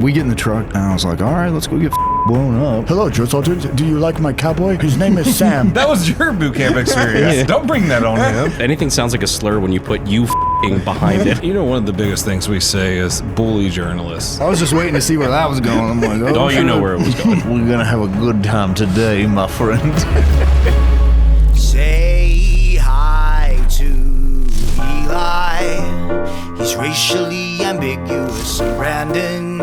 We get in the truck, and I was like, all right, let's go get blown up. Hello, Joe Salter. Do you like my cowboy? His name is Sam. That was your boot camp experience. Yeah. Don't bring that on him. Anything sounds like a slur when you put you behind it. You know, one of the biggest things we say is bully journalists. I was just waiting to see where that was going. I'm like, Oh, you know where it was going. We're going to have a good time today, my friend. Say hi to Eli. He's racially ambiguous, and Brandon,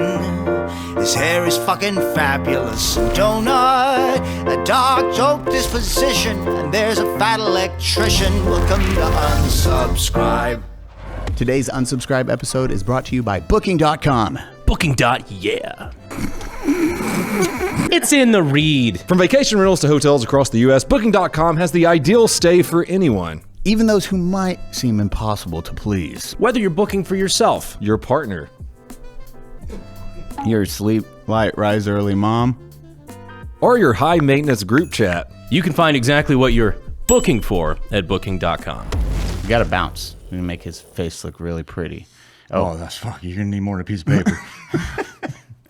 his hair is fucking fabulous. And Donut, a dark joke disposition. And there's a fat electrician. Welcome to Unsubscribe. Today's Unsubscribe episode is brought to you by Booking.com. Yeah. It's in the read. From vacation rentals to hotels across the U.S., Booking.com has the ideal stay for anyone. Even those who might seem impossible to please. Whether you're booking for yourself, Your partner. Your sleep light, rise early mom. Or your high-maintenance group chat. you can find exactly what you're booking for at Booking.com. You gotta bounce. We're gonna make his face look really pretty. Oh, that's fuck. You're going to need more than a piece of paper.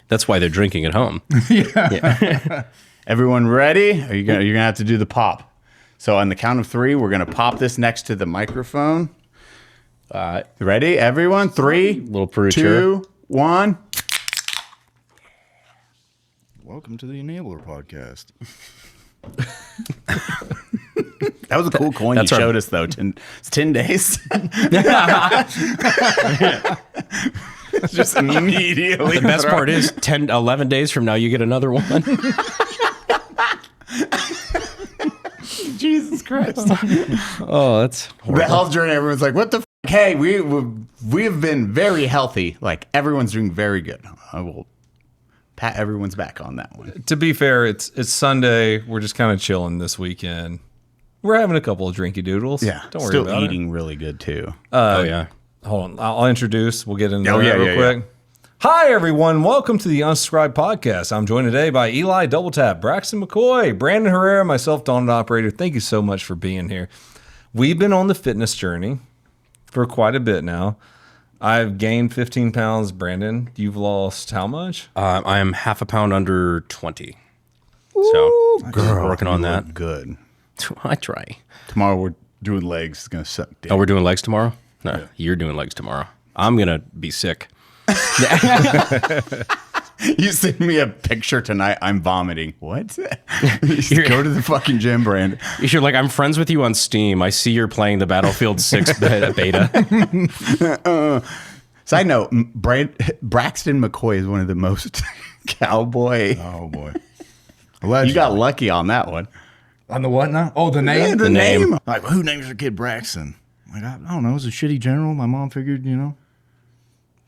That's why they're drinking at home. Everyone ready? You're gonna have to do the pop. So on the count of 3, we're gonna pop this next to the microphone. Ready, everyone? 3, Little Peru 2, 1. Welcome to the Enabler Podcast. That was a cool coin That's you our- showed us, though. It's 10 days. Just immediately. The best part is 11 days from now, you get another one. Jesus Christ. Oh, that's The health journey, everyone's like, what the f***? Hey, we have been very healthy. Like, everyone's doing very good. I will pat everyone's back on that one. To be fair, it's Sunday. We're just kind of chilling this weekend. We're having a couple of drinky doodles. Yeah. Don't worry Still about eating really good, too. oh, yeah. Hold on. I'll introduce. We'll get into Oh, that yeah, real yeah, quick. Hi, everyone. Welcome to the Unsubscribed Podcast. I'm joined today by Eli Doubletap, Braxton McCoy, Brandon Herrera, myself, Donut Operator. Thank you so much for being here. We've been on the fitness journey for quite a bit now. I've gained 15 pounds. Brandon, you've lost how much? I am half a pound under 20. So, working on that. Good. I try. Tomorrow we're doing legs. It's going to suck dick. Oh, we're doing legs tomorrow? No, you're doing legs tomorrow. I'm going to be sick. You sent me a picture tonight. I'm vomiting. What? You should go to the fucking gym, Brand. You're like, I'm friends with you on Steam. I see you're playing the Battlefield 6 beta. Side note, Braxton McCoy is one of the most cowboy. Oh, boy. You got lucky on that one. On the what now? Oh, the name? Yeah, the name. Like, who names their kid Braxton? Like, I don't know. It was a shitty general. My mom figured,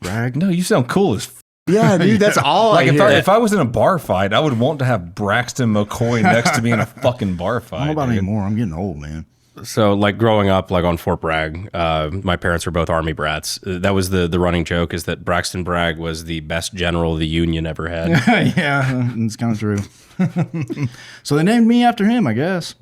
brag. No, you sound cool as f. Yeah, dude, that's all Like, I hear. if I was in a bar fight, I would want to have Braxton McCoy next to me in a fucking bar fight. I don't know about dude. anymore. I'm getting old, man. So, like, growing up, like, on Fort Bragg, my parents were both Army brats. That was the running joke, is that Braxton Bragg was the best general the Union ever had. Yeah, it's kind of true. So they named me after him, I guess.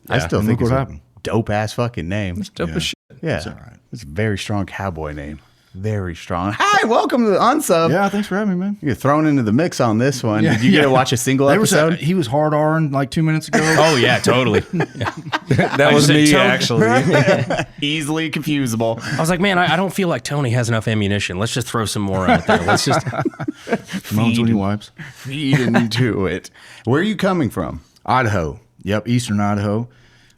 I still think Look it's what a happened. dope ass fucking name. Dope as shit. Yeah, It's all right. it's a very strong cowboy name. Very strong. Hi, welcome to the Unsub. Yeah, thanks for having me, man. You're thrown into the mix on this one. Yeah, Did you get to yeah. watch a single They were saying episode? he was hard R'ing like 2 minutes ago. Oh, yeah, totally. That was said, me, Tony- actually. Easily confusable. I was like, man, I don't feel like Tony has enough ammunition. Let's just throw some more out there. Let's just... Moans when he wipes. Feed into it. Where are you coming from? Idaho. Yep, eastern Idaho.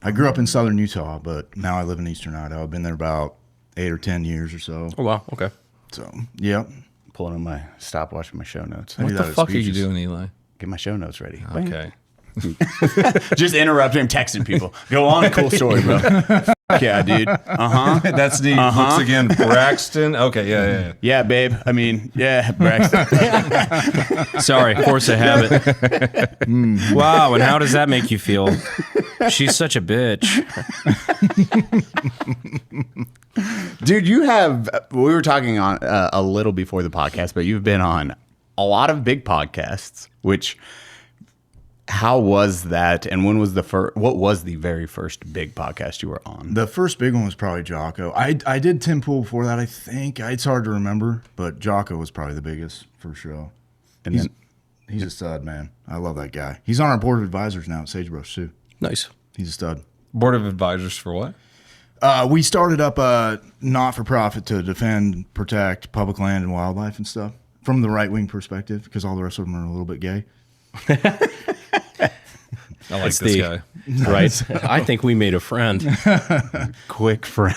I grew up in southern Utah, but now I live in eastern Idaho. I've been there about 8 or 10 years or so. Oh, wow, okay. So, yep. Pulling on my stopwatch with my show notes. I What do the that at fuck are you speeches. doing, Eli? Get my show notes ready. Okay. Just interrupting him, texting people. Go on, cool story, bro. Yeah, dude. That's the looks again. Braxton. Okay, yeah. Yeah, babe. I mean, yeah, Braxton. Sorry, force of habit. Wow, and how does that make you feel? She's such a bitch. Dude, you have, we were talking on a little before the podcast, but you've been on a lot of big podcasts, which How was that? And when was what was the very first big podcast you were on? The first big one was probably Jocko. I did Tim Pool before that, I think. It's hard to remember, but Jocko was probably the biggest for sure. And He's a stud, man. I love that guy. He's on our board of advisors now at Sagebrush, too. Nice. He's a stud. Board of advisors for what? We started up a not-for-profit to defend, protect public land and wildlife and stuff from the right-wing perspective, because all the rest of them are a little bit gay. I like this guy. Right. I think we made a friend. quick friend.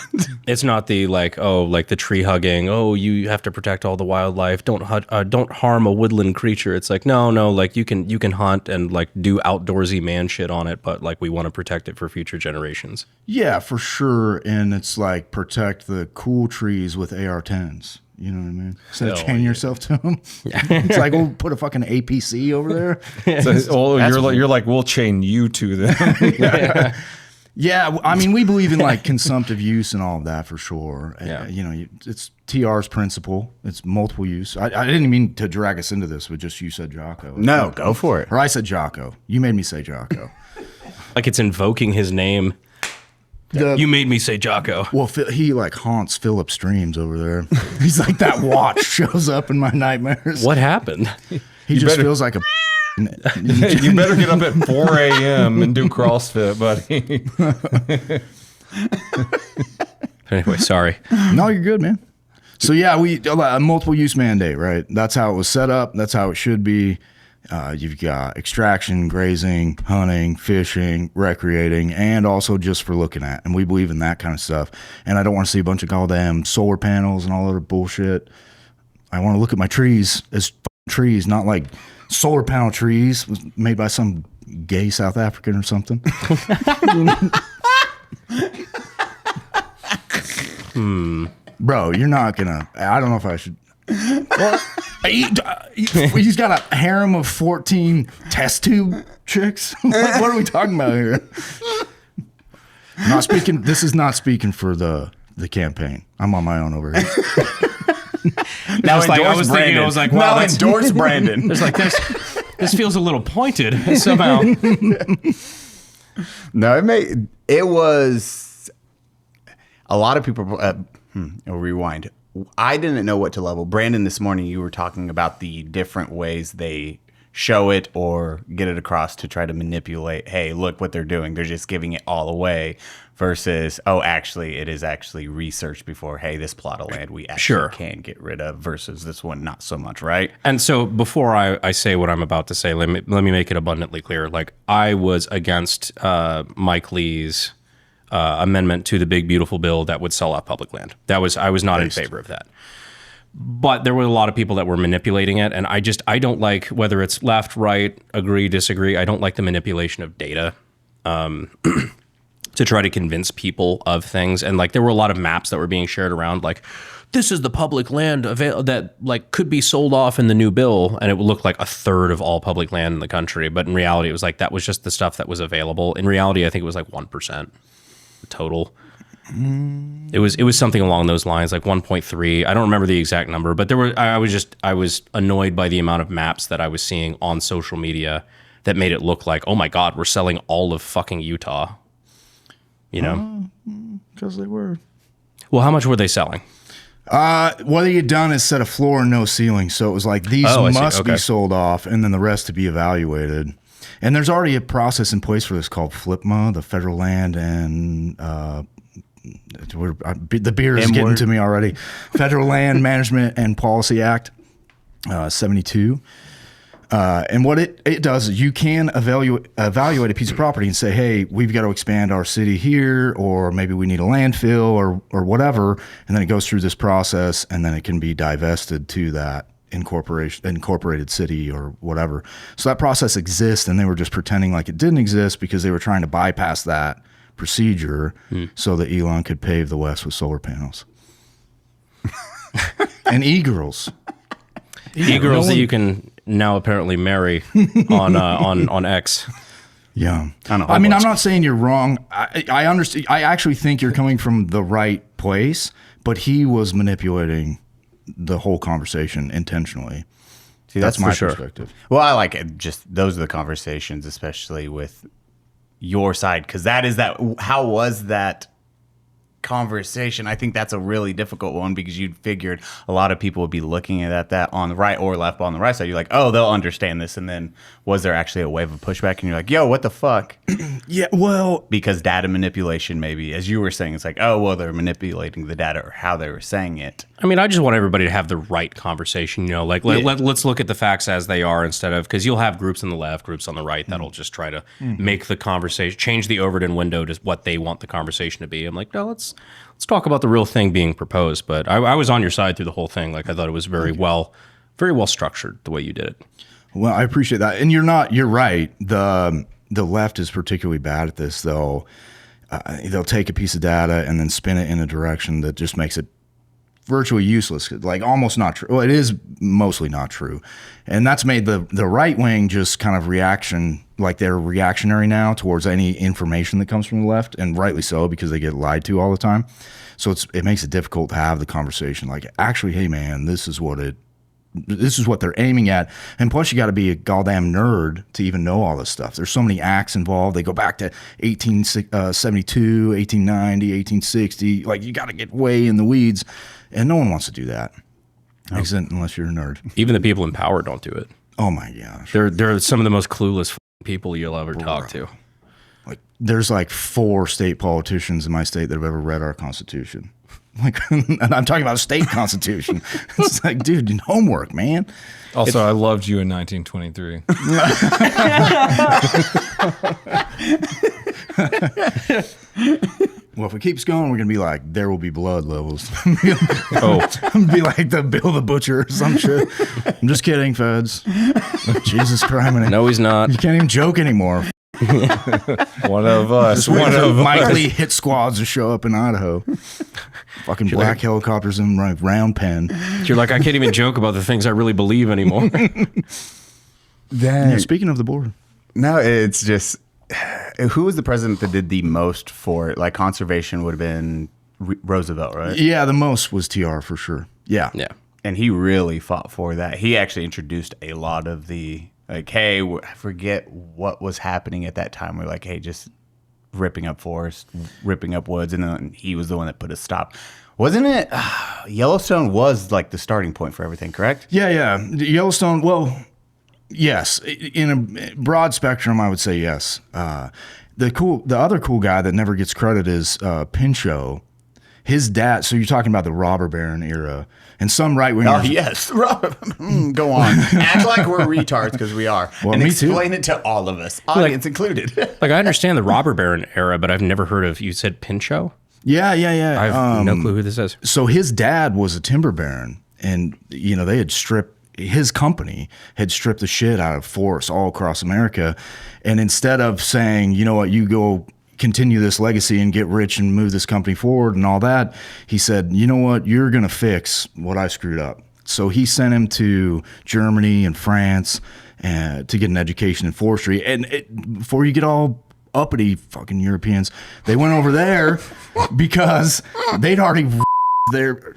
It's not the like the tree hugging. Oh, you have to protect all the wildlife. Don't harm a woodland creature. It's like no, like you can hunt and like do outdoorsy man shit on it, but like we want to protect it for future generations. Yeah, for sure. And it's like protect the cool trees with AR-10s. You know what I mean? Instead of chaining yourself to them. It's like, we'll put a fucking APC over there. So, you're like, we'll chain you to them. Yeah, I mean, we believe in like consumptive use and all of that for sure. Yeah. It's TR's principle. It's multiple use. I didn't mean to drag us into this, but just you said Jocko. No, go for it. Or I said Jocko. You made me say Jocko. Like it's invoking his name. You made me say Jocko. Well, he like haunts Philip Streams over there. He's like that watch shows up in my nightmares. What happened? He just feels like a. You better get up at 4 a.m. and do CrossFit, buddy. Anyway, sorry. No, you're good, man. So yeah, a multiple use mandate, right? That's how it was set up. That's how it should be. You've got extraction, grazing, hunting, fishing, recreating, and also just for looking at. And we believe in that kind of stuff. And I don't want to see a bunch of goddamn solar panels and all other bullshit. I want to look at my trees as trees, not like solar panel trees made by some gay South African or something. Bro, you're not gonna. I don't know if I should. He's got a harem of 14 test tube chicks. What are we talking about here? Not speaking. This is not speaking for the campaign. I'm on my own over here. Now I was thinking, I was like, wow, now endorse Brandon. It's like this feels a little pointed somehow. No, it was a lot of people. I'll rewind. I didn't know what to level. Brandon, this morning you were talking about the different ways they show it or get it across to try to manipulate. Hey, look what they're doing. They're just giving it all away versus, oh, actually, it is actually researched before. Hey, this plot of land we actually can get rid of versus this one not so much, right? And so before I say what I'm about to say, let me make it abundantly clear. Like I was against Mike Lee's amendment to the big beautiful bill that would sell off public land. I was not in favor of that. But there were a lot of people that were manipulating it, and I don't like, whether it's left, right, agree, disagree, I don't like the manipulation of data to try to convince people of things. And like there were a lot of maps that were being shared around, like this is the public land that like could be sold off in the new bill, and it would look like a third of all public land in the country. But in reality, it was like that was just the stuff that was available. In reality, I think it was like 1%. Total. It was something along those lines, like 1.3. I don't remember the exact number, but I was annoyed by the amount of maps that I was seeing on social media that made it look like, oh my God, we're selling all of fucking Utah. You know? Because they were. Well, how much were they selling? What they had done is set a floor and no ceiling. So it was like these must be sold off and then the rest to be evaluated. And there's already a process in place for this called FLPMA, the Federal Land and the beer is getting to me already. Federal Land Management and Policy Act, 72. And what it does is you can evaluate a piece of property and say, hey, we've got to expand our city here, or maybe we need a landfill or whatever. And then it goes through this process, and then it can be divested to that incorporated city or whatever. So that process exists, and they were just pretending like it didn't exist because they were trying to bypass that procedure so that Elon could pave the West with solar panels. And e-girls. E-girls that you can now apparently marry on X. Yeah. I mean, I'm not saying you're wrong. I understand. I actually think you're coming from the right place, but he was manipulating the whole conversation intentionally. See, That's my for sure. perspective. Well, I like it. Just those are the conversations, especially with your side, because how was that conversation? I think that's a really difficult one because you'd figured a lot of people would be looking at that on the right or left, but on the right side, you're like, oh, they'll understand this. And then was there actually a wave of pushback? And you're like, yo, what the fuck? Yeah, well, Because data manipulation, maybe, as you were saying, it's like, oh, well, they're manipulating the data or how they were saying it. I mean, I just want everybody to have the right conversation, you know, like let's look at the facts as they are instead of, because you'll have groups on the left, groups on the right that'll just try to make the conversation, change the Overton window to what they want the conversation to be. I'm like, no, let's talk about the real thing being proposed. But I was on your side through the whole thing. Like, I thought it was very well structured the way you did it. well, I appreciate that. And you're right. The left is particularly bad at this, though. They'll take a piece of data and then spin it in a direction that just makes it virtually useless, like almost not true. Well, it is mostly not true. And that's made the right wing just kind of like they're reactionary now towards any information that comes from the left, and rightly so, because they get lied to all the time. So it makes it difficult to have the conversation like, actually, hey man, this is what they're aiming at. And plus you got to be a goddamn nerd to even know all this stuff. There's so many acts involved. They go back to 1872, 1890, 1860. Like, you got to get way in the weeds, and no one wants to do that. Unless you're a nerd. Even the people in power don't do it. Oh my gosh. They're some of the most clueless people you'll ever talk to. Like, there's like 4 state politicians in my state that have ever read our Constitution. Like, and I'm talking about a state constitution. It's like, dude, homework, man. Also, I loved you in 1923. Well, if it keeps going, we're gonna be like, there will be blood levels. Oh, Be like the Bill the Butcher or some shit. I'm just kidding, feds. Jesus Christ. no, he's not. You can't even joke anymore. One of us. One of Mike Lee hit squads to show up in Idaho. Fucking black helicopters in round pen. You're like, I can't even joke about the things I really believe anymore. Yeah, speaking of the border. No, it's just, who was the president that did the most for it? Like, conservation would have been Roosevelt, right? Yeah, the most was TR for sure. Yeah. Yeah. And he really fought for that. He actually introduced a lot of the, like, hey, I forget what was happening at that time. We're like, hey, just ripping up forest, ripping up woods. And then he was the one that put a stop. Wasn't it? Yellowstone was like the starting point for everything, correct? Yeah. Yellowstone, well, yes. In a broad spectrum, I would say yes. The other cool guy that never gets credit is PONCHO. His dad, so you're talking about the robber baron era, and some right wingers. Oh, yes. Go on. Act like we're retards, because we are. Well, and me too. explain it to all of us, audience included. Like, I understand the robber baron era, but I've never heard of, you said PONCHO? Yeah. I have no clue who this is. So his dad was a timber baron, and they had his company had stripped the shit out of forests all across America, and instead of saying, you know what, you go continue this legacy and get rich and move this company forward and all that, he said, you know what, you're gonna fix what I screwed up. So he sent him to Germany and France to get an education in forestry. And before you get all uppity fucking Europeans, they went over there because they'd already can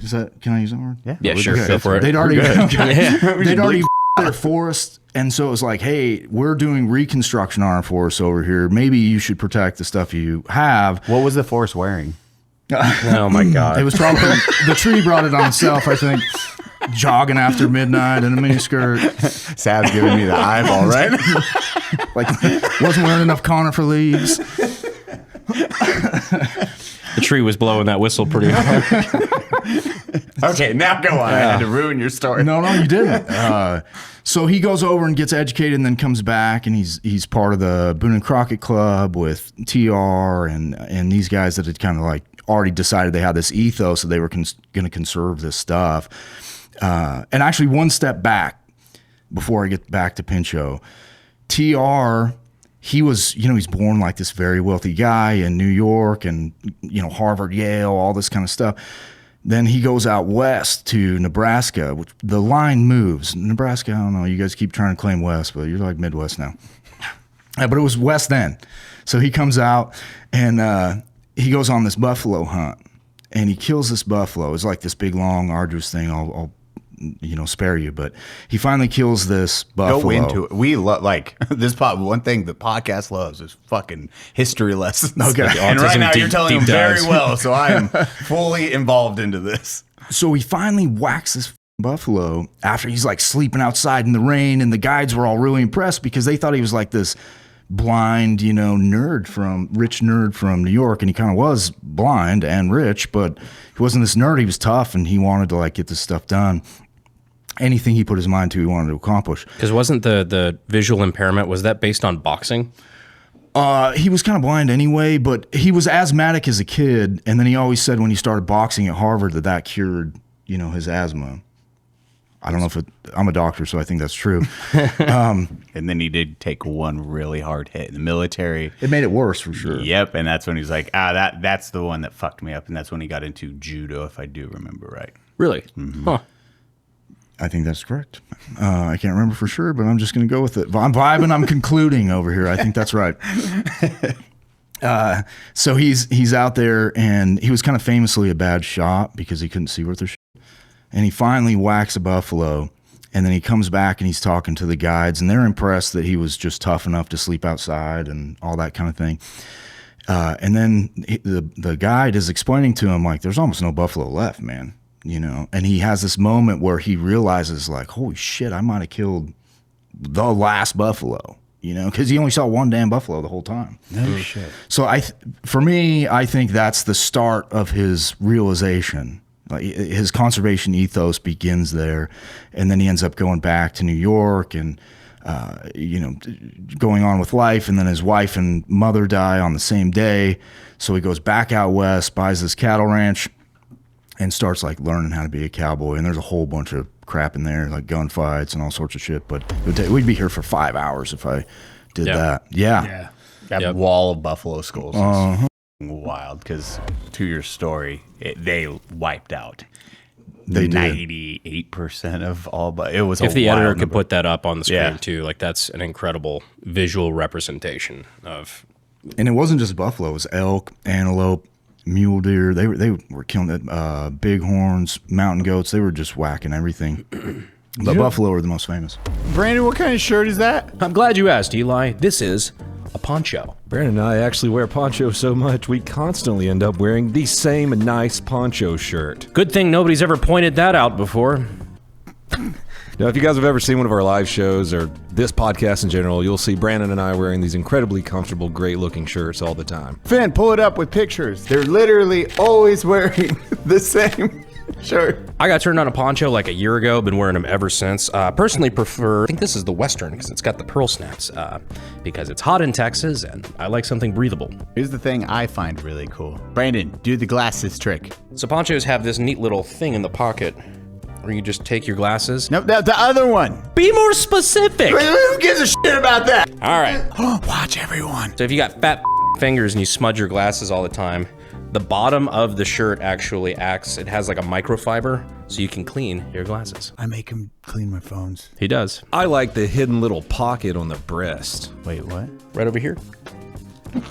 I use that word? Yeah, sure. Go for it. They'd already they'd already bleep their forest, and so it was like, hey, we're doing reconstruction on our forests over here. Maybe you should protect the stuff you have. What was the forest wearing? Oh my God. It was probably the tree brought it on itself, I think. Jogging after midnight in a miniskirt. Sav's giving me the eyeball, right? Like, wasn't wearing enough conifer leaves. The tree was blowing that whistle pretty hard. Okay, now go on. I had to ruin your story. No, you didn't. So he goes over and gets educated, and then comes back, and he's part of the Boone and Crockett Club with TR and these guys that had kind of like already decided they had this ethos that they were going to conserve this stuff. And actually, one step back before I get back to PONCHO, TR. He was, he's born like this very wealthy guy in New York and, Harvard, Yale, all this kind of stuff. Then he goes out west to Nebraska, which the line moves. Nebraska, I don't know, you guys keep trying to claim west, but you're like Midwest now. But it was west then. So he comes out and he goes on this buffalo hunt, and he kills this buffalo. It's like this big, long, arduous thing, all spare you. But he finally kills this buffalo. Go into it. We love this one thing the podcast loves is fucking history lessons. Okay. And right Autism now you're deep- telling deep them very dives. well, so I am fully involved into this. So he finally whacks this buffalo after he's like sleeping outside in the rain, and the guides were all really impressed because they thought he was like this blind, rich nerd from New York, and he kind of was blind and rich, but he wasn't this nerd. He was tough, and he wanted to like get this stuff done. Anything he put his mind to, he wanted to accomplish. Because wasn't the visual impairment, was that based on boxing? He was kind of blind anyway, but he was asthmatic as a kid, and then he always said when he started boxing at Harvard that cured, his asthma. I don't know if I'm a doctor, so I think that's true. And then he did take one really hard hit in the military. It made it worse for sure. Yep, and that's when he's like, that's the one that fucked me up, and that's when he got into judo, if I do remember right. Really? Huh. I think that's correct. I can't remember for sure, but I'm just going to go with it. I'm vibing. I'm concluding over here. I think that's right. So he's out there, and he was kind of famously a bad shot because he couldn't see worth a shit. And he finally whacks a buffalo, and then he comes back and he's talking to the guides, and they're impressed that he was just tough enough to sleep outside and all that kind of thing. And then the guide is explaining to him, like, there's almost no buffalo left, man. And he has this moment where he realizes, like, holy shit, I might have killed the last buffalo, because he only saw one damn buffalo the whole time. No shit. So for me, I think that's the start of his realization. Like his conservation ethos begins there, and then he ends up going back to New York and going on with life. And then his wife and mother die on the same day, so he goes back out west, buys this cattle ranch, and starts like learning how to be a cowboy. And there's a whole bunch of crap in there, like gunfights and all sorts of shit. But we'd be here for 5 hours if I did that. Yeah. That wall of buffalo skulls is wild because, to your story, they wiped out. They did. 98% of all, but it was If a the wild editor could number. put that up on the screen Yeah. too, like that's an incredible visual representation of. And it wasn't just buffalo; it was elk, antelope, mule deer. They were killing it. Bighorns, mountain goats. They were just whacking everything. But buffalo are the most famous. Brandon, what kind of shirt is that? I'm glad you asked, Eli. This is a poncho. Brandon and I actually wear poncho so much, we constantly end up wearing the same nice poncho shirt. Good thing nobody's ever pointed that out before. Now, if you guys have ever seen one of our live shows or this podcast in general, you'll see Brandon and I wearing these incredibly comfortable, great-looking shirts all the time. Finn, pull it up with pictures. They're literally always wearing the same shirt. I got turned on a poncho like a year ago. Been wearing them ever since. Personally prefer, I think this is the Western because it's got the pearl snaps. Because it's hot in Texas and I like something breathable. Here's the thing I find really cool. Brandon, do the glasses trick. So ponchos have this neat little thing in the pocket where you just take your glasses. No, the other one. Be more specific. Who gives a shit about that? All right. Watch everyone. So if you got fat fingers and you smudge your glasses all the time, the bottom of the shirt actually acts, it has like a microfiber so you can clean your glasses. I make him clean my phones. He does. I like the hidden little pocket on the breast. Wait, what? Right over here. Got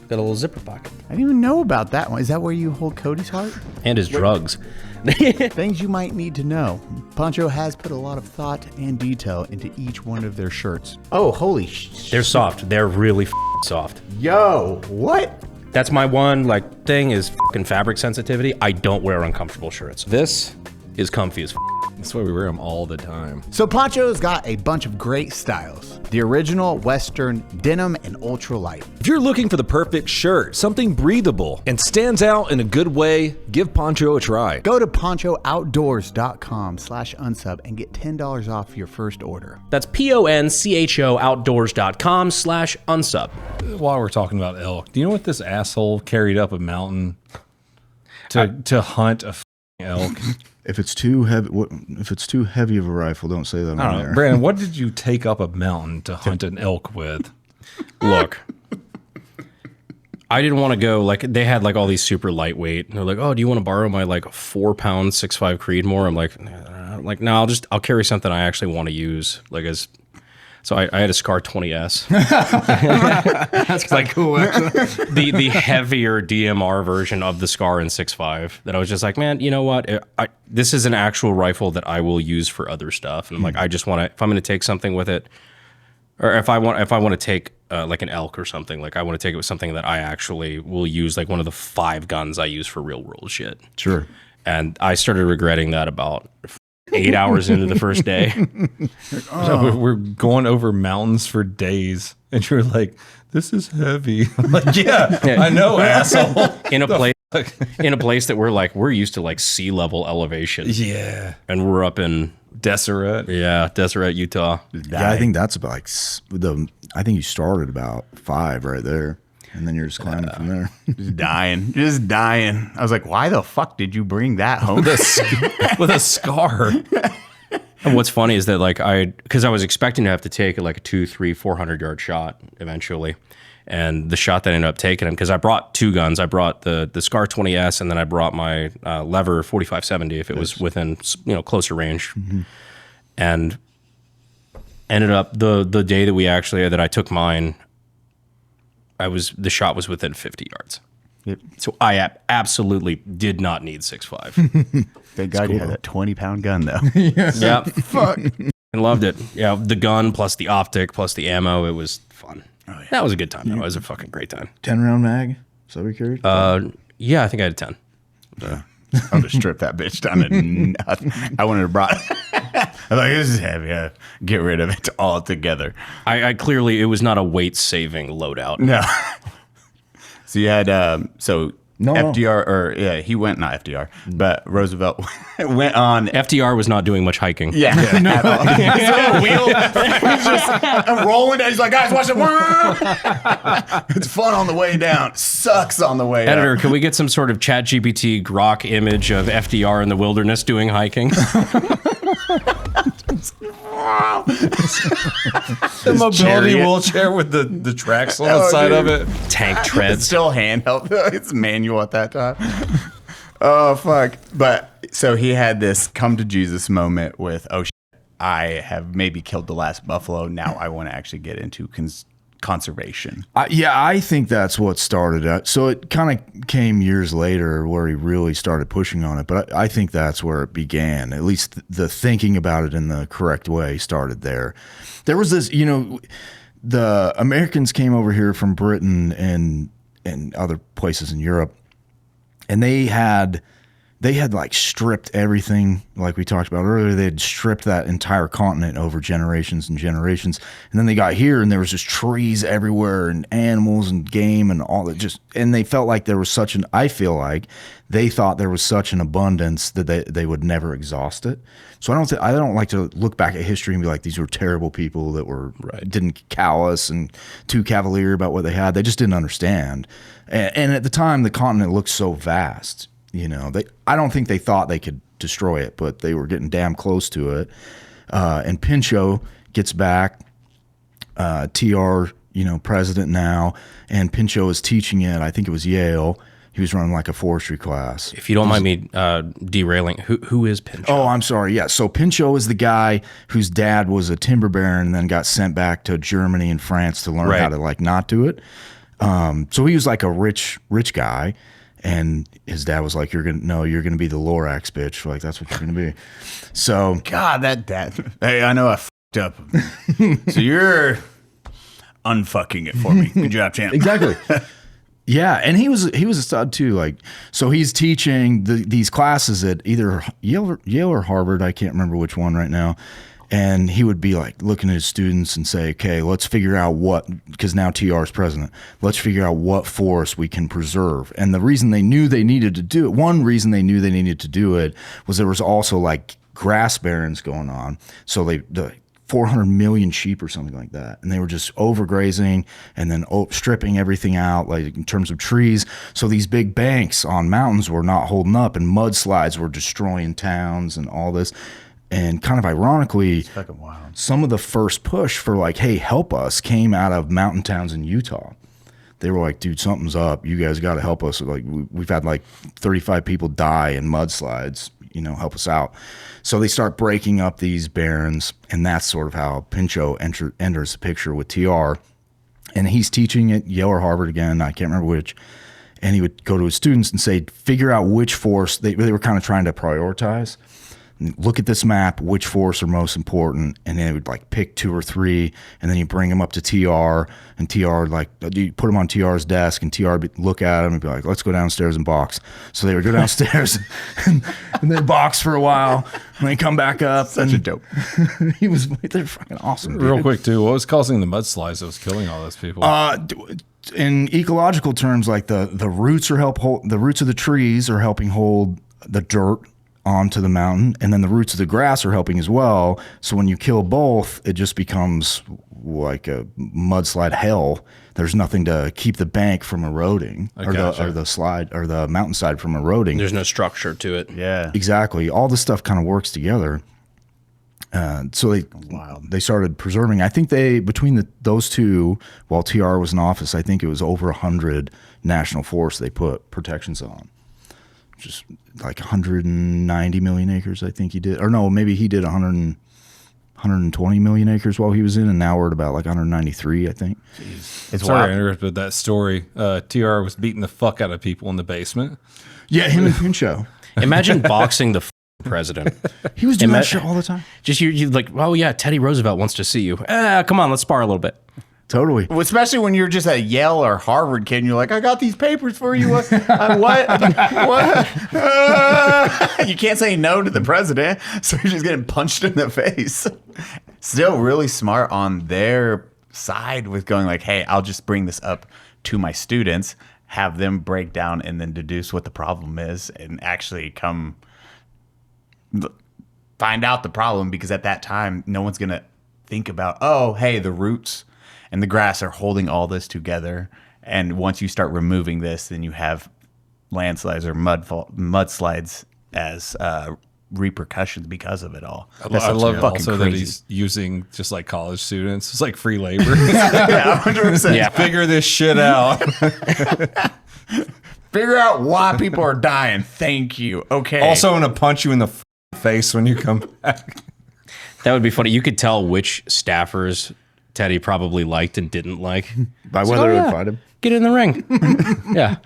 a little zipper pocket. I didn't even know about that one. Is that where you hold Cody's heart? And his drugs. Things you might need to know. Poncho has put a lot of thought and detail into each one of their shirts. Oh, holy They're soft. They're really soft. Yo, what? That's my one thing is fucking fabric sensitivity. I don't wear uncomfortable shirts. This is comfy as That's why we wear them all the time. So Poncho's got a bunch of great styles. The original, Western, denim, and ultralight. If you're looking for the perfect shirt, something breathable, and stands out in a good way, give Poncho a try. Go to ponchooutdoors.com/unsub and get $10 off your first order. That's PONCHO outdoors.com/unsub. While we're talking about elk, do you know what this asshole carried up a mountain to hunt a f***ing elk? If it's too heavy, if it's too heavy of a rifle, don't say that I on don't there. know. Brandon, what did you take up a mountain to hunt an elk with? Look, I didn't want to go they had all these super lightweight. And they're like, oh, do you want to borrow my 4-pound 6.5 Creedmoor? I'm like, no, I'll carry something I actually want to use. So So I had a Scar 20S. That's like cool. Actually. the heavier DMR version of the Scar in 6.5 that I was just like, man, you know what? This is an actual rifle that I will use for other stuff. And I'm like, I just want to, if I'm going to take something with it, or if I want to take like an elk or something, like I want to take it with something that I actually will use, like one of the 5 guns I use for real world shit. Sure. And I started regretting that about 8 hours into the first day. So we're going over mountains for days, and you're like, "This is heavy." I'm like, yeah, I know, asshole. In a place that we're used to like sea level elevation. Yeah, and we're up in Deseret. Yeah, Deseret, Utah. Yeah, I think that's about like I think you started about 5 right there. And then you're just climbing from there. Just dying. I was like, why the fuck did you bring that home? With a scar. And what's funny is that like because I was expecting to have to take like a 200, 300, 400 yard shot eventually. And the shot that I ended up taking him, because I brought 2 guns. I brought the Scar 20S, and then I brought my lever 4570 if it was within closer range. Mm-hmm. And ended up the day that I took mine, the shot was within 50 yards. Yep. So I absolutely did not need 6.5. Thank God you had that 20-pound gun though. Yeah. Fuck. And loved it. Yeah, the gun plus the optic plus the ammo, it was fun. Oh, yeah. That was a good time though. It was a fucking great time. 10-round mag? So we carried? Yeah, I think I had a 10. I'll just strip that bitch down to nothing. I wanted to brought. I'm like, this is heavy. Get rid of it altogether. I clearly, it was not a weight saving loadout. No. So you had FDR, or yeah, he went, not FDR, but Roosevelt went on. FDR was not doing much hiking. Yeah. No. His little wheel. He's just rolling down. He's like, guys, watch it. It's fun on the way down. Sucks on the way Editor, up. can we get some sort of ChatGPT grok image of FDR in the wilderness doing hiking? The mobility wheelchair with the tracks on the side of it. Tank treads. It's still handheld. It's manual at that time. Oh, fuck. But so he had this come to Jesus moment with, oh, shit, I have maybe killed the last buffalo. Now I want to actually get into conservation. I think that's what started it. So it kind of came years later where he really started pushing on it. But I think that's where it began. At least the thinking about it in the correct way started there. There was this, the Americans came over here from Britain and other places in Europe, and they had like stripped everything, like we talked about earlier. They had stripped that entire continent over generations and generations. And then they got here and there was just trees everywhere and animals and game and all that, and they felt like there was I feel like they thought there was such an abundance that they would never exhaust it. So I don't like to look back at history and be like, these were terrible people that didn't callous and too cavalier about what they had. They just didn't understand. And at the time, the continent looked so vast. I don't think they thought they could destroy it, but they were getting damn close to it. And PONCHO gets back, TR, president now, and PONCHO is teaching it. I think it was Yale. He was running like a forestry class. If you don't mind me derailing, who is PONCHO? Oh, I'm sorry. Yeah, so PONCHO is the guy whose dad was a timber baron and then got sent back to Germany and France to learn how to like not do it. So he was like a rich guy. And his dad was like, you're gonna be the Lorax bitch. Like, that's what you're gonna be. So God, that dad. Hey, I know I fucked up. So you're unfucking it for me. Good job, champ. Exactly. Yeah, and he was a stud too. Like, so he's teaching these classes at either Yale or Harvard. I can't remember which one right now. And he would be like looking at his students and say, okay, let's figure out because now TR is president, let's figure out what forest we can preserve. And the reason they knew they needed to do it, one reason they knew they needed to do it was there was also like grass barrens going on. So the 400 million sheep or something like that. And they were just overgrazing and then stripping everything out, like in terms of trees. So these big banks on mountains were not holding up, and mudslides were destroying towns and all this. And kind of ironically, some of the first push for like, hey, help us, came out of mountain towns in Utah. they were like, dude, something's up. You guys got to help us. Like, we've had like 35 people die in mudslides, help us out. So they start breaking up these barrens, and that's sort of how PONCHO enters the picture with TR. And he's teaching at Yale or Harvard again, I can't remember which. And he would go to his students and say, figure out which force, they were kind of trying to prioritize. Look at this map, which force are most important, and then it would like pick 2 or 3, and then you bring them up to TR, and TR like you put them on TR's desk, and TR would look at them and be like, let's go downstairs and box. So they would go downstairs and then box for a while, and then come back up. Such a dope. They're fucking awesome. Dude. Real quick too, what was causing the mudslides that was killing all those people? In ecological terms, like the roots the roots of the trees are helping hold the dirt onto the mountain, and then the roots of the grass are helping as well. So when you kill both, it just becomes like a mudslide hell. There's nothing to keep the bank from eroding, or the slide or the mountainside from eroding. There's no structure to it. Yeah, exactly. All this stuff kind of works together. So they started preserving. I think between those two, while TR was in office, I think it was over 100 national forests they put protections on. Just like 190 million acres, I think he did. Or no, maybe he did 120 million acres while he was in, and now we're at about like 193, I think. Jeez. It's sorry to interrupt, but that story, TR was beating the fuck out of people in the basement. Yeah, him and PONCHO. Imagine boxing the president. He was doing that shit all the time. Just you like, oh yeah, Teddy Roosevelt wants to see you. Come on, let's spar a little bit. Totally. Well, especially when you're just a Yale or Harvard kid and you're like, I got these papers for you. What? You can't say no to the president. So you're just getting punched in the face. Still really smart on their side with going like, hey, I'll just bring this up to my students, have them break down and then deduce what the problem is and actually come find out the problem, because at that time, no one's going to think about, oh, hey, the roots and the grass are holding all this together. And once you start removing this, then you have landslides or mudslides as repercussions because of it all. I love also that he's using just like college students. It's like free labor. Yeah, 100%. Yeah, figure this shit out. Figure out why people are dying. Thank you. Okay. Also, I'm going to punch you in the face when you come back. That would be funny. You could tell which staffers Teddy probably liked and didn't like by whether they would fight him. Get in the ring. Yeah.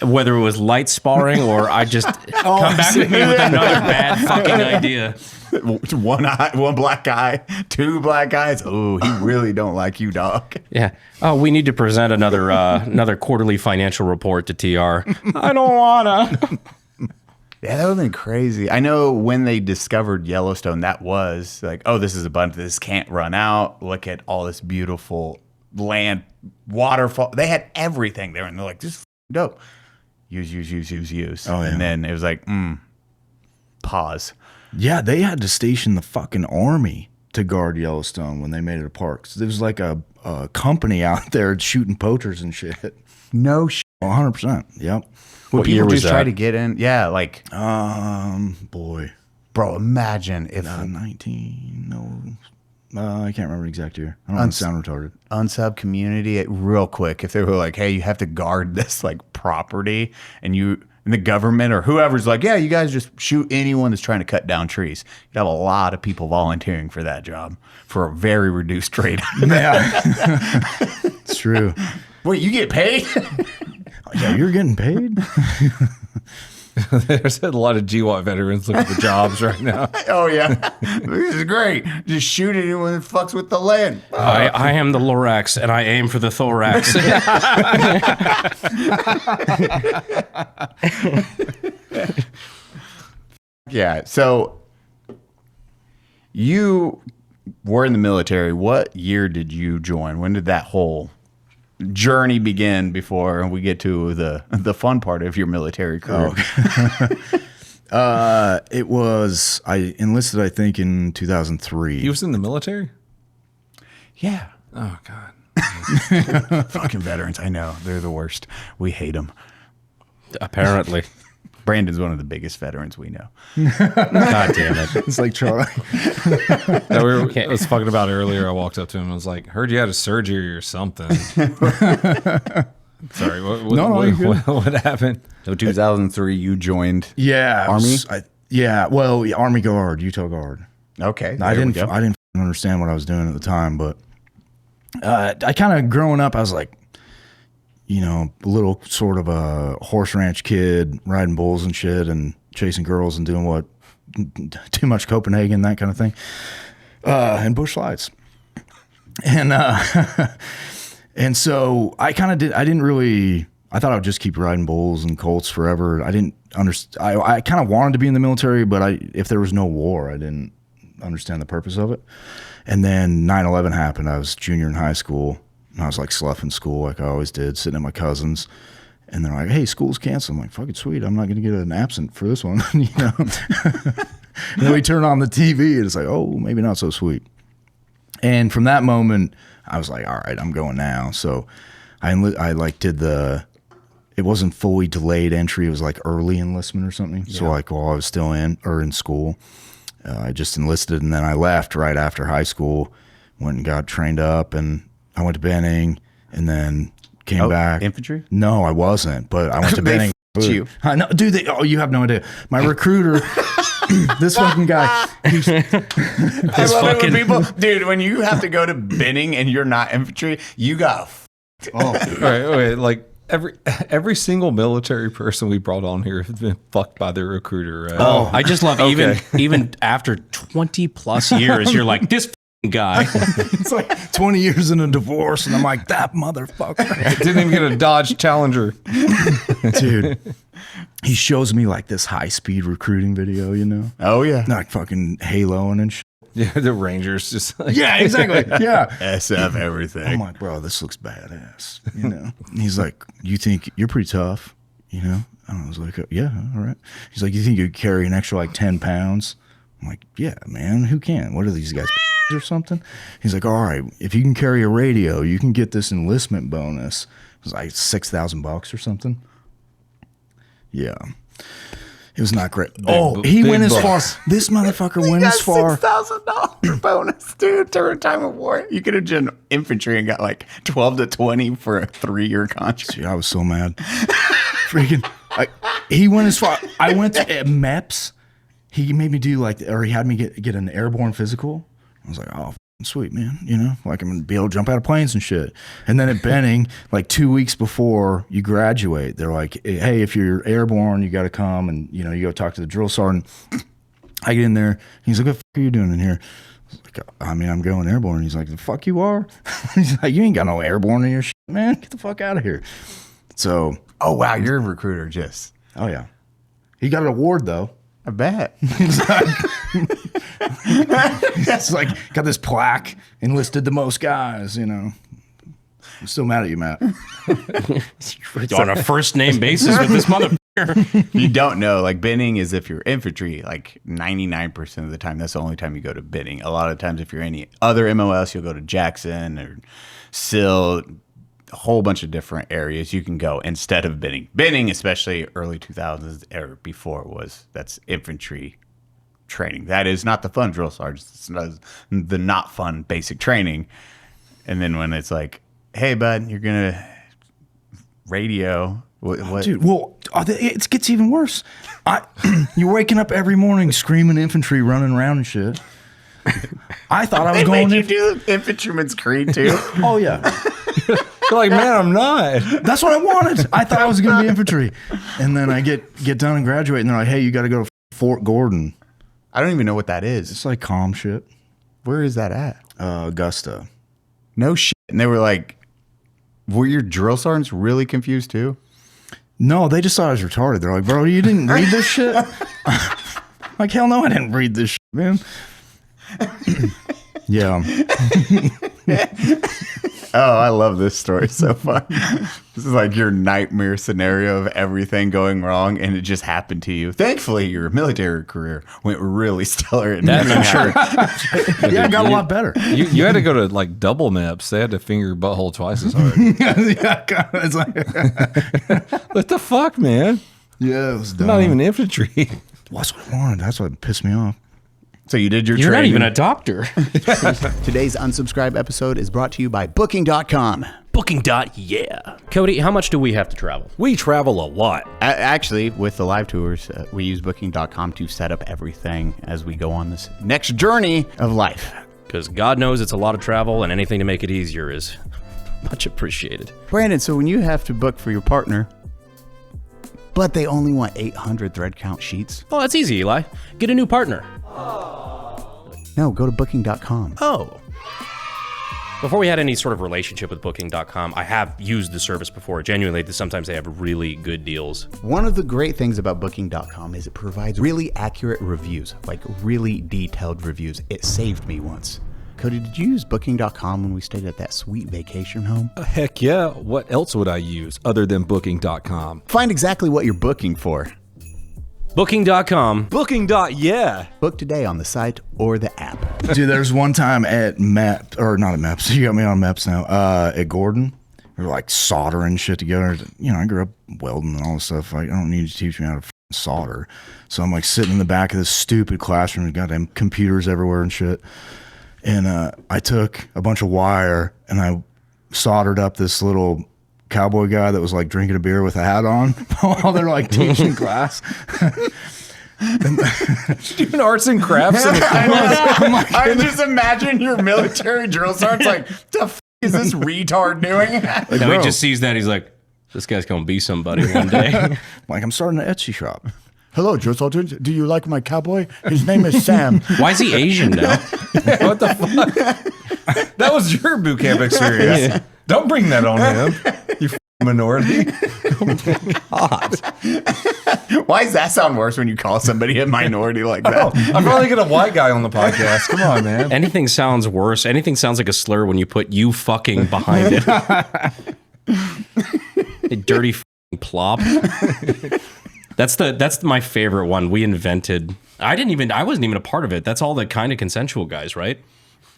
Whether it was light sparring or I just come back with me with another bad fucking idea. One black guy, 2 black guys. Oh, he really don't like you, dog. Yeah. Oh, we need to present another quarterly financial report to TR. I don't wanna. Yeah, that would have been crazy. I know when they discovered Yellowstone, that was like, oh, this is abundant. This can't run out. Look at all this beautiful land, waterfall. They had everything there, and they're like, this is dope. Use. Oh, yeah. And then it was like, pause. Yeah, they had to station the fucking army to guard Yellowstone when they made it a park. So there was like a company out there shooting poachers and shit. No shit. 100%. Yep. When people just try to get in, yeah, like, boy, bro, imagine if 19, I can't remember the exact year. I don't want to sound retarded. Unsub community, real quick, if they were like, hey, you have to guard this like property, and the government or whoever's like, yeah, you guys just shoot anyone that's trying to cut down trees. You'd have a lot of people volunteering for that job for a very reduced rate. Yeah, it's true. Wait, you get paid? Yeah, you're getting paid? There's a lot of GWAT veterans looking for jobs right now. Oh, yeah. This is great. Just shoot anyone that fucks with the land. I am the Lorax, and I aim for the thorax. Yeah, so you were in the military. What year did you join? When did that whole journey begin before we get to the fun part of your military career? It was, I enlisted, I think, in 2003. He was in the military? Yeah. Oh, God. Fucking veterans. I know. They're the worst. We hate them. Apparently. Brandon's one of the biggest veterans we know. God damn it. It's like Charlie. I was fucking about earlier. I walked up to him and was like, heard you had a surgery or something. Sorry, what happened? So 2003, you joined. Yeah. Army? Army Guard, Utah Guard. Okay. I didn't go. understand what I was doing at the time, but I kind of growing up, I was like, a little sort of a horse ranch kid, riding bulls and shit, and chasing girls and doing too much Copenhagen, that kind of thing, and bush lights, and and so I kind of did. I didn't really. I thought I would just keep riding bulls and colts forever. I didn't understand. I kind of wanted to be in the military, but if there was no war, I didn't understand the purpose of it. And then 9/11 happened. I was junior in high school. And I was like sloughing school like I always did, sitting at my cousin's. And they're like, hey, school's canceled. I'm like, fucking sweet. I'm not going to get an absent for this one. And then we turn on the TV and it's like, oh, maybe not so sweet. And from that moment, I was like, all right, I'm going now. So I did it wasn't fully delayed entry. It was like early enlistment or something. Yeah. So like while I was still in school, I just enlisted, and then I left right after high school, went and got trained up, and I went to Benning, and then came back. Infantry? No, I wasn't, but I went to Benning. You. I know, dude. You have no idea. My recruiter, this fucking guy. I love it when people, dude. When you have to go to Benning and you're not infantry, you got. Wait, like every single military person we brought on here has been fucked by their recruiter. Right? Oh, I just love even after 20 plus years, you're like this guy. It's like 20 years in a divorce, and I'm like, that motherfucker. Didn't even get a Dodge Challenger. Dude, he shows me like this high-speed recruiting video, Oh, yeah. Like fucking haloing and shit. Yeah, the Rangers just like. Yeah, exactly. Yeah. SF everything. I'm like, bro, this looks badass. And he's like, you think you're pretty tough, And I was like, yeah, all right. He's like, you think you carry an extra like 10 pounds? I'm like, yeah, man, who can? What are these guys or something? He's like, all right, if you can carry a radio, you can get this enlistment bonus. It was like $6,000 or something. Yeah. It was not great. He went as far. This motherfucker went as far. $6,000 bonus, dude, during time of war. You could have done infantry and got like 12 to 20 for a 3-year contract. Dude, I was so mad. Freaking. He went as far. I went to MEPS. He made me do he had me get an airborne physical. I was like, oh, sweet, man. Like I'm going to be able to jump out of planes and shit. And then at Benning, like 2 weeks before you graduate, they're like, hey, if you're airborne, you got to come and, you go talk to the drill sergeant. I get in there. He's like, what the fuck are you doing in here? I was like, I mean, I'm going airborne. He's like, the fuck you are? He's like, you ain't got no airborne in your shit, man. Get the fuck out of here. So. Oh, wow. You're a recruiter, just. Oh, yeah. He got an award, though. I bet. It's like, got this plaque, enlisted the most guys, I'm still mad at you, Matt. On a first name basis with this motherfucker. You don't know. Like, Benning is if you're infantry, like 99% of the time, that's the only time you go to Benning. A lot of times, if you're any other MOS, you'll go to Jackson or Sill, a whole bunch of different areas you can go instead of Benning. Benning, especially early 2000s or before, that's infantry training. That is not the fun drill sergeants. It's not the not fun basic training. And then when it's like, hey, bud, you're going to radio. What? Dude, well, it gets even worse. You're waking up every morning screaming infantry, running around and shit. I thought I was going to do the infantryman's creed too. Oh, yeah. You're like, man, I'm not. That's what I wanted. I thought I was going to be infantry. And then I get done and graduate, and they're like, hey, you got to go to Fort Gordon. I don't even know what that is. It's like calm shit. Where is that at? Augusta. No shit. And they were like, were your drill sergeants really confused too? No, they just thought I was retarded. They're like, bro, you didn't read this shit? Like, hell no, I didn't read this shit, man. Yeah. Oh, I love this story so far. This is like your nightmare scenario of everything going wrong, and it just happened to you. Thankfully, your military career went really stellar. I'm sure. Yeah, it got a lot better. You had to go to like double MEPS. They had to finger your butthole twice as hard. Yeah, it's like, What the fuck, man? yeah, it was dumb. Not even infantry. That's what I wanted. That's what pissed me off. So you did your You're training. not even a doctor. Today's Unsubscribe episode is brought to you by Booking.com. Booking.yeah. Cody, how much do we have to travel? We travel a lot. Actually, with the live tours, we use Booking.com to set up everything as we go on this next journey of life. Because God knows it's a lot of travel, and anything to make it easier is much appreciated. Brandon, so when you have to book for your partner, but they only want 800 thread count sheets? Oh, that's easy, Eli. Get a new partner. No, go to Booking.com. Oh. Before we had any sort of relationship with Booking.com, I have used the service before. Genuinely, sometimes they have really good deals. One of the great things about Booking.com is it provides really accurate reviews, like really detailed reviews. It saved me once. Cody, did you use Booking.com when we stayed at that sweet vacation home? Heck yeah. What else would I use other than Booking.com? Find exactly what you're booking for. Booking.com. Booking.yeah. Book today on the site or the app. Dude, there's one time at Maps, or not at Maps, you got me on Maps now, at Gordon, we were like soldering shit together. You know, I grew up welding and all this stuff. Like, I don't need you to teach me how to solder. So I'm like sitting in the back of this stupid classroom, goddamn computers everywhere and shit. And I took a bunch of wire and I soldered up this little cowboy guy that was like drinking a beer with a hat on while they're like teaching class. Doing arts and crafts. I just imagine your military drill sergeant's like, the f is this retard doing? No, he just sees that. He's like, this guy's going to be somebody one day. Like, I'm starting an Etsy shop. Hello, drill sergeant. Do you like my cowboy? His name is Sam. Why is he Asian now? What the fuck? That was your boot camp experience. Yeah. Don't bring that on him, you minority. Why does that sound worse when you call somebody a minority like that? I'm probably get a white guy on the podcast. Come on, man. Anything sounds worse. Anything sounds like a slur when you put you fucking behind it. A dirty fucking plop. That's my favorite one. We invented. I wasn't even a part of it. That's all the kind of consensual guys, right?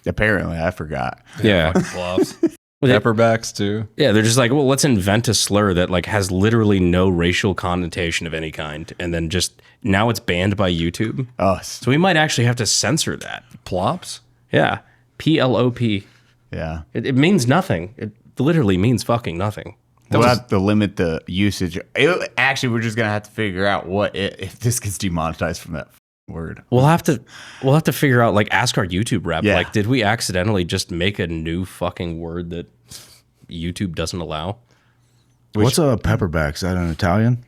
Apparently, I forgot. Yeah. Flops. Pepperbacks too. Yeah, they're just like, well, let's invent a slur that like has literally no racial connotation of any kind, and then just now it's banned by YouTube. Oh, So we might actually have to censor that. Plops? Yeah, PLOP. yeah. It means nothing. It literally means fucking nothing. We'll have to limit the usage. Actually, we're just gonna have to figure out if this gets demonetized from that word. We'll have to figure out, like, ask our YouTube rep. Yeah. Like, did we accidentally just make a new fucking word that YouTube doesn't allow? What's a pepperback? Is that an Italian?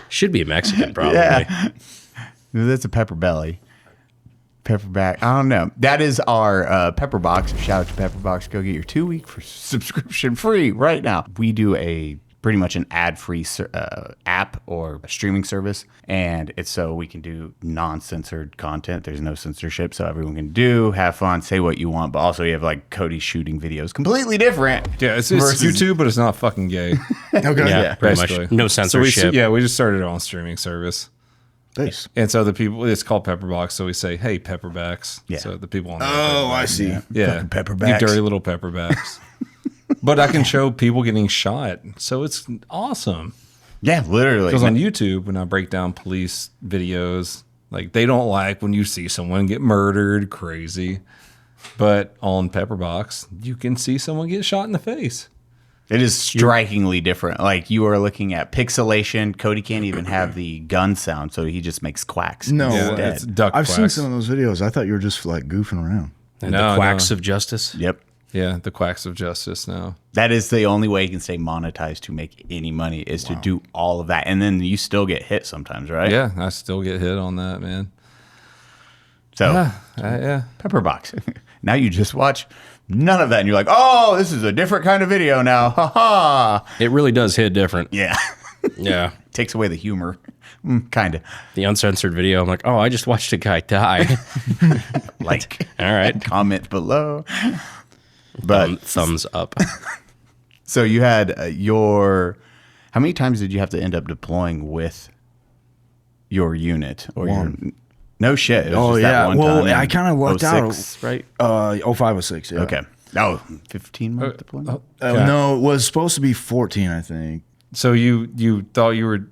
Should be a Mexican, probably. Yeah, that's a pepper belly. Pepperback. I don't know. That is our Pepper Box. Shout out to Pepper Box. Go get your 2-week for subscription free right now. We do pretty much an ad-free app or a streaming service, and it's so we can do non-censored content. There's no censorship, so everyone can have fun, say what you want, but also you have like Cody shooting videos, completely different. Yeah, it's YouTube, but it's not fucking gay. Okay. Yeah, pretty basically. much. No censorship. We just started our own streaming service. Nice. And so the people, it's called Pepperbox, so we say, hey, Pepperbacks. Yeah. So the people on Oh, I see. Yeah. Fucking pepperbacks. You dirty little Pepperbacks. But I can show people getting shot, so it's awesome. Yeah, literally. Because on YouTube, when I break down police videos, like they don't like when you see someone get murdered, crazy. But on Pepperbox, you can see someone get shot in the face. It is strikingly different. Like you are looking at pixelation. Cody can't even have the gun sound, so he just makes quacks. No, instead. it's duck I've quacks. seen some of those videos. I thought you were just like goofing around. And No, the quacks no. of justice. Yep. Yeah, the quacks of justice now. That is the only way you can stay monetized to make any money is to do all of that. And then you still get hit sometimes, right? Yeah, I still get hit on that, man. So, Yeah. Pepperbox. Now you just watch none of that. And you're like, oh, this is a different kind of video now. Ha ha. It really does hit different. Yeah. Yeah. Takes away the humor. Kind of. The uncensored video, I'm like, oh, I just watched a guy die. Like, All right. comment below. But Thumbs up. so you had how many times did you have to end up deploying with your unit or One. no shit. It was Oh, just that yeah. one Well, time I in kind of lucked out. 06, right? 05, 06, yeah. Okay. Oh, 15-month deployment? No, it was supposed to be 14, I think. So you thought you were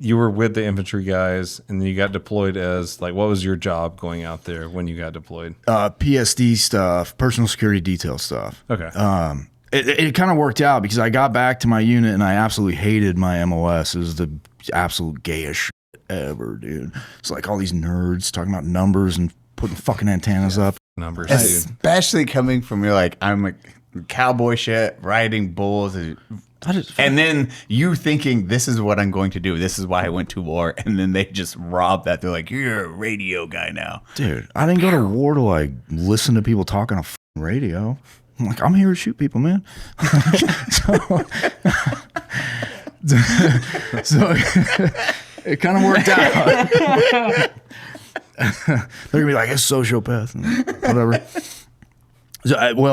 you were with the infantry guys, and then you got deployed as like, what was your job going out there when you got deployed? PSD stuff, personal security detail stuff. Okay. It kind of worked out because I got back to my unit and I absolutely hated my MOS. It was the absolute gayest shit ever, dude. It's like all these nerds talking about numbers and putting fucking antennas up. Numbers, dude. Especially coming from you're like, I'm a cowboy shit, riding bulls. And then you thinking, this is what I'm going to do. This is why I went to war. And then they just rob that. They're like, you're a radio guy now. Dude, I didn't go to war to like listen to people talk on a fucking radio. I'm like, I'm here to shoot people, man. so it kind of worked out. They're gonna be like, it's sociopath, whatever.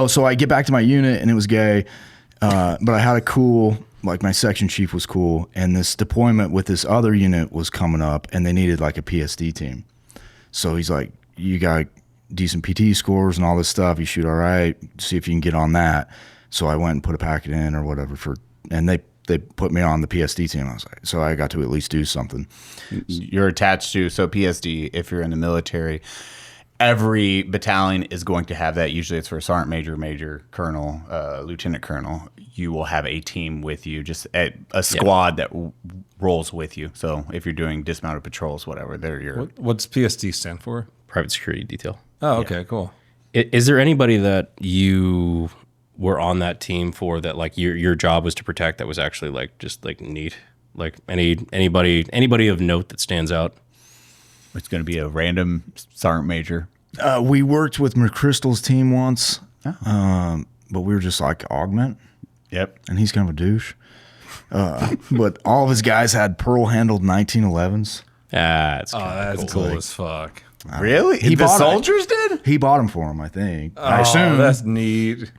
So I get back to my unit and it was gay, but I had a cool, like my section chief was cool, and this deployment with this other unit was coming up, and they needed like a PSD team. So he's like, you got decent PT scores and all this stuff. You shoot all right. See if you can get on that. So I went and put a packet in or whatever and they put me on the PSD team. I was like, so I got to at least do something. You're attached to, so PSD, if you're in the military, every battalion is going to have that. Usually it's for a sergeant major, major, colonel, lieutenant colonel. You will have a team with you, just a squad that rolls with you. So if you're doing dismounted patrols, whatever, they're your... What's PSD stand for? Private security detail. Oh, okay, cool. Is there anybody that you were on that team for that like your job was to protect that was actually like just like neat? Like anybody of note that stands out? It's going to be a random sergeant major. We worked with McChrystal's team once, but we were just like augment. Yep. And he's kind of a douche. But all of his guys had pearl-handled 1911s. That's that's cool as fuck. Really? He the bought soldiers did? He bought them for him, I think. I Oh, assume. that's neat.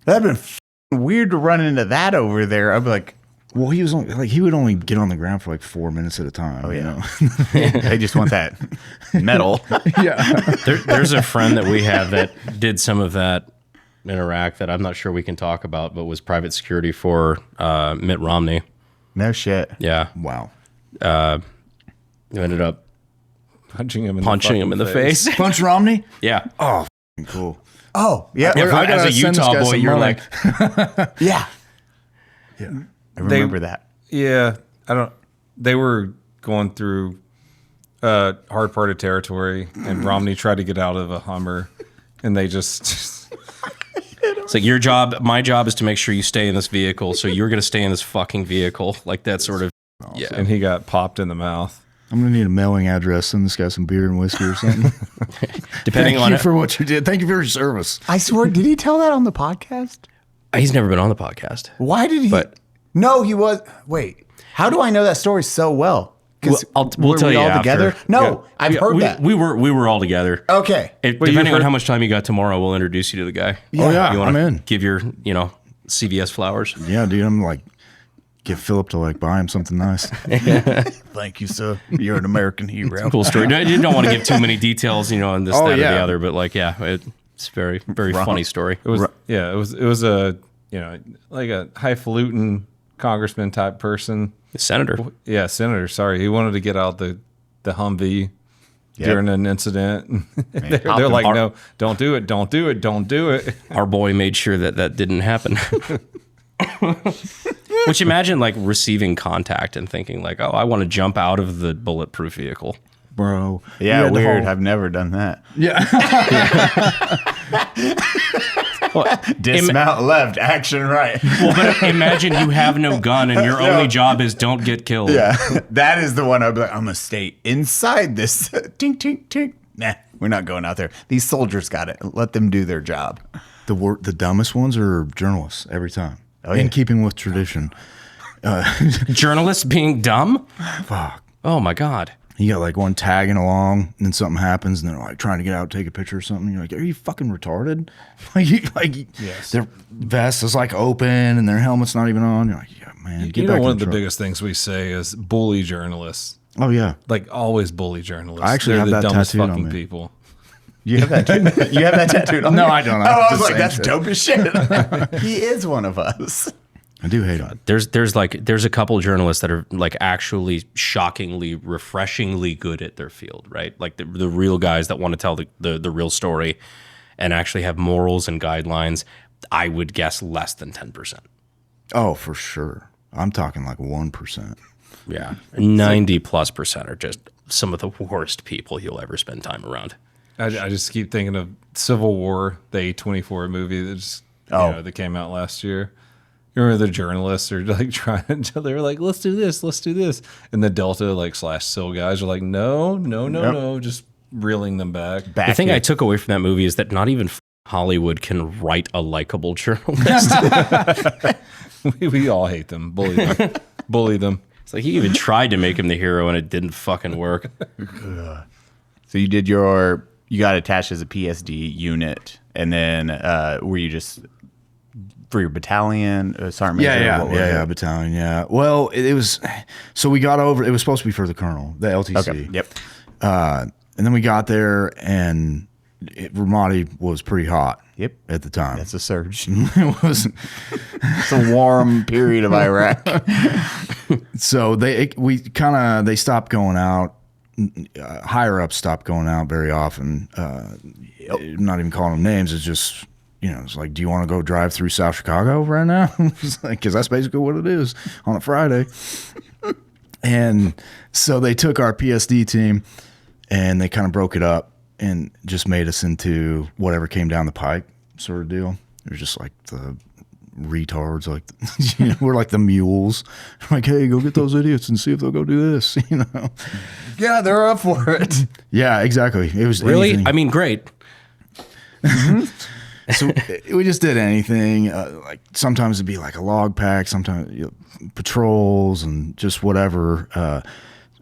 That'd been weird to run into that over there. I'd be like, Well, he was only, like he would only get on the ground for like 4 minutes at a time. Oh yeah, they just want that metal. Yeah. There's a friend that we have that did some of that in Iraq that I'm not sure we can talk about, but was private security for Mitt Romney. No shit. Yeah. Wow. Who ended up Punching him in the face. Punch Romney? Yeah. Oh, cool. Oh yeah. Yeah, I gotta as a send this Utah guy boy, some you're money. like, Yeah. Yeah. I remember that. Yeah, they were going through hard part of territory, and Romney tried to get out of a Hummer, and they just... it's like my job is to make sure you stay in this vehicle, so you're going to stay in this fucking vehicle. Like that sort of, yeah. And he got popped in the mouth. I'm gonna need a mailing address. Send this guy some beer and whiskey or something. Depending Thank on you it. for what you did. Thank you for your service. I swear, did he tell that on the podcast? He's never been on the podcast. Why did he? But- No, he was. Wait, how do I know that story so well? Because We'll tell you all after. together. No, Yeah. I've heard that. We were all together. Okay. Depending on how much time you got tomorrow, we'll introduce you to the guy. Oh yeah, You I'm want in. to give your, CVS flowers? Yeah, dude. I'm like, get Philip to like buy him something nice. Thank you, sir. You're an American hero. Cool story. No, you don't want to give too many details, on this, Oh, that, or yeah. the other. But like, yeah, it's very, very funny story. It was it was a like a highfalutin congressman type person. Senator. Yeah, senator. Sorry, he wanted to get out the Humvee during an incident. They're like, no, don't do it, don't do it, don't do it. Our boy made sure that didn't happen. Which imagine like receiving contact and thinking like, oh, I want to jump out of the bulletproof vehicle. Bro. Yeah, You had the weird. whole- I've never done that. Yeah. Dismount left, action right. Well, but imagine you have no gun and your only job is don't get killed. Yeah, that is the one I'd be like, I'm going to stay inside this. Tink, tink, tink. Nah, we're not going out there. These soldiers got it. Let them do their job. The dumbest ones are journalists every time. Oh, yeah. In keeping with tradition. Journalists being dumb? Fuck. Oh my God. You got like one tagging along, and then something happens, and they're like trying to get out, take a picture or something. You're like, are you fucking retarded? Their vest is like open, and their helmet's not even on. You're like, yeah, man, get back. One in of the truck. biggest things we say is bully journalists. Oh yeah, Like always bully journalists. I actually They're have the that dumbest tattooed on fucking me. people. You have that, you have that tattooed on No, you? I don't. Oh, I was Just like, saying that's shit. dope as shit. He is one of us. I do hate them. There's a couple of journalists that are like actually shockingly, refreshingly good at their field, right? Like the real guys that want to tell the real story and actually have morals and guidelines. I would guess less than 10%. Oh, for sure. I'm talking like 1%. Yeah, 90+% are just some of the worst people you'll ever spend time around. I just keep thinking of Civil War, the A24 movie that came out last year. You remember the journalists are like trying to, they're like, let's do this. And the Delta / SIL guys are like, no, just reeling them back. The thing I took away from that movie is that not even Hollywood can write a likable journalist. we all hate them, bully them. It's like he even tried to make him the hero and it didn't fucking work. So you got attached as a PSD unit, and then were you just for your battalion, sergeant major? Yeah, battalion. Yeah. Well, it was. So we got over. It was supposed to be for the colonel, the LTC. Okay. Yep. And then we got there, and Ramadi was pretty hot. Yep. At the time, That's a surge. it was. It's a warm period of Iraq. So they stopped going out. Higher ups stopped going out very often. Not even calling them names. It's just, it's like, do you want to go drive through South Chicago right now? It's like, because that's basically what it is on a Friday. And so they took our PSD team and they kind of broke it up and just made us into whatever came down the pike sort of deal. It was just like the retards, like we're like the mules. Like, hey, go get those idiots and see if they'll go do this. Yeah, they're up for it. Yeah, exactly. It was Really? anything. I mean, great. So we just did anything. Like sometimes it'd be like a log pack, sometimes patrols and just whatever.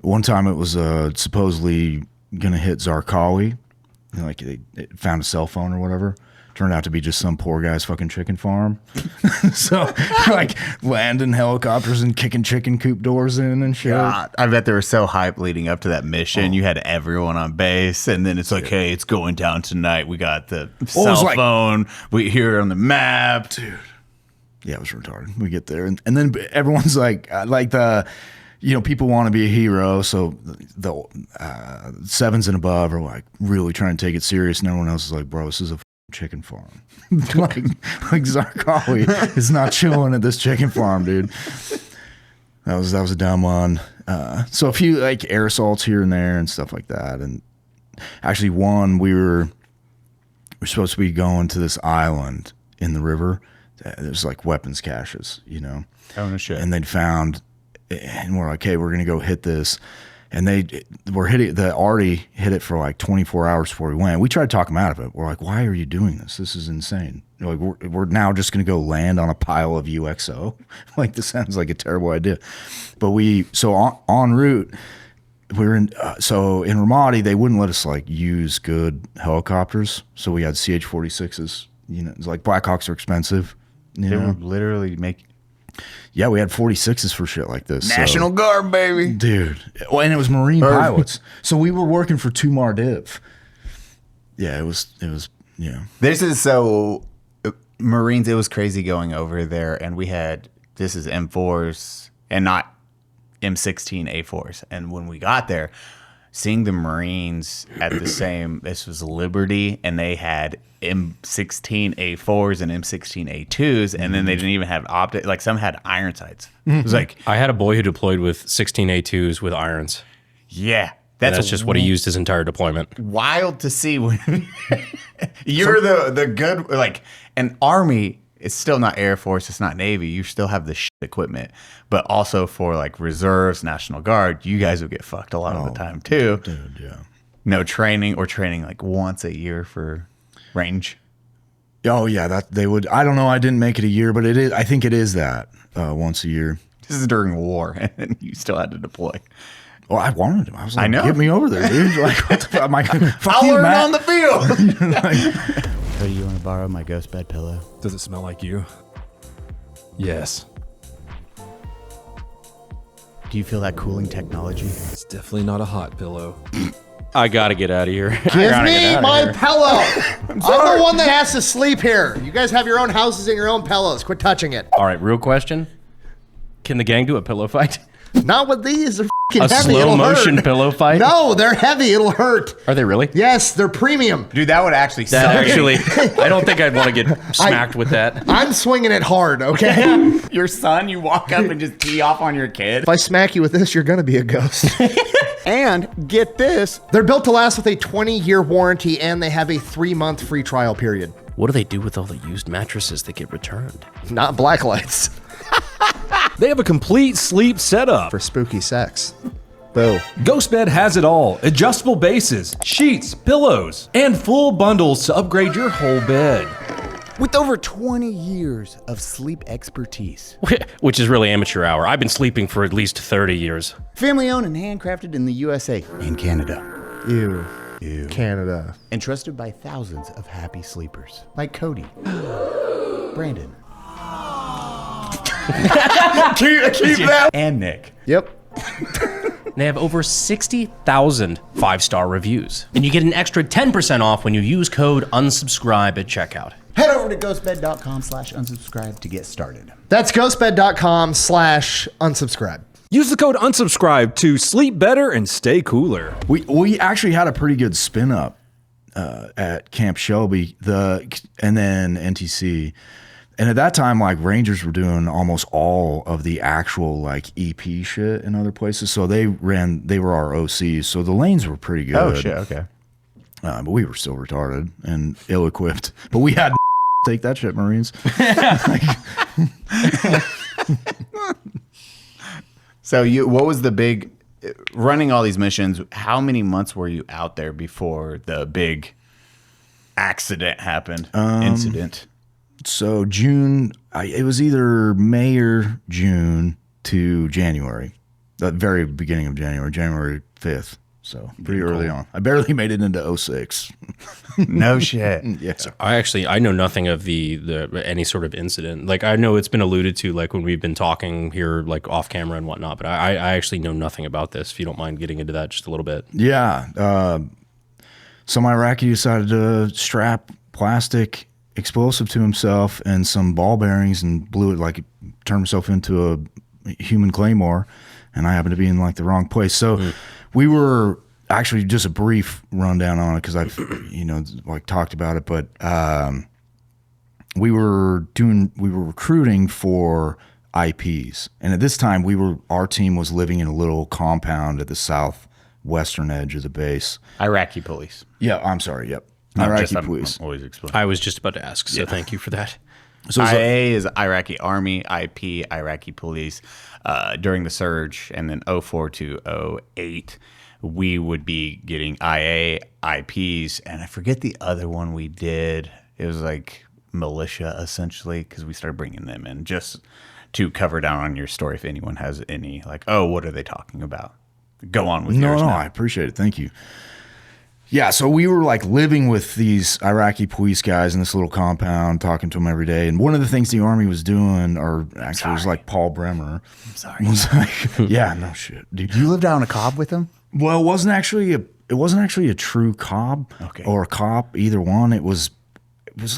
One time it was supposedly gonna hit Zarqawi. Like they found a cell phone or whatever. Turned out to be just some poor guy's fucking chicken farm. So like landing helicopters and kicking chicken coop doors in and shit. God, I bet they were so hyped leading up to that mission. You had everyone on base, and then it's like, hey, it's going down tonight. We got the cell phone. We hear it on the map. Dude. Yeah, it was retarded. We get there, and then everyone's like the, people want to be a hero, so the 7s and above are like really trying to take it serious, and everyone else is like, bro, this is a chicken farm. like Zarqawi is not chilling at this chicken farm, dude. That was a dumb one. So a few like air assaults here and there and stuff like that. And actually one, we're supposed to be going to this island in the river. There's like weapons caches, Oh, no shit. and they'd found, and we're like, hey, we're gonna go hit this. And they were hitting. The Arty hit it for like 24 hours before we went. We tried to talk them out of it. We're like, "Why are you doing this? This is insane. Like, we're now just going to go land on a pile of UXO. Like, this sounds like a terrible idea." But en route, we're in. So in Ramadi, they wouldn't let us like use good helicopters. So we had CH-46s. It's like Blackhawks are expensive. They were literally making. Yeah, we had 46s for shit like this. National Guard, baby. Dude. Well, and it was Marine pilots. So we were working for Tumar Div. Yeah, it was, This is so Marines, it was crazy going over there, and this is M4s and not M16 A4s. And when we got there, seeing the Marines at the same, this was Liberty, and they had M16 A4s and M16 A2s, and then they didn't even have optic. Like some had iron sights. It was like, I had a boy who deployed with 16 A2s with irons. yeah, That's just what he used his entire deployment. Wild to see when you're the good, like an Army. It's still not Air Force. It's not Navy. You still have the shit equipment, but also for like reserves, National Guard, you guys will get fucked a lot of the time too. dude, yeah. No training or training like once a year for range. Oh yeah, that they would. I don't know. I didn't make it a year, but it is. I think it is that once a year. This is during war, and you still had to deploy. Well, I wanted him. I was like, I know. Get me over there, dude. Like, what the fuck? I'm like, fuck I'll you, learn Matt. on the field. Like, So you want to borrow my ghost bed pillow? Does it smell like you? Yes. Do you feel that cooling technology? It's definitely not a hot pillow. I gotta get out of here. Give me my pillow. I'm the one that has to sleep here. You guys have your own houses and your own pillows. Quit touching it. All right, real question. Can the gang do a pillow fight? Not with these. They're A heavy. slow It'll motion hurt. pillow fight? No, they're heavy. It'll hurt. Are they really? Yes, they're premium. Dude, that would actually suck. That actually, I don't think I'd want to get smacked with that. I'm swinging it hard, okay? Your son, you walk up and just tee off on your kid. If I smack you with this, you're going to be a ghost. And get this. They're built to last with a 20-year warranty, and they have a 3-month free trial period. What do they do with all the used mattresses that get returned? Not black lights. They have a complete sleep setup. For spooky sex. Boo. GHOSTBED has it all. Adjustable bases, sheets, pillows, and full bundles to upgrade your whole bed. With over 20 years of sleep expertise. Which is really amateur hour. I've been sleeping for at least 30 years. Family owned and handcrafted in the USA and Canada. Ew. Canada. And trusted by thousands of happy sleepers. Like Cody. Brandon. keep that. And Nick. Yep. They have over 60,000 5-star reviews. And you get an extra 10% off when you use code UNSUBSCRIBE at checkout. Head over to ghostbed.com/unsubscribe to get started. That's ghostbed.com/unsubscribe. Use the code unsubscribe to sleep better and stay cooler. We actually had a pretty good spin up at Camp Shelby, and then NTC. And at that time, like Rangers were doing almost all of the actual like EP shit in other places. So they were our OCs. So the lanes were pretty good. Oh shit, okay. But we were still retarded and ill-equipped. But we had to take that shit, Marines. So what was the big, running all these missions, how many months were you out there before the big accident happened? Incident? So June, it was either May or June to January. The very beginning of January 5th. So pretty early on. I barely made it into 06. No shit. Yeah. I know nothing of the any sort of incident. Like I know it's been alluded to like when we've been talking here like off camera and whatnot, but I actually know nothing about this. If you don't mind getting into that just a little bit. Yeah. Some Iraqi decided to strap plastic explosive to himself and some ball bearings and blew it, like it turned himself into a human claymore, and I happened to be in like the wrong place. So we were actually, just a brief rundown on it because I've like talked about it, but we were recruiting for IPs, and at this time our team was living in a little compound at the southwestern edge of the base. Iraqi police. Yeah, I'm sorry. Yep. I'm Iraqi police. always explain. I was just about to ask, so thank you for that. So IA is Iraqi Army, IP, Iraqi police. During the surge, and then 04 to 08, we would be getting IA, IPs, and I forget the other one we did. It was like militia, essentially, because we started bringing them in just to cover down on your story if anyone has any, like, oh, what are they talking about? Go on with yours now. I appreciate it. Thank you. Yeah, so we were like living with these Iraqi police guys in this little compound, talking to them every day. And one of the things the Army was doing, or actually it was like Paul Bremer. I'm sorry. Was like, yeah, no shit, dude. You lived out on a cob with them? Well, it wasn't actually a true cob or a cop, either one. It was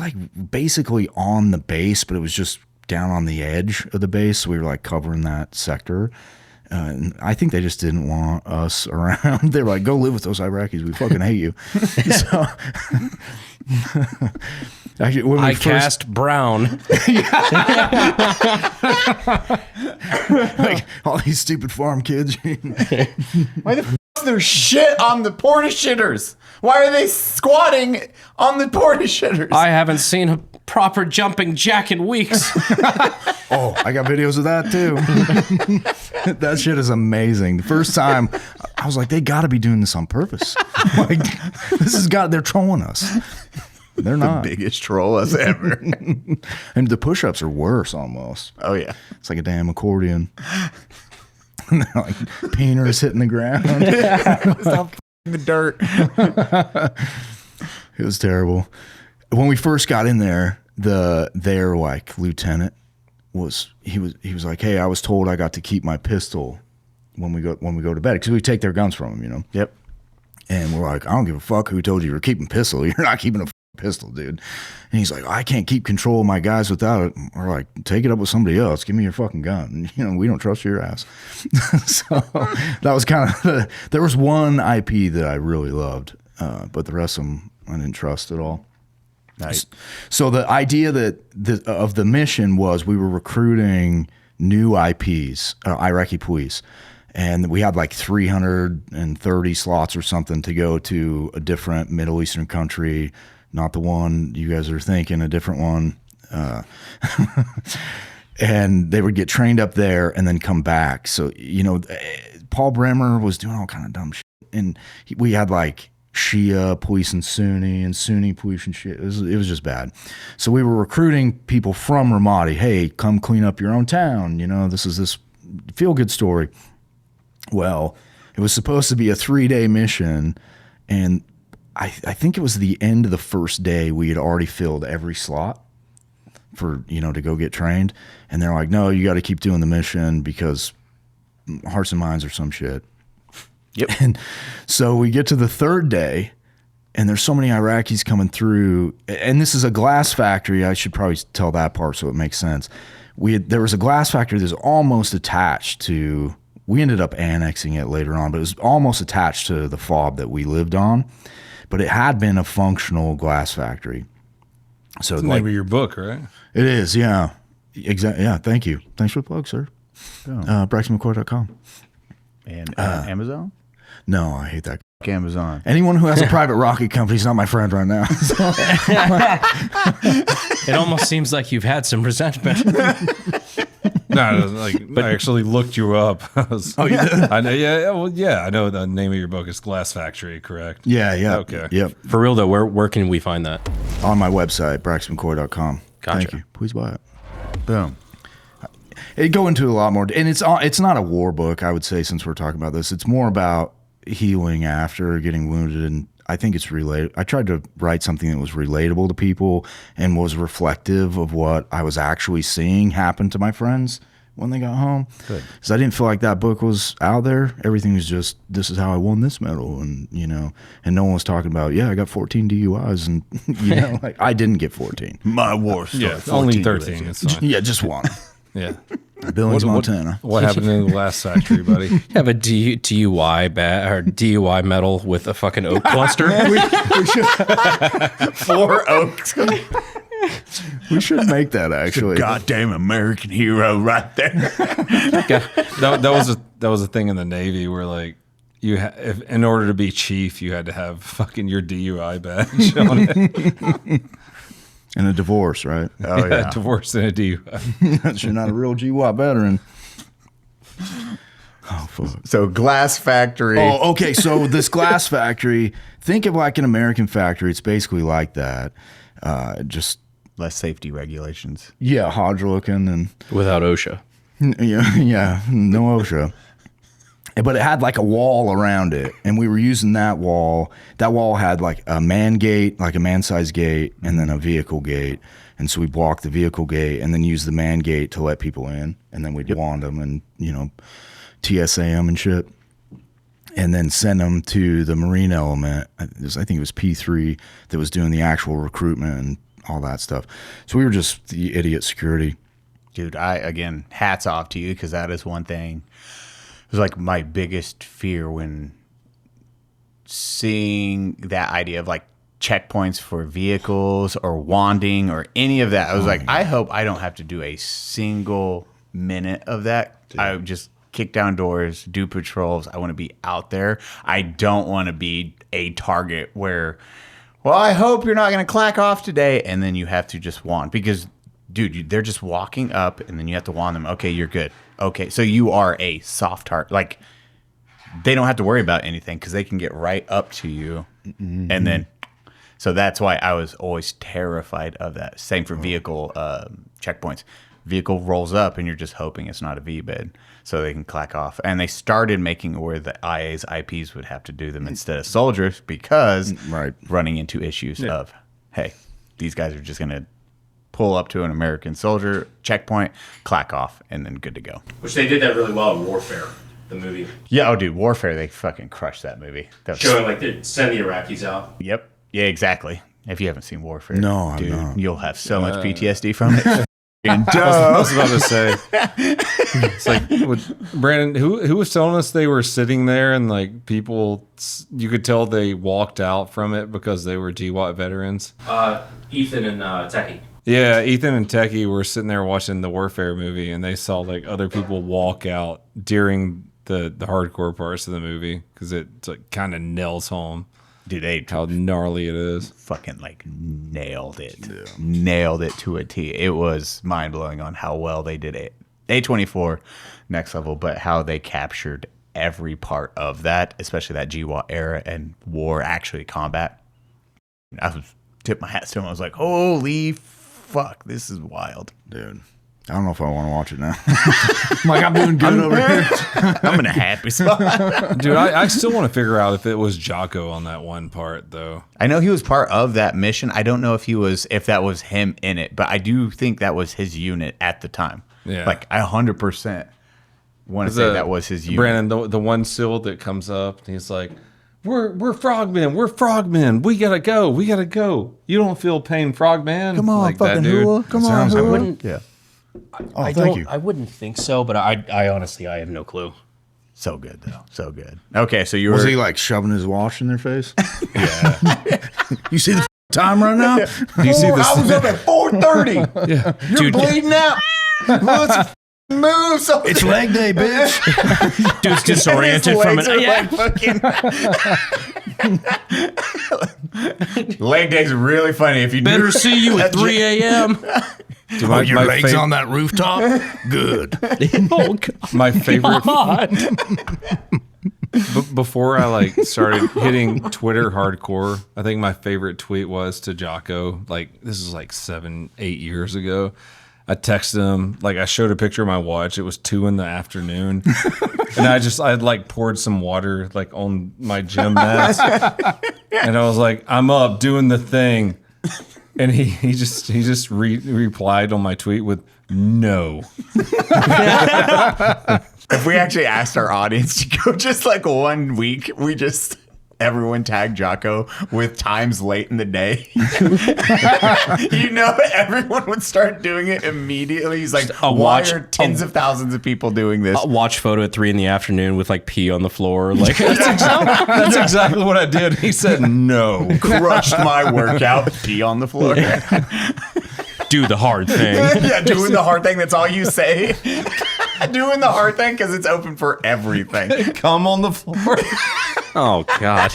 like basically on the base, but it was just down on the edge of the base. So we were like covering that sector. And I think they just didn't want us around. They were like, go live with those Iraqis. We fucking hate you. So, actually, when we cast Brown. like, all these stupid farm kids. Why the f*** is there shit on the porta shitters? Why are they squatting on the porta shitters? I haven't seen a proper jumping jack in weeks. Oh, I got videos of that too. That shit is amazing. The first time, I was like, they got to be doing this on purpose. Like, they're trolling us. They're not. The biggest troll us ever. And the push-ups are worse almost. Oh, yeah. It's like a damn accordion. And they're like peeners hitting the ground. Stop the dirt. It was terrible. When we first got in there, their like lieutenant was like, hey, I was told I got to keep my pistol when we go to bed, because we take their guns from them, you know. Yep. And we're like, I don't give a fuck who told you were keeping pistol. You're not keeping a pistol, dude. And he's like, I can't keep control of my guys without it. We're like, take it up with somebody else. Give me your fucking gun. And, we don't trust your ass. So that was kind of there was one IP that I really loved, but the rest of them I didn't trust at all. Nice. So the idea of the mission was we were recruiting new IPs, Iraqi police. And we had like 330 slots or something to go to a different Middle Eastern country, not the one you guys are thinking, a different one. And they would get trained up there and then come back. So, Paul Bremer was doing all kind of dumb shit. And we had like Shia police and Sunni police and shit. It was just bad. So we were recruiting people from Ramadi. Hey, come clean up your own town. This is this feel-good story. Well, it was supposed to be a 3-day mission, and I think it was the end of the first day we had already filled every slot for, to go get trained. And they're like, no, you got to keep doing the mission because hearts and minds or some shit. Yep. And so we get to the third day, and there's so many Iraqis coming through, and this is a glass factory. I should probably tell that part so it makes sense. There was a glass factory that's almost attached to... We ended up annexing it later on, but it was almost attached to the FOB that we lived on. But it had been a functional glass factory. So It's the name of your book, right? It is, yeah. Exactly. Yeah, thank you. Thanks for the plug, sir. BraxtonMcCoy.com. And Amazon? No, I hate that. Amazon. Anyone who has a private rocket company is not my friend right now. It almost seems like you've had some resentment. No, I actually looked you up. Oh, you did? I know. Yeah. I know the name of your book is Glass Factory, correct? Yeah. Okay. Yep. For real though, where can we find that? On my website, BraxtonMcCoy.com. Gotcha. Thank you. Please buy it. Boom. It go into a lot more, and it's not a war book, I would say, since we're talking about this. It's more about healing after getting wounded, and I think it's related. I tried to write something that was relatable to people and was reflective of what I was actually seeing happen to my friends when they got home. Good. Because I didn't feel like that book was out there. Everything was just, this is how I won this medal, and and no one was talking about, I got 14 DUIs, and like I didn't get 14. My war story. Yeah, only 13. It's fine. Yeah, just one. Yeah. Billings, Montana. What happened in the last factory, buddy? Have a DUI medal with a fucking oak cluster. we should 4 oaks. We should make that actually. Goddamn American hero right there. That was a thing in the Navy where like if in order to be chief, you had to have fucking your DUI badge on it. And a divorce, right? Oh yeah. Divorce and a DUI. You're not a real GWAT veteran. Oh, fuck. So glass factory. Oh, okay. So this glass factory, think of like an American factory. It's basically like that. Just less safety regulations. Yeah, Hodge looking and Without OSHA. yeah, no OSHA. But it had like a wall around it, and we were using that wall. That wall had like a man gate, like a man-sized gate, and then a vehicle gate. And so we blocked the vehicle gate and then used the man gate to let people in. And then we'd wand them and, TSA them and shit. And then send them to the Marine element. I think it was P3 that was doing the actual recruitment and all that stuff. So we were just the idiot security. Dude, again, hats off to you, because that is one thing. It was like my biggest fear when seeing that idea of like checkpoints for vehicles or wanding or any of that. I was like, I hope I don't have to do a single minute of that. Dude. I would just kick down doors, do patrols. I want to be out there. I don't want to be a target where, well, I hope you're not going to clack off today. And then you have to just wand, because dude, they're just walking up and then you have to wand them. Okay, you're good. Okay, so you are a soft target. Like, they don't have to worry about anything because they can get right up to you. Mm-hmm. And then, so that's why I was always terrified of that. Same for vehicle checkpoints. Vehicle rolls up and you're just hoping it's not a V-bed so they can clack off. And they started making it where the IA's IPs would have to do them instead of soldiers, because running into issues of, hey, these guys are just going to pull up to an American soldier checkpoint, clack off, and then good to go. Which they did that really well in warfare. The movie. Yeah, oh, dude, Warfare, they fucking crushed that movie. That was- Showing like they send the Iraqis out. Yep. Yeah, exactly. If you haven't seen Warfare, No, I'm dude, not. you'll have so much PTSD from it. I was about to say, it's like, Brandon, who was telling us they were sitting there and like people, you could tell they walked out from it because they were GWAT veterans. Ethan and Techie. Yeah, Ethan and Techie were sitting there watching the Warfare movie, and they saw like other people walk out during the hardcore parts of the movie because it like kind of nails home Dude, they how gnarly it is. fucking like nailed it. Yeah. Nailed it to a T. It was mind blowing on how well they did it. A24, next level, but how they captured every part of that, especially that GWAT era and war, actually combat. I was tipped my hat to him. I was like, holy fuck, this is wild. Dude, I don't know if I want to watch it now. I'm like, I'm doing good over here. I'm in a happy spot. Dude, I still want to figure out if it was Jocko on that one part though. I know he was part of that mission. I don't know if that was him in it, but I do think that was his unit at the time. Yeah. Like I 100% want to say that was his unit. Brandon, the one SEAL that comes up and he's like, We're frogmen. We're frogmen. We gotta go. We gotta go. You don't feel pain, frogman. Come on, like fucking that, dude. hula. Come on, Sounds hula. good. Yeah. Oh, I thank you. I wouldn't think so, but I honestly I have no clue. So good though. So good. Okay, so you Was were he like shoving his watch in their face? Yeah. You see the time right now? Do you see this? I was up at 4:30. Yeah. You're Dude. bleeding out. Let's move. So It's leg day, bitch. Dude's disoriented from it. Yeah. Leg day's really funny if you Better do. see you at 3 a.m. Dude, Oh, your legs fa- on that rooftop? Good. Oh, God. my favorite God. before I like started hitting Twitter hardcore, I think my favorite tweet was to Jocko. Like this is like 7-8 years ago. I texted him, like I showed a picture of my watch. It was 2 p.m, and I had like poured some water like on my gym mats, and I was like, I'm up doing the thing, and he just replied on my tweet with no. If we actually asked our audience to go just like 1 week, everyone tagged Jocko with times late in the day. Everyone would start doing it immediately. He's like, why are tens of thousands of people doing this? A watch photo at 3 p.m. with like pee on the floor. Like That's exactly what I did. He said no. Crushed my workout. Pee on the floor. do the hard thing. Yeah, doing the hard thing. That's all you say. Doing the hard thing because it's open for everything. Come on the floor. Oh God.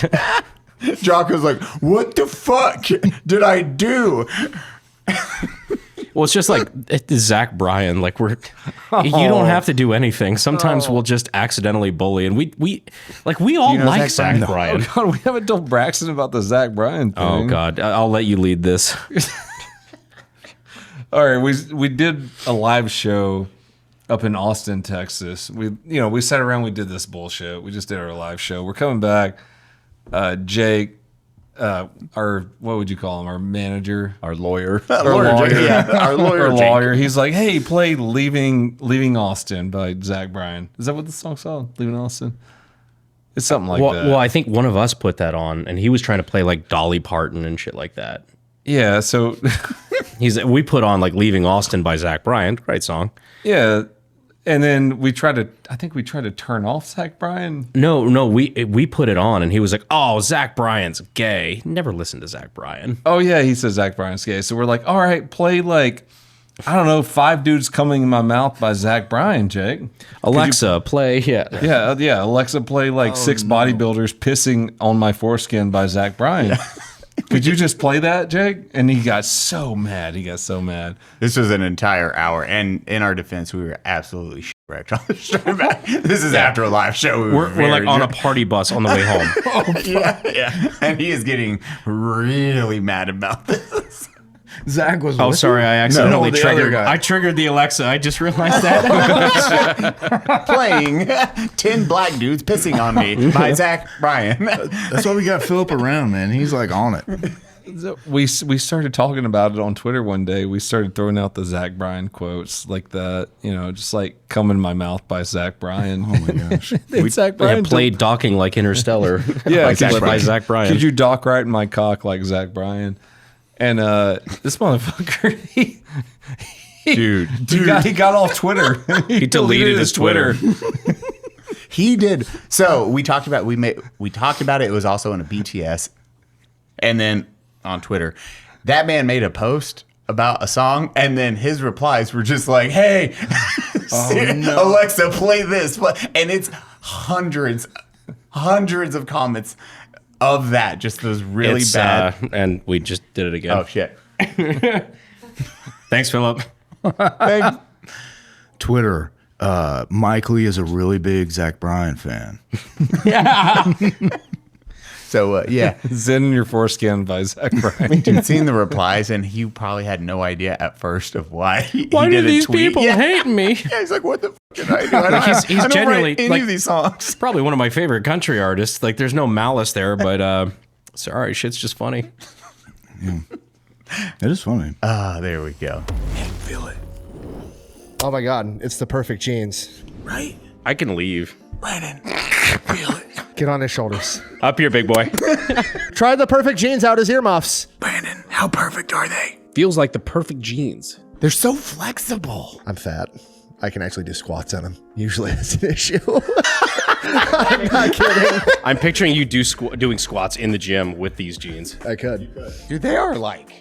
Jocko's like, what the fuck did I do? Well, it's just like Zach Bryan. Like you don't have to do anything. Sometimes we'll just accidentally bully, and we all You know like Zach Zach Bryan. Oh God, we haven't told Braxton about the Zach Bryan thing. Oh God, I'll let you lead this. All right, we did a live show up in Austin, Texas. We sat around, we did this bullshit. We just did our live show. We're coming back. Jake, our what would you call him? Our manager, Our lawyer. our lawyer, Yeah, our lawyer. our Jake. lawyer. He's like, hey, play "Leaving Austin" by Zach Bryan. Is that what the song's called? "Leaving Austin." It's something like that. Well, I think one of us put that on, and he was trying to play like Dolly Parton and shit like that. Yeah. So We put on like "Leaving Austin" by Zach Bryan. Great song. yeah. And then we tried to turn off Zach Bryan. No, we put it on, and he was like, "Oh, Zach Bryan's gay." Never listened to Zach Bryan. Oh yeah, he says Zach Bryan's gay. So we're like, all right, play like, I don't know, 5 Dudes Coming in My Mouth by Zach Bryan, Jake. Alexa, play. Yeah. Yeah. Alexa, play like 6 Bodybuilders Pissing on My Foreskin by Zach Bryan. Could you just play that, Jake? And he got so mad. This was an entire hour, and in our defense, we were absolutely shipwrecked on the stream back. This is after a live show. We're like on a party bus on the way home. yeah, and he is getting really mad about this. Zach was. Oh, sorry, I accidentally the other triggered. guy. I triggered the Alexa. I just realized that. Playing 10 black dudes pissing on me by Zach Bryan. That's why we got Philip around, man. He's like on it. We started talking about it on Twitter one day. We started throwing out the Zach Bryan quotes like that, just like "Come in My Mouth" by Zach Bryan. Oh my gosh. Zach Yeah, Bryan played docking like Interstellar. Yeah, like that by Zach Bryan. Could you dock right in my cock like Zach Bryan? And this motherfucker, he got off Twitter. He deleted his Twitter. He did. So we talked about we talked about it. It was also in a BTS, and then on Twitter, that man made a post about a song, and then his replies were just like, "Hey, Alexa, play this," and it's hundreds of comments of that. Just those really bad. And we just did it again. Oh shit! Thanks, Philip. Thanks. Twitter. Mike Lee is a really big Zach Bryan fan. So yeah, Zen in Your Foreskin by Zach Bryan. dude, seeing the replies, and he probably had no idea at first of why. He Why did do a these tweet. people hate me? Yeah, he's like, what the fuck did I do? I don't, He's I don't genuinely, write any like- of these songs. Probably one of my favorite country artists. Like, there's no malice there, but sorry, shit's just funny. It is funny. Ah, there we go. Feel it. Oh my God, it's the perfect jeans. Right? I can leave. Brandon, feel it. Get on his shoulders. Up here, big boy. Try the perfect jeans out as earmuffs. Brandon, how perfect are they? Feels like the perfect jeans. They're so flexible. I'm fat. I can actually do squats in them. Usually it's an issue. I'm not kidding. I'm picturing you doing squats in the gym with these jeans. I could. Dude, they are like.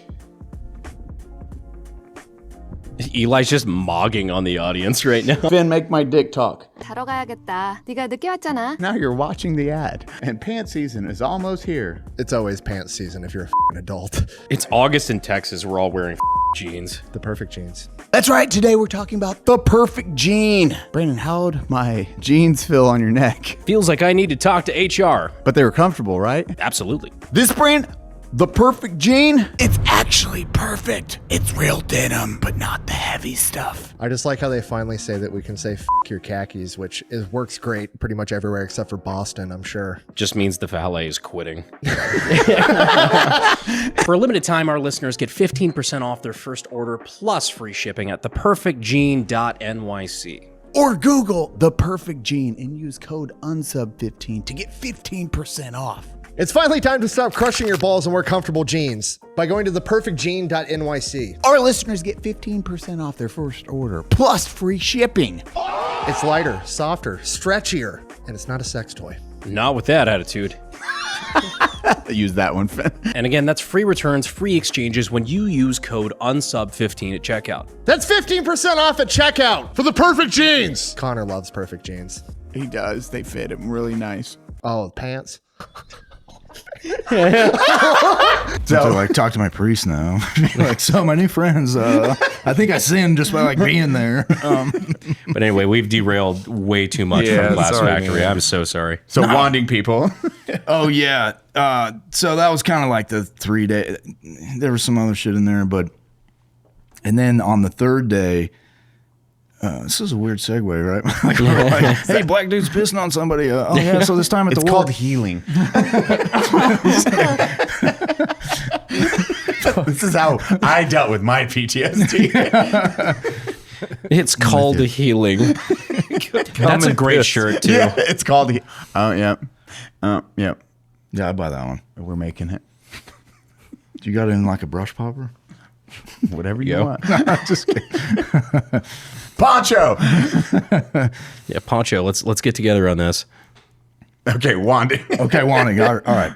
Eli's just mogging on the audience right now. Finn, make my dick talk. 자러 가야겠다. 네가 늦게 왔잖아. Now you're watching the ad. And pants season is almost here. It's always pants season if you're a f***ing adult. It's August in Texas. We're all wearing jeans. The perfect jeans. That's right. Today we're talking about the perfect jean. Brandon, how'd my jeans feel on your neck? Feels like I need to talk to HR. But they were comfortable, right? Absolutely. This brand, the perfect jean. It's actually perfect. It's real denim, but not the heavy stuff. I just like how they finally say that we can say f*** your khakis, which works great pretty much everywhere except for Boston, I'm sure. Just means the valet is quitting. For a limited time, our listeners get 15% off their first order plus free shipping at theperfectjean.nyc. Or Google the perfect jean and use code UNSUB15 to get 15% off. It's finally time to stop crushing your balls and wear comfortable jeans by going to theperfectjean.nyc. Our listeners get 15% off their first order plus free shipping. It's lighter, softer, stretchier, and it's not a sex toy. Not with that attitude. Use that one, Finn. And again, that's free returns, free exchanges when you use code UNSUB15 at checkout. That's 15% off at checkout for the perfect jeans. Connor loves perfect jeans. He does. They fit him really nice. Oh, pants. So like talk to my priest now. Like, so my new friends, I think I sinned just by like being there. But anyway, we've derailed way too much Yeah, from Glass sorry, Factory. man. I'm so sorry. So wanding people. Oh yeah. So that was kind of like the 3 day. There was some other shit in there, and then on the third day, this is a weird segue, right? Like, we're like, hey, black dude's pissing on somebody. Oh yeah. So this time at It's the called wharf. healing. This is how I dealt with my PTSD. It's called a healing. That's a great shirt, too. Yeah, it's called. Oh yeah, yeah. Yeah, I buy that one. We're making it. You got it in like a brush popper? Whatever you Yo. want. Just kidding. Poncho. Yeah, Poncho, let's get together on this. Okay, wanding. Okay, wanting. All right.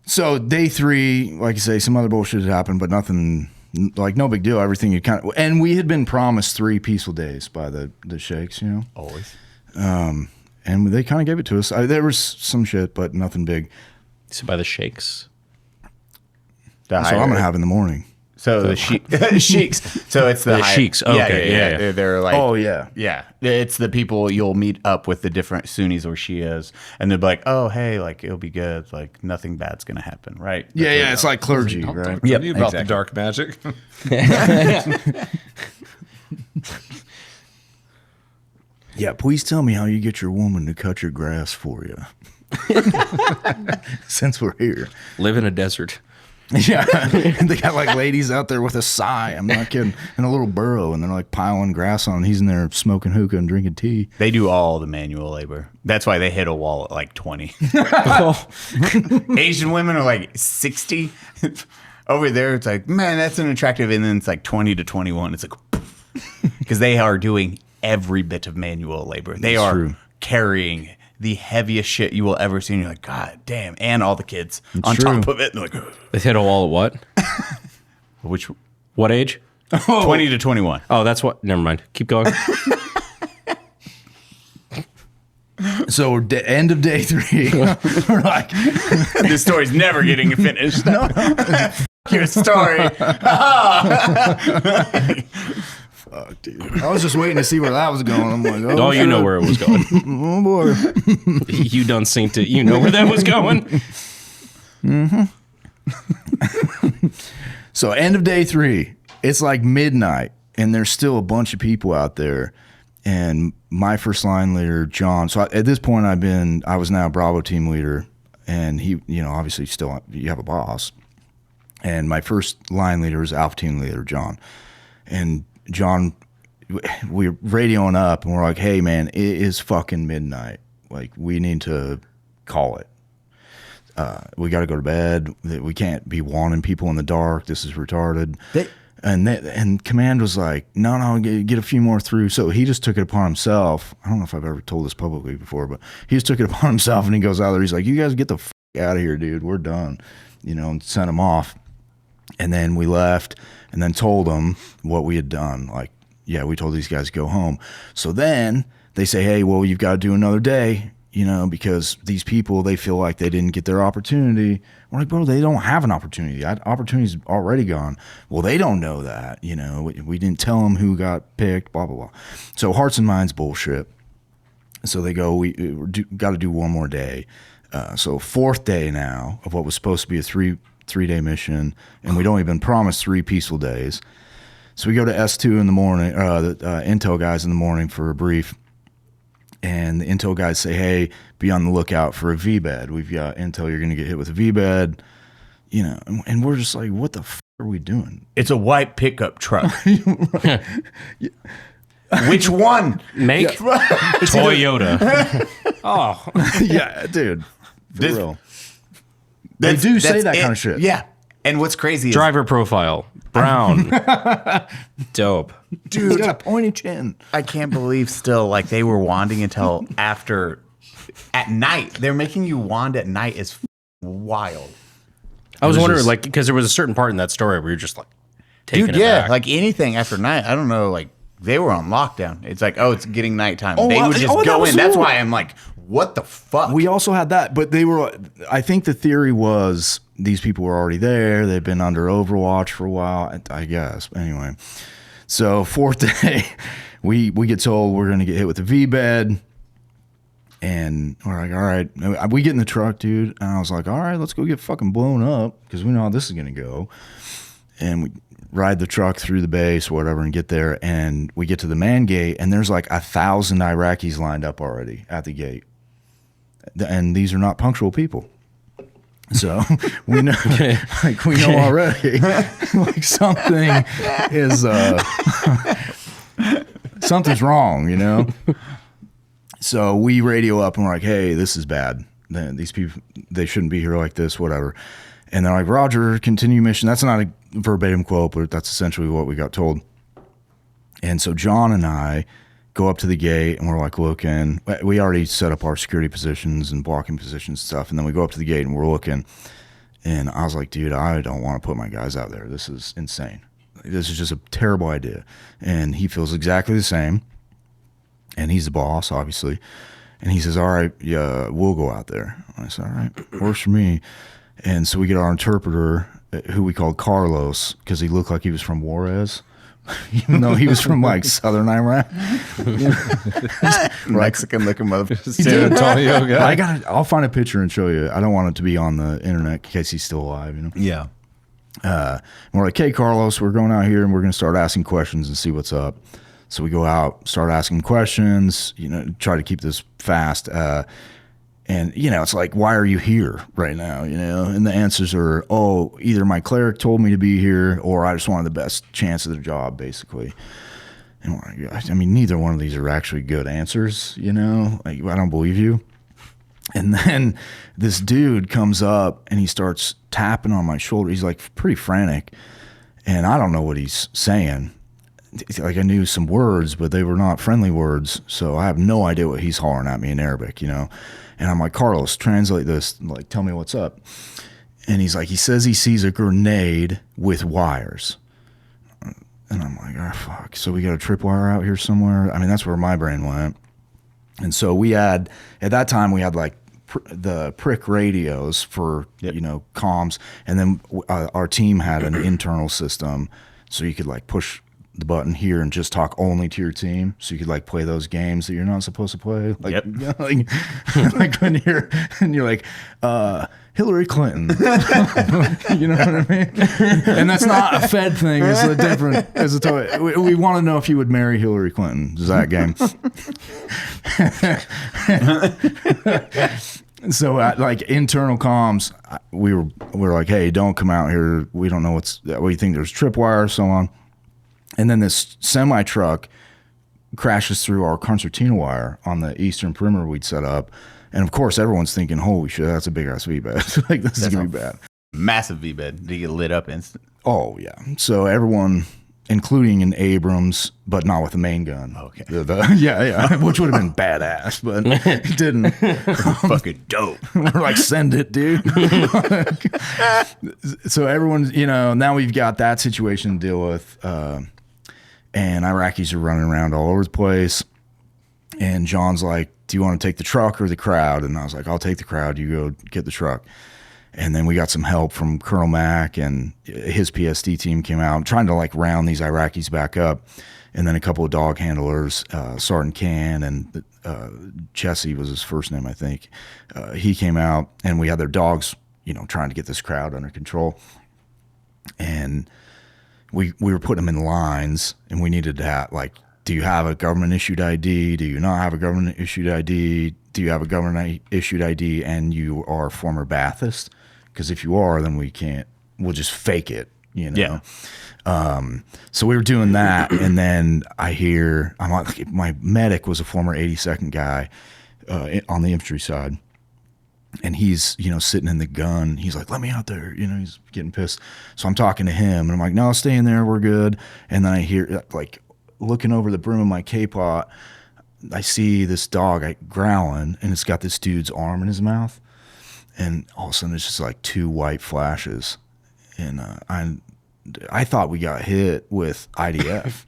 So day 3, like you say, some other bullshit had happened, but nothing, like no big deal. Everything you kind of, and we had been promised 3 peaceful days by the sheikhs, you know. Always. And they kind of gave it to us. There was some shit, but nothing big. So by the shakes. That's what I'm gonna have in the morning. So the sheiks. So it's the sheiks. Okay, yeah. They're like, Oh yeah. yeah. It's the people you'll meet up with, the different Sunnis or Shias, and they'll be like, oh hey, like it'll be good, like nothing bad's gonna happen, right? Yeah. It's like clergy, right? Yep, you about exactly. the dark magic. Yeah. Please tell me how you get your woman to cut your grass for you. Since we're here. Live in a desert. Yeah, they got like ladies out there with a sigh. I'm not kidding, in a little burrow, and they're like piling grass on. He's in there smoking hookah and drinking tea. They do all the manual labor. That's why they hit a wall at like 20. Asian women are like 60. Over there, it's like, man, that's unattractive. And then it's like 20 to 21. It's like, because they are doing every bit of manual labor. They are true. carrying the heaviest shit you will ever see. And you're like, God damn. And all the kids on true. top of it. And they're like, ugh. They hit a wall at what? What age? 20 to 21. Oh, that's what. Never mind. Keep going. So we're end of day 3. We're like, This story's never getting finished. No. Your story. fuck, dude. I was just waiting to see where that was going. I'm like, Oh, you know where it was going. Oh boy. You done synced it. You know where that was going. So end of day 3, it's like midnight, and there's still a bunch of people out there. And my first line leader, John. So at this point, I was now Bravo team leader, and he, obviously still you have a boss. And my first line leader is Alpha team leader, John. And John, we're radioing up, and we're like, hey man, it is fucking midnight. Like, we need to call it. We got to go to bed. We can't be wanting people in the dark. This is retarded. And command was like, no, get a few more through. So he just took it upon himself. I don't know if I've ever told this publicly before, but he just took it upon himself, and he goes out there. He's like, you guys get the out of here, dude. We're done, and sent him off. And then we left, and then told them what we had done. Like, yeah, we told these guys to go home. So then they say, hey, well, you've got to do another day, because these people, they feel like they didn't get their opportunity. We're like, bro, they don't have an opportunity. That opportunity's already gone. Well, they don't know that, We didn't tell them who got picked, blah, blah, blah. So hearts and minds bullshit. So they go, we got to do one more day. So 4th day now of what was supposed to be a three-day mission, and we'd only been promised 3 peaceful days. So we go to S2 in the morning, the intel guys in the morning for a brief. And the intel guys say, hey, be on the lookout for a V-bed. We've got intel, you're going to get hit with a V-bed. And we're just like, what the f*** are we doing? It's a white pickup truck. Which one? Make Toyota. Oh. Yeah, dude. For This- real. They do say that kind of shit. Yeah. And what's crazy is Driver profile. Brown. Dope. Dude, he's got a pointy chin. I can't believe still like they were wanding until after at night. They're making you wand at night is wild. I was wondering, just- because there was a certain part in that story where you're just like, taking Dude, it yeah, back. like anything after night. I don't know, like they were on lockdown. It's like, oh, it's getting nighttime. Oh, They would just that go was in. That's cool. why I'm like, what the fuck? We also had that, but I think the theory was these people were already there. They've been under Overwatch for a while, I guess. Anyway, so 4th day, we get told we're going to get hit with a V-bed. And we're like, all right. We get in the truck, dude. And I was like, all right, let's go get fucking blown up because we know how this is going to go. And we ride the truck through the base or whatever and get there. And we get to the man gate, and there's like 1,000 Iraqis lined up already at the gate. And these are not punctual people. So we know, we know already, like something is, something's wrong, So we radio up and we're like, hey, this is bad. These people, they shouldn't be here like this, whatever. And they're like, Roger, continue mission. That's not a verbatim quote, but that's essentially what we got told. And so John and I go up to the gate and we're like looking. We already set up our security positions and blocking positions and stuff. And then we go up to the gate and we're looking. And I was like, dude, I don't want to put my guys out there. This is insane. This is just a terrible idea. And he feels exactly the same. And he's the boss, obviously. And he says, all right, yeah, we'll go out there. I said, all right, works for me. And so we get our interpreter, who we called Carlos, because he looked like he was from Juarez. Even though he was from like southern Iraq. Mexican looking motherfucker. San Antonio guy. I'll find a picture and show you. I don't want it to be on the internet in case he's still alive, Yeah. And we're like, hey, Carlos, we're going out here and we're going to start asking questions and see what's up. So we go out, start asking questions, try to keep this fast. And, you know, it's like, why are you here right now? You know, and the answers are, oh, either my cleric told me to be here or I just wanted the best chance of the job, basically. And I mean, neither one of these are actually good answers, you know? Like, I don't believe you. And then this dude comes up and he starts tapping on my shoulder. He's like pretty frantic. And I don't know what he's saying. Like I knew some words, but they were not friendly words. So I have no idea what he's hollering at me in Arabic, you know? And I'm like, Carlos, translate this. Like, tell me what's up. And he's like, he says he sees a grenade with wires. And I'm like, oh, fuck. So we got a tripwire out here somewhere? I mean, that's where my brain went. And so we had, at that time, we had like the prick radios for, you know, comms. And then our team had an internal system. So you could like push the button here and just talk only to your team, so you could like play those games that you're not supposed to play, like, Yep. you know, like when you're like Hillary Clinton, you know what I mean? And that's not a Fed thing; it's a different. It's a toy. We want to know if you would marry Hillary Clinton. Is that game? So like internal comms, we were like, hey, don't come out here. We don't know what you think. There's tripwire, so on. And then this semi truck crashes through our concertina wire on the eastern perimeter we'd set up. And of course, everyone's thinking, holy shit, that's a big ass V-bed. Like, this is going to be bad. Massive V-bed. Did you get lit up instant? Oh, yeah. So everyone, including an Abrams, but not with a main gun. Okay. Yeah. Which would have been badass, but it didn't. Fucking dope. We're like, send it, dude. So everyone's, you know, now we've got that situation to deal with. And Iraqis are running around all over the place. And John's like, do you want to take the truck or the crowd? And I was like, I'll take the crowd. You go get the truck. And then we got some help from Colonel Mack and his PSD team came out trying to like round these Iraqis back up. And then a couple of dog handlers, Sergeant Can and Jesse was his first name, I think. He came out and we had their dogs, you know, trying to get this crowd under control. And we were putting them in lines and we needed to have, like, do you have a government issued ID? Do you not have a government issued ID? Do you have a government issued ID and you are a former Ba'athist? Because if you are, then we'll just fake it, you know? Yeah. So we were doing that. And then I'm like, my medic was a former 82nd guy on the infantry side. And he's, you know, sitting in the gun. He's like, let me out there. You know, he's getting pissed. So I'm talking to him and I'm like, no, stay in there. We're good. And then I hear, like, looking over the brim of my K-pot, I see this dog growling and it's got this dude's arm in his mouth. And all of a sudden it's just like two white flashes. And I thought we got hit with IDF,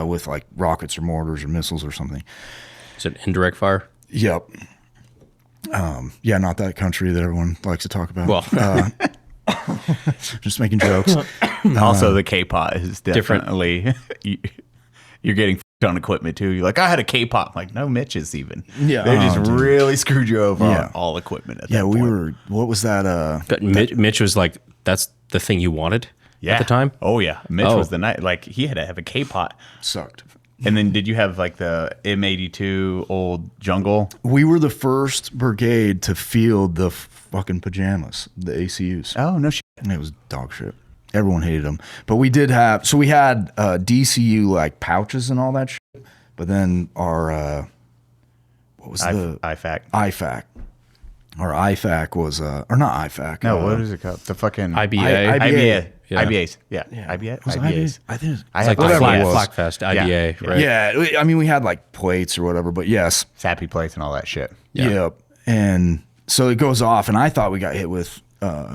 with like rockets or mortars or missiles or something. Is it indirect fire? Yep. Yeah, not that country that everyone likes to talk about. Well, just making jokes. Also, the K-pot is definitely you're getting f***ed on equipment too. You're like, I had a K-pot. I'm like, no, Mitch's even. Yeah, they just dude. really screwed you over Yeah. on all equipment. At Yeah, that we point. were. What was that? but Mitch was like, that's the thing you wanted at the time? Oh yeah, Mitch Oh. was the night. Like he had to have a K-pot. Sucked. And then did you have like the M82 old jungle? We were the first brigade to field the fucking pajamas, the ACUs. Oh no shit. And it was dog shit. Everyone hated them. But we did have, so we had DCU like pouches and all that shit. But then our, what was the? IFAC. IFAC. Our IFAC was, or not IFAC. No, what is it called? The fucking IBA. IBA. Yeah. IBAs. Yeah. IBA. Was it IBAs. I think I It's had like the whatever it was. Flakfest, IBA, right? Yeah, I mean, we had like plates or whatever, but yes. Sappy plates and all that shit. Yeah. Yep. And so it goes off, and I thought we got hit with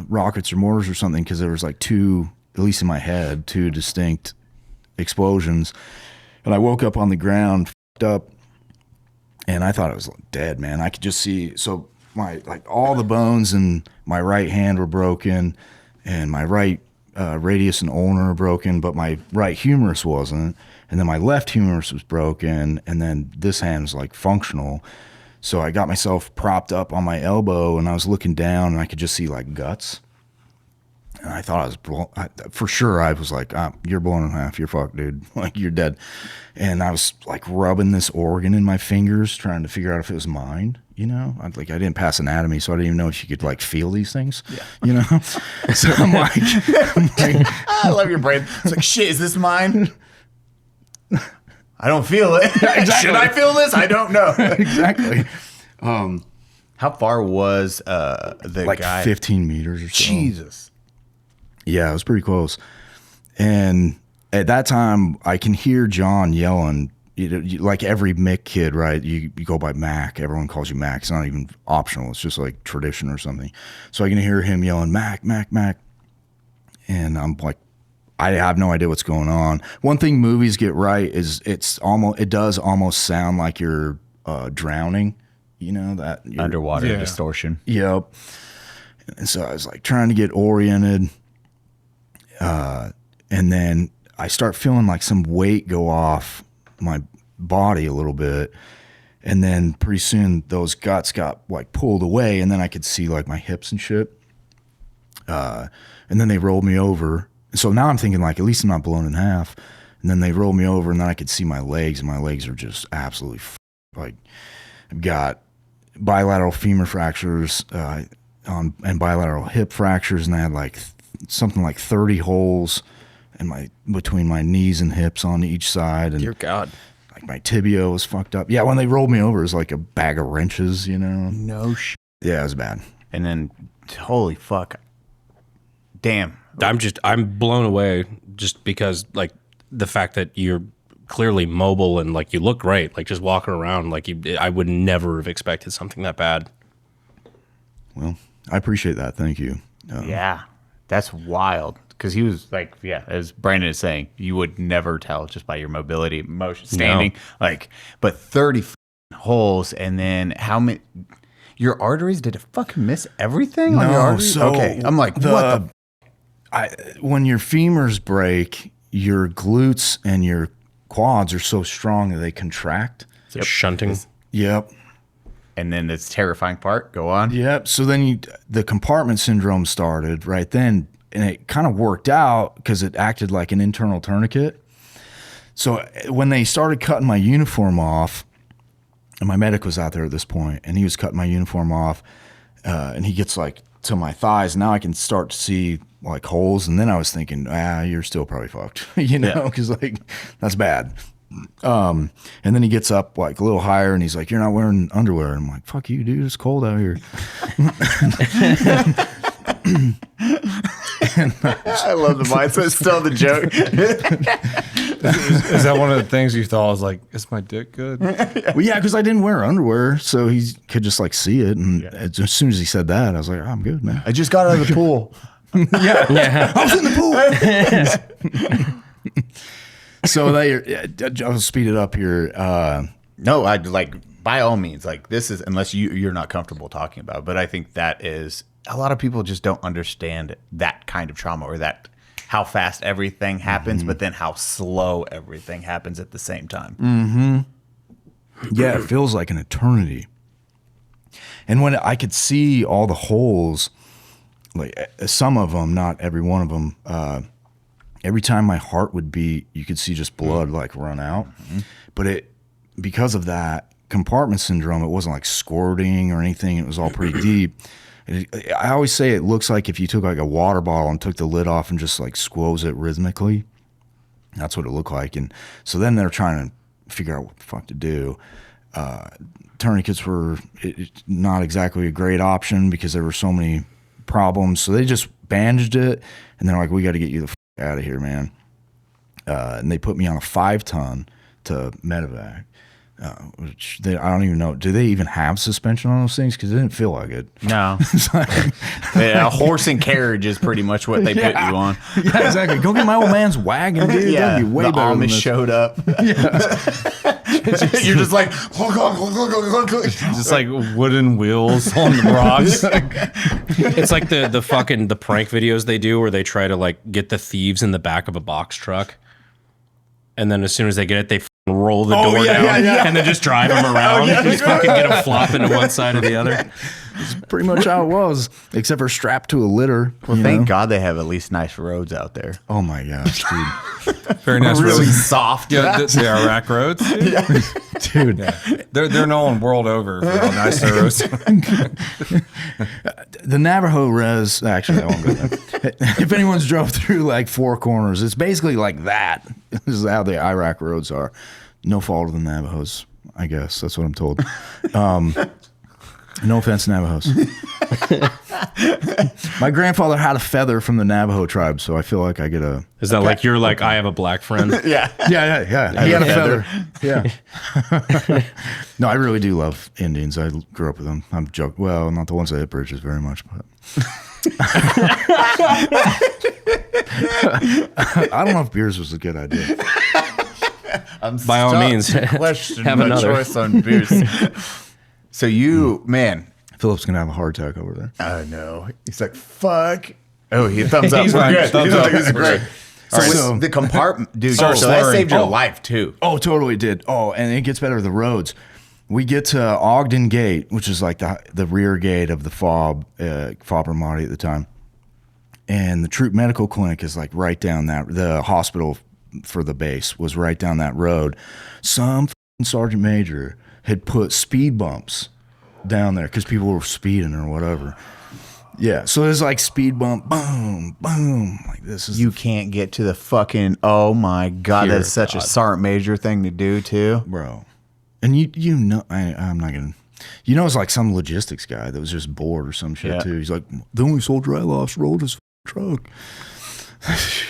rockets or mortars or something because there was like two, at least in my head, two distinct explosions. And I woke up on the ground, f***ed up, and I thought I was dead, man. I could just see, so my, like, all the bones in my right hand were broken, and my right radius and ulnar were broken, but my right humerus wasn't. And then my left humerus was broken, and then this hand was like functional. So I got myself propped up on my elbow, and I was looking down, and I could just see like guts. And I thought I was for sure. I was like, "You're blown in half. You're fucked, dude. Like, you're dead." And I was like rubbing this organ in my fingers, trying to figure out if it was mine. you know, I didn't pass anatomy, so I didn't even know if you could like feel these things, you know? So I'm like, I love your brain. It's like, shit, is this mine? I don't feel it. Exactly. Should I feel this? I don't know. exactly. How far was the Like guy? 15 meters or so. Jesus. Yeah, it was pretty close. And at that time, I can hear John yelling, like every Mick kid, right? You go by Mac. Everyone calls you Mac. It's not even optional. It's just like tradition or something. So I can hear him yelling, Mac, Mac, Mac. And I'm like, I have no idea what's going on. One thing movies get right is it does almost sound like you're drowning, you know, that you're, Underwater distortion. Yep. And so I was like trying to get oriented. And then I start feeling like some weight go off my body a little bit. And then pretty soon those guts got like pulled away, and then I could see like my hips and shit. And then they rolled me over. So now I'm thinking like, at least I'm not blown in half. And then they rolled me over, and then I could see my legs, and my legs are just absolutely like, I've got bilateral femur fractures, and bilateral hip fractures. And I had like something like 30 holes in between my knees and hips on each side. And Dear God. like my tibia was fucked up. Yeah. When they rolled me over, it was like a bag of wrenches, you know? No shit. Yeah, it was bad. And then, holy fuck. Damn. I'm blown away just because like the fact that you're clearly mobile and like you look great, like just walking around, like I would never have expected something that bad. Well, I appreciate that. Thank you. Yeah. That's wild. Because he was like, yeah, as Brandon is saying, you would never tell just by your mobility, motion, standing. Like, but 30 holes, and then how many? Your arteries, did it fucking miss everything on your arteries? So okay. I'm like, what the? When your femurs break, your glutes and your quads are so strong that they contract. So shunting. Yep. And then this terrifying part, go on. Yep. So then the compartment syndrome started right then, and it kind of worked out because it acted like an internal tourniquet. So when they started cutting my uniform off, and my medic was out there at this point, and he was cutting my uniform off, and he gets like to my thighs. Now I can start to see like holes, and then I was thinking, you're still probably fucked, you know, because like that's bad. And then he gets up like a little higher, and he's like, "You're not wearing underwear." And I'm like, "Fuck you, dude! It's cold out here." I love the mindset. Still the joke. Is that one of the things you thought was like, is my dick good? Well, yeah, because I didn't wear underwear, so he could just like see it. And as soon as he said that, I was like, "I'm good, man." I just got out of the pool. I was in the pool. So I'll speed it up here. No, I'd like, by all means, like this is, unless you're not comfortable talking about it, but I think that is, a lot of people just don't understand that kind of trauma, or that how fast everything happens, but then how slow everything happens at the same time. Yeah, it feels like an eternity. And when I could see all the holes, like some of them, not every one of them, every time my heart would beat, you could see just blood like run out. But because of that compartment syndrome, it wasn't like squirting or anything. It was all pretty deep. I always say it looks like if you took like a water bottle and took the lid off and just like squoze it rhythmically. That's what it looked like. And so then they're trying to figure out what the fuck to do. Tourniquets were not exactly a great option because there were so many problems. So they just bandaged it, and they're like, "We got to get you the fuck out of here, man." And they put me on a 5-ton to medevac. Which I don't even know. Do they even have suspension on those things? Because it didn't feel like it. No. A horse and carriage is pretty much what they put you on. Yeah, exactly. Go get my old man's wagon, dude. Yeah, That'd be way the better than Amish this. showed up. You're just like, Just like wooden wheels on the rocks. It's like the prank videos they do where they try to like get the thieves in the back of a box truck, and then as soon as they get it, they roll the door down and then just drive them around. Just fucking get them flopping to one side or the other. It's pretty much how it was, except for strapped to a litter. Well, thank God they have at least nice roads out there. Oh my gosh, dude. Very nice. Really roads. soft. Yeah, the Iraq roads. Dude. Yeah. They're known world over for how nice their roads. The Navajo res, actually, I won't go there. If anyone's drove through like Four Corners, it's basically like that. This is how the Iraq roads are. No fault of the Navajos, I guess. That's what I'm told. No offense, Navajos. My grandfather had a feather from the Navajo tribe, so I feel like I get a... Is that like you're like, I have a black friend? Yeah. Yeah. He had a feather. Yeah. No, I really do love Indians. I grew up with them. I'm joking. Well, not the ones that hit bridges very much, but... I don't know if beers was a good idea. By all means, Question have my another. choice on beers. So you, man, Philip's going to have a heart attack over there. I know. He's like, fuck. Oh, he thumbs up. He's We're fine. good. Thumbs up. This is great. So, So- with the compartment, dude, Start so that slurring. saved your life too. Oh, totally did. Oh, and it gets better with the roads. We get to Ogden Gate, which is like the rear gate of the FOB Ramadi at the time. And the troop medical clinic is like right down that, the hospital for the base was right down that road. Some sergeant major had put speed bumps down there because people were speeding or whatever. Yeah, so there's like speed bump, boom, boom. Like this is You can't get to the fucking, oh my God, Dear that's such a God. sergeant major thing to do too. bro. And you know, I'm not gonna. You know, it's like some logistics guy that was just bored or some shit Yeah. too. He's like, the only soldier I lost rolled his truck.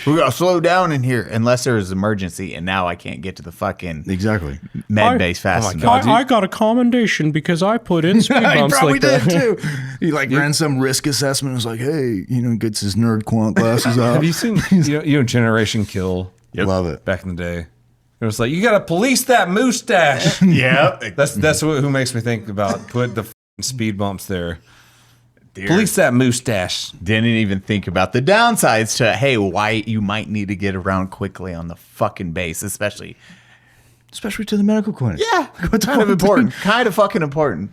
We gotta slow down in here unless there's an emergency, and now I can't get to the fucking Exactly. med base fast enough. God, got a commendation because I put in speed he bumps probably like did that. too. He like ran some risk assessment. And was like, hey, gets his nerd quant glasses out. Have you seen Generation Kill? Love it. Back in the day, it was like you got to police that mustache. Yeah, That's who makes me think about put the speed bumps there. Police that mustache. didn't even think about the downsides to hey, why you might need to get around quickly on the fucking base, especially Especially to the medical clinic. yeah, What the kind of fuck, important, kind of fucking important.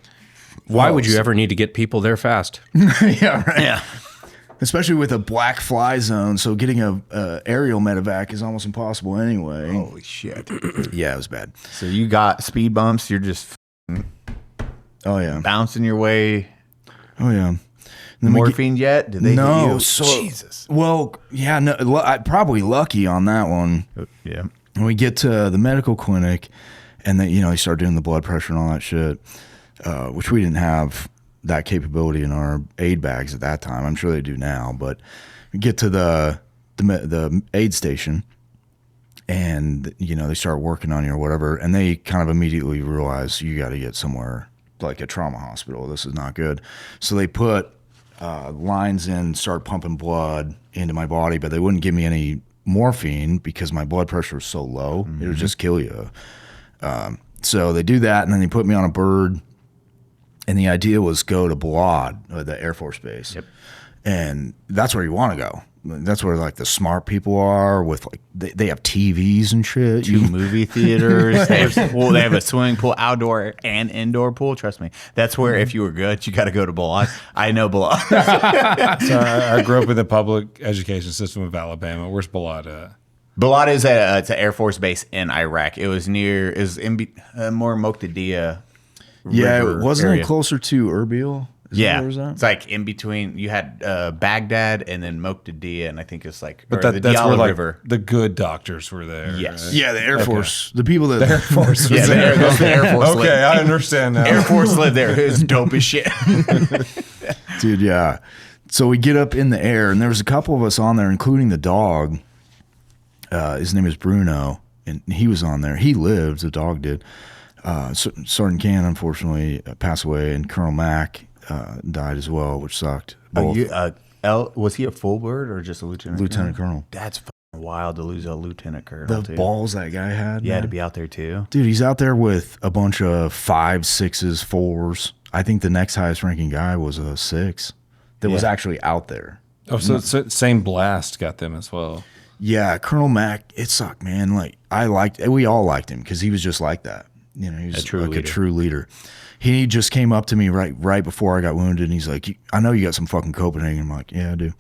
Why would you ever need to get people there fast? Yeah, right. Yeah. Especially with a black fly zone, so getting a aerial medevac is almost impossible anyway. Holy shit! Yeah, it was bad. So you got speed bumps. You're just Oh yeah. bouncing your way. Oh yeah. And then we get- Morphine yet? Did they hit No, you? so Jesus. well, yeah, no, probably lucky on that one. Yeah. And we get to the medical clinic, and then they start doing the blood pressure and all that shit, which we didn't have that capability in our aid bags at that time. I'm sure they do now, but we get to the aid station, and they start working on you or whatever, and they kind of immediately realize you got to get somewhere like a trauma hospital. This is not good. So they put lines in, start pumping blood into my body, but they wouldn't give me any morphine because my blood pressure was so low. It would just kill you. So they do that, and then they put me on a bird, and the idea was go to Balad, the Air Force Base. Yep. And that's where you want to go. That's where like the smart people are with like they have TVs and shit. Two movie theaters. They have a swimming pool, outdoor and indoor pool. Trust me, that's where if you were good, you got to go to Balad. I know Balad. So I grew up in the public education system of Alabama. Where's Balad at? Balad is it's an Air Force base in Iraq. It was more Moqtadiya. Yeah, river wasn't area. it closer to Erbil? Is that Yeah, where it was at? it's like in between. You had Baghdad and then Moqtadiya, and I think it's like But or the that's where Diyala like River. the good doctors were there. Yes. right? Yeah, the Air Force. The people that Air Force. Yeah, was the there. Air Force. Okay, lived. I understand now. Air Force lived there. It was dope as shit. dude, yeah. So we get up in the air, and there was a couple of us on there, including the dog. His name is Bruno, and he was on there. He lived. The dog did. Sergeant Can, unfortunately, passed away, and Colonel Mack died as well, which sucked. Both. Was he a full bird or just a lieutenant? Lieutenant Colonel. That's fucking wild to lose a lieutenant colonel. The too. balls that guy had. Yeah, man. to be out there too. Dude, he's out there with a bunch of 5s, 6s, 4s. I think the next highest ranking guy was a 6 that was Yeah. actually out there. Oh, so same blast got them as well. Yeah, Colonel Mack, it sucked, man. Like we all liked him because he was just like that. You know, he was true like leader. a true leader. He just came up to me right before I got wounded, and he's like, "I know you got some fucking Copenhagen." I'm like, "Yeah, I do."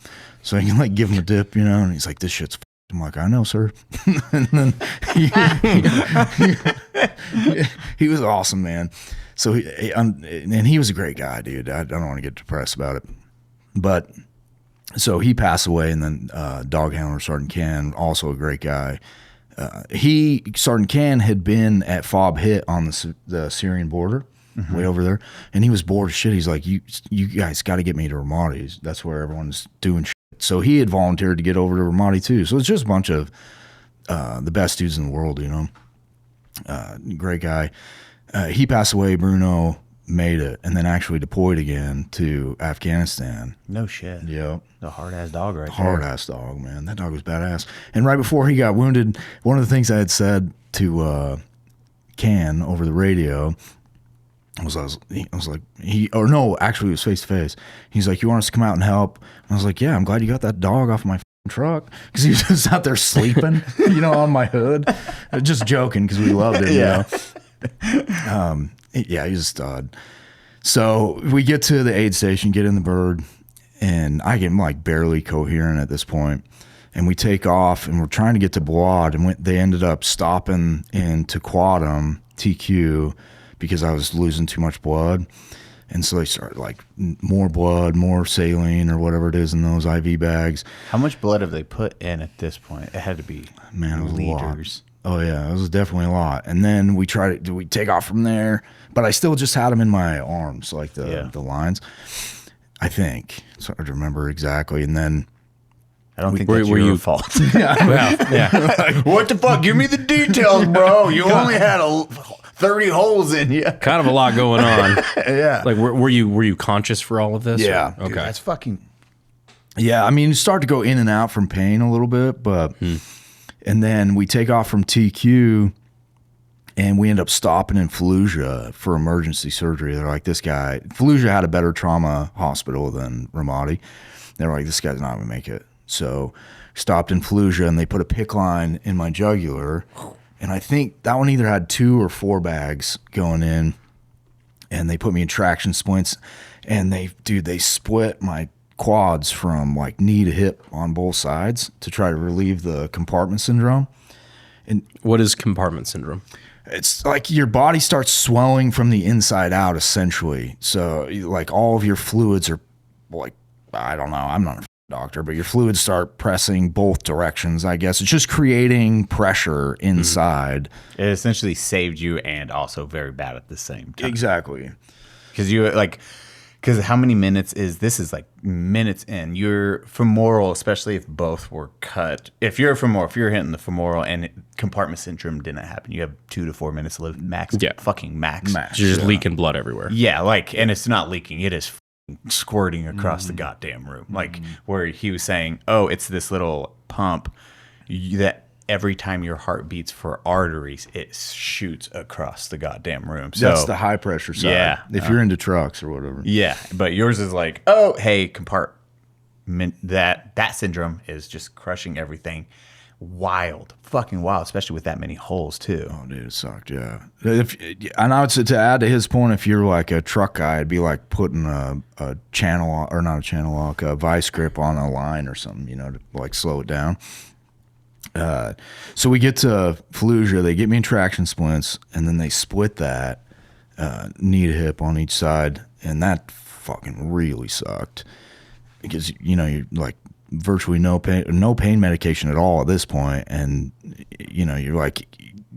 So I can like give him a dip, you know, and he's like, "This shit's." I'm like, "I know, sir." And then he was awesome, man. So and he was a great guy, dude. I don't want to get depressed about it, but so he passed away, and then Dog Handler Sergeant Ken, also a great guy. Sergeant Ken had been at Fob Hit on the Syrian border, way over there, and he was bored as shit. He's like, you guys got to get me to Ramadi. That's where everyone's doing shit. So he had volunteered to get over to Ramadi too. So it's just a bunch of the best dudes in the world, you know. Great guy. He passed away. Bruno made it, and then actually deployed again to Afghanistan. No shit. Yep. The hard ass dog right there. Hard ass dog, man. That dog was badass. And right before he got wounded, one of the things I had said to Can over the radio was actually it was face to face. He's like, "You want us to come out and help?" And I was like, "Yeah, I'm glad you got that dog off of my truck," because he was just out there sleeping, you know, on my hood. Just joking because we loved him, Yeah. you know. Yeah, he's a stud. So we get to the aid station, get in the bird, and I get like barely coherent at this point. And we take off, and we're trying to get to Blad, and they ended up stopping in Tequadum, TQ, because I was losing too much blood. And so they started like more blood, more saline or whatever it is in those IV bags. How much blood have they put in at this point? It had to be Man, it was liters. a lot. Oh yeah, it was definitely a lot. And then we take off from there, but I still just had them in my arms, like the lines. I think it's hard to remember exactly. And then I don't think that's your fault. Yeah. What the fuck? Give me the details, bro. You only had 30 holes in you. Kind of a lot going on. Yeah. Like, were you conscious for all of this? Yeah. Or- okay. Dude, that's fucking. Yeah, I mean, you start to go in and out from pain a little bit, but and then we take off from TQ, and we end up stopping in Fallujah for emergency surgery. They're like, Fallujah had a better trauma hospital than Ramadi. They're like, this guy's not gonna make it. So stopped in Fallujah, and they put a PICC line in my jugular, and I think that one either had 2 or 4 bags going in, and they put me in traction splints, and they split my quads from like knee to hip on both sides to try to relieve the compartment syndrome. And What is compartment syndrome? it's like your body starts swelling from the inside out, essentially. So like all of your fluids are like, I don't know, I'm not a doctor, but your fluids start pressing both directions, I guess. It's just creating pressure inside. It essentially saved you and also very bad at the same time. Exactly. Because how many minutes is this? Is like minutes in. Your femoral, especially if both were cut. If you're hitting the femoral and compartment syndrome didn't happen, you have 2 to 4 minutes to live max. Yeah. Fucking max. You're just leaking blood everywhere. Yeah, and it's not leaking. It is squirting across the goddamn room. Like where he was saying, oh, it's this little pump that every time your heart beats for arteries, it shoots across the goddamn room. So That's the high pressure side. Yeah. If you're into trucks or whatever. yeah, but yours is like, oh, hey, compartment that syndrome is just crushing everything. Wild, fucking wild, especially with that many holes too. Oh, dude, it sucked. Yeah. And I would say, to add to his point, if you're like a truck guy, it'd be like putting a channel, or not a channel lock, a vice grip on a line or something, you know, to like slow it down. So we get to Fallujah, they get me in traction splints, and then they split that knee to hip on each side, and that fucking really sucked because, you know, you're like virtually no pain medication at all at this point, and you know, you're like,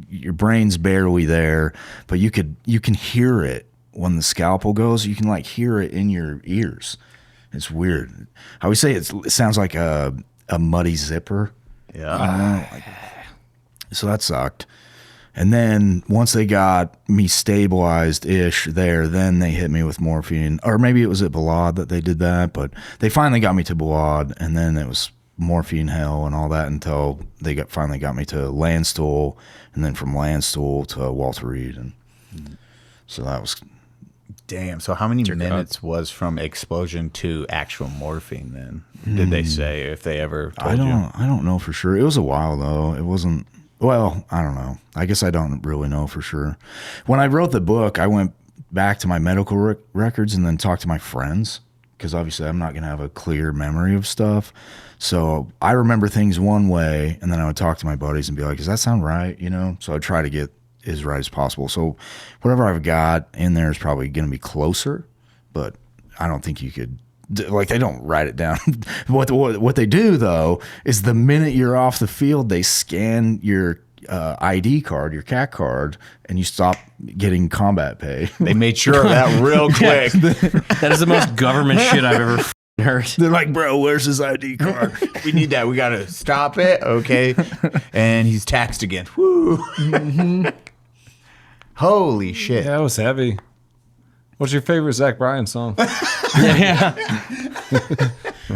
your brain's barely there, but you can hear it when the scalpel goes. You can like hear it in your ears. It's weird. I always say it sounds like a muddy zipper. Yeah. So that sucked. And then once they got me stabilized-ish there, then they hit me with morphine. Or maybe it was at Balad that they did that, but they finally got me to Balad, and then it was morphine hell and all that until they finally got me to Landstuhl, and then from Landstuhl to Walter Reed. And so that was... Damn. So how many minutes was from explosion to actual morphine then? Did they say if they ever told you? I don't know for sure. It was a while, though. It wasn't... Well, I don't know. I guess I don't really know for sure. When I wrote the book, I went back to my medical records and then talked to my friends because obviously I'm not going to have a clear memory of stuff. So I remember things one way, and then I would talk to my buddies and be like, does that sound right? You know? So I'd try to get as right as possible. So whatever I've got in there is probably going to be closer, but I don't think you could, like, they don't write it down. What they do, though, is the minute you're off the field, they scan your ID card, your CAC card, and you stop getting combat pay. They made sure of that real quick. That is the most government shit I've ever heard. They're like, bro, where's his ID card? We need that. We got to stop it. Okay. And he's taxed again. Woo. Holy shit. That was heavy. What's your favorite Zach Bryan song?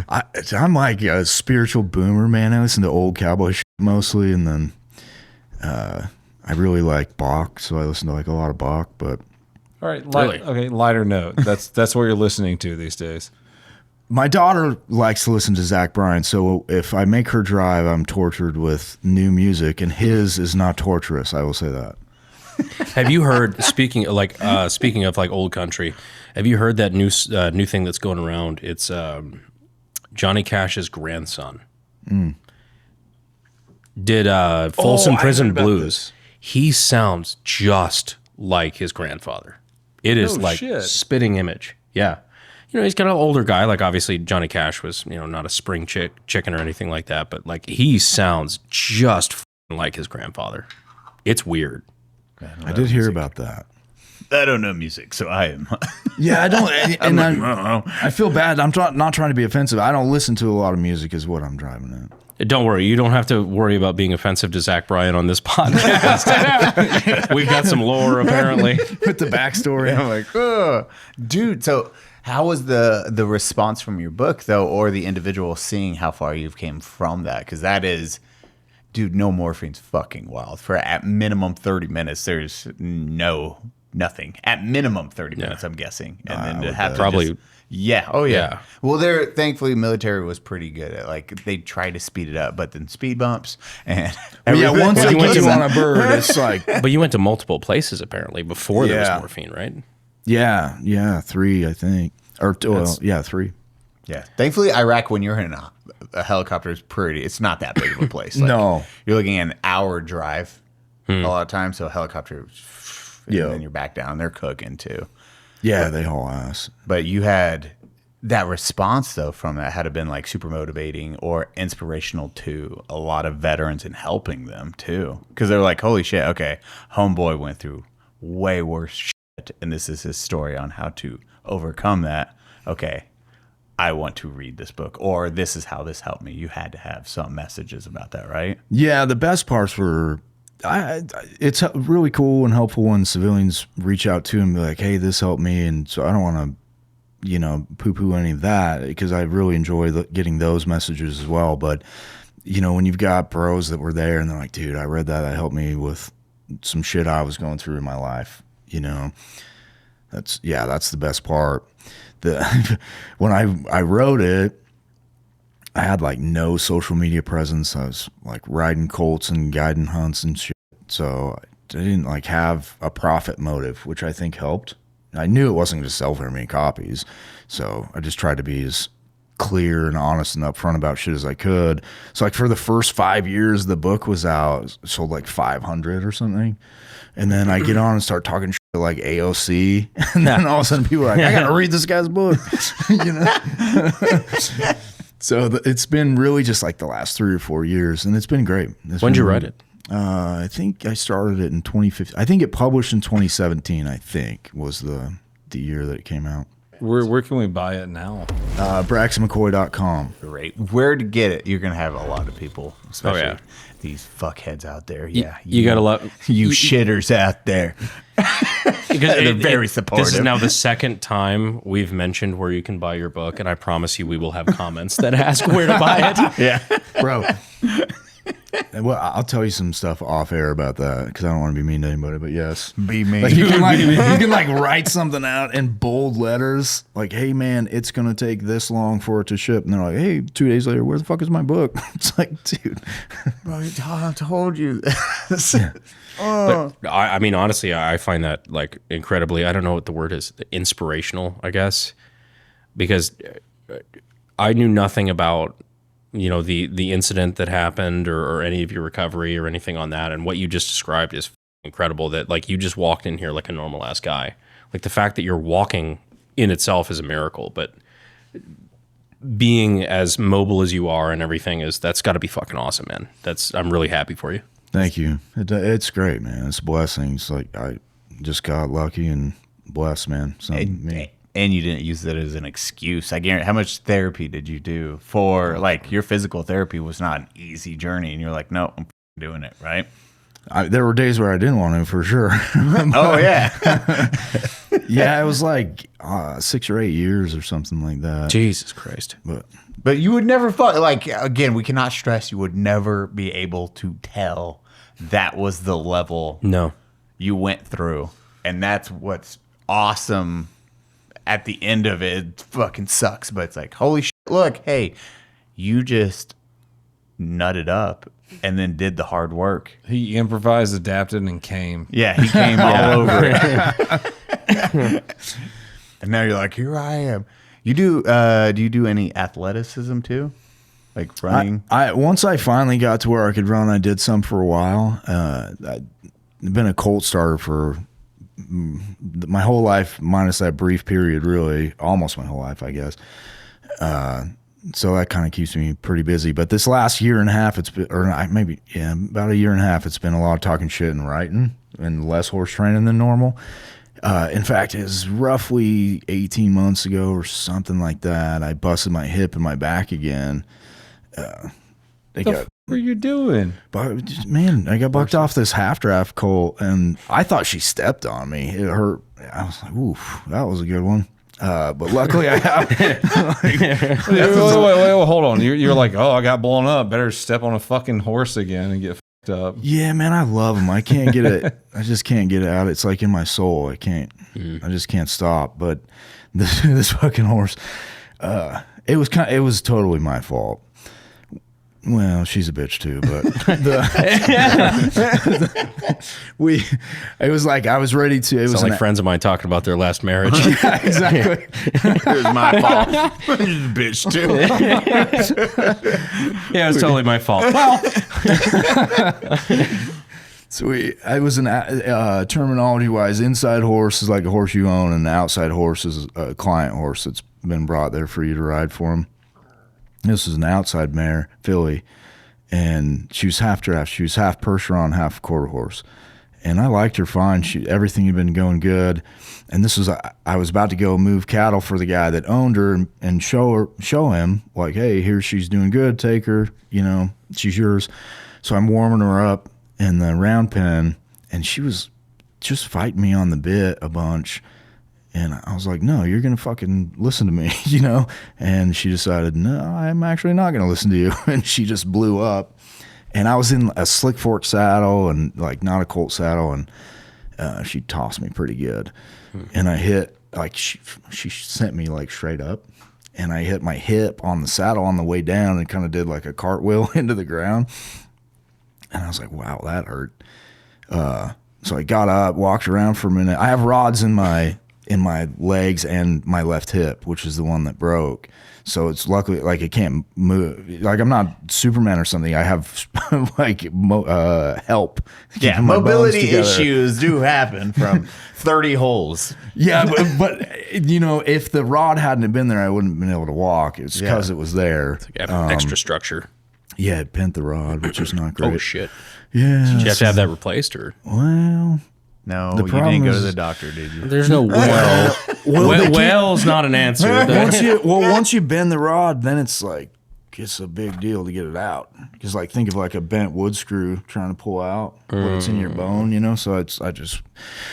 I'm like a spiritual boomer, man. I listen to old cowboy shit mostly, and then I really like Bach, so I listen to like a lot of Bach. But All right, Really? okay, lighter note. That's what you're listening to these days. my daughter likes to listen to Zach Bryan, so if I make her drive, I'm tortured with new music, and his is not torturous. I will say that. Have you heard, speaking of like old country, have you heard that new thing that's going around? It's Johnny Cash's grandson. Did Folsom Prison Blues. He sounds just like his grandfather. It is No like shit. spitting image. Yeah. You know, he's got an older guy. Like, obviously, Johnny Cash was, you know, not a spring chicken or anything like that. But, like, he sounds just like his grandfather. It's weird. I did hear about that. I don't know music, so I am. Yeah, I don't. I feel bad. I'm not trying to be offensive. I don't listen to a lot of music, is what I'm driving at. Don't worry. You don't have to worry about being offensive to Zach Bryan on this podcast. We've got some lore, apparently. With the backstory. I'm like, oh, dude. So, how was the response from your book, though, or the individual seeing how far you've came from that? Because that is, dude, no morphine's fucking wild. For at minimum 30 minutes, there's nothing. At minimum 30 minutes, I'm guessing. And then to have to probably. just- yeah. Oh, yeah. Yeah. Well, thankfully, military was pretty good at, like, they tried to speed it up, but then speed bumps and Yeah, everything. once you you went get to- on a bird, it's like, But you went to multiple places, apparently, before there was Yeah. morphine, right? yeah, 3, I think. Or, well, yeah, 3. Yeah. Thankfully, Iraq, when you're in a helicopter, is pretty. It's not that big of a place. Like, No. You're looking at an hour drive a lot of times. So a helicopter, and Yeah. then you're back down. They're cooking too. Yeah, they haul ass. But you had that response, though, from that had to been like super motivating or inspirational to a lot of veterans and helping them too. Because they're like, holy shit, okay, homeboy went through way worse shit. And this is his story on how to overcome that. Okay, I want to read this book, or this is how this helped me. You had to have some messages about that, right? Yeah, the best parts were, it's really cool and helpful when civilians reach out to and be like, hey, this helped me. And so I don't want to, poo-poo any of that, because I really enjoy getting those messages as well. But, when you've got bros that were there and they're like, dude, I read that helped me with some shit I was going through in my life, that's the best part. When I wrote it, I had like no social media presence. I was like riding colts and guiding hunts and shit. So I didn't like have a profit motive, which I think helped. I knew it wasn't going to sell very many copies. So I just tried to be as clear and honest and upfront about shit as I could. So like for the first 5 years the book was out, it sold like 500 or something. And then I get on and start talking shit like AOC. And then all of a sudden people are like, I got to read this guy's book. So it's been really just like the last 3 or 4 years, and it's been great. When'd you write it? I think I started it in 2015. I think it published in 2017, I think, was the year that it came out. Where can we buy it now? BraxtonMcCoy.com. Great. Where to get it? You're gonna have a lot of people, especially yeah. these fuckheads out there. Yeah, You got a lot. you shitters out there. They're very supportive. This is now the second time we've mentioned where you can buy your book, and I promise you we will have comments that ask where to buy it. Yeah. Bro, Well, I'll tell you some stuff off air about that because I don't want to be mean to anybody. But yes, Be me. like you can like write something out in bold letters, like, "Hey man, it's gonna take this long for it to ship," and they're like, "Hey, 2 days later, where the fuck is my book?" It's like, dude, I told you. But I mean, honestly, I find that like incredibly, I don't know what the word is, inspirational, I guess, because I knew nothing about, you know, the incident that happened or any of your recovery or anything on that. And what you just described is incredible, that like you just walked in here like a normal ass guy. Like the fact that you're walking in itself is a miracle, but being as mobile as you are and everything that's got to be fucking awesome, man. I'm really happy for you. thank you. It's great, man. It's a blessing. It's like I just got lucky and blessed, man. So And you didn't use it as an excuse. I guarantee. How much therapy did you do for like your physical therapy was not an easy journey, and you're like, no, I'm doing it, right? there were days where I didn't want to, for sure. Oh yeah. Yeah, it was like 6 or 8 years or something like that. Jesus Christ. But you would never like again. We cannot stress you would never be able to tell that was the level No. you went through, and that's what's awesome. At the end of it, it fucking sucks, but it's like, holy shit, look, hey, you just nutted up and then did the hard work. He improvised, adapted, and came. Yeah, he came all over it. And now you're like, here I am. You do you do any athleticism too? Like running? I once I finally got to where I could run, I did some for a while. I've been a Colt starter for my whole life, minus that brief period, really, almost my whole life, I guess. So that kind of keeps me pretty busy. But this last year and a half, it's been, about a year and a half, it's been a lot of talking shit and writing and less horse training than normal. In fact, it was roughly 18 months ago or something like that. I busted my hip and my back again. What were you doing? But man, I got bucked off this half draft colt, and I thought she stepped on me. It hurt. I was like, "Oof, that was a good one." But luckily, I have. Wait, hold on. You're like, oh, I got blown up. Better step on a fucking horse again and get fucked up. Yeah, man, I love them. I can't get it. I just can't get it out. It's like in my soul. I can't. I just can't stop. But this fucking horse, it was totally my fault. Well, she's a bitch too, but it was like I was ready to. It was Sound like friends of mine talking about their last marriage. Yeah, exactly. It was my fault. You're a bitch too. Yeah, it was totally my fault. Well, So I was an terminology wise, inside horse is like a horse you own, and the outside horse is a client horse that's been brought there for you to ride for him. This was an outside mare, filly, and she was half draft. She was half Percheron, half quarter horse. And I liked her fine. Everything had been going good. And this was, I was about to go move cattle for the guy that owned her and show him, like, hey, here she's doing good. Take her, she's yours. So I'm warming her up in the round pen, and she was just fighting me on the bit a bunch. And I was like, no, you're going to fucking listen to me, And she decided, no, I'm actually not going to listen to you. And she just blew up. And I was in a slick fork saddle and like not a colt saddle. And she tossed me pretty good. And I hit, like she sent me like straight up. And I hit my hip on the saddle on the way down and kind of did like a cartwheel into the ground. And I was like, wow, that hurt. So I got up, walked around for a minute. I have rods in my legs and my left hip, which is the one that broke. So it's luckily like it can't move. Like I'm not Superman or something. I have like help. Yeah, mobility issues do happen from 30 holes. Yeah, but if the rod hadn't been there, I wouldn't have been able to walk. It's because it was there. it's like extra structure. Yeah, it bent the rod, which is not great. Oh shit! Yeah. Did you have to have that replaced, or? Well, No, The you problem didn't go to is- the doctor, did you? There's no well. Well's not an answer. once you bend the rod, then it's a big deal to get it out. Because think of like a bent wood screw trying to pull out what's in your bone, So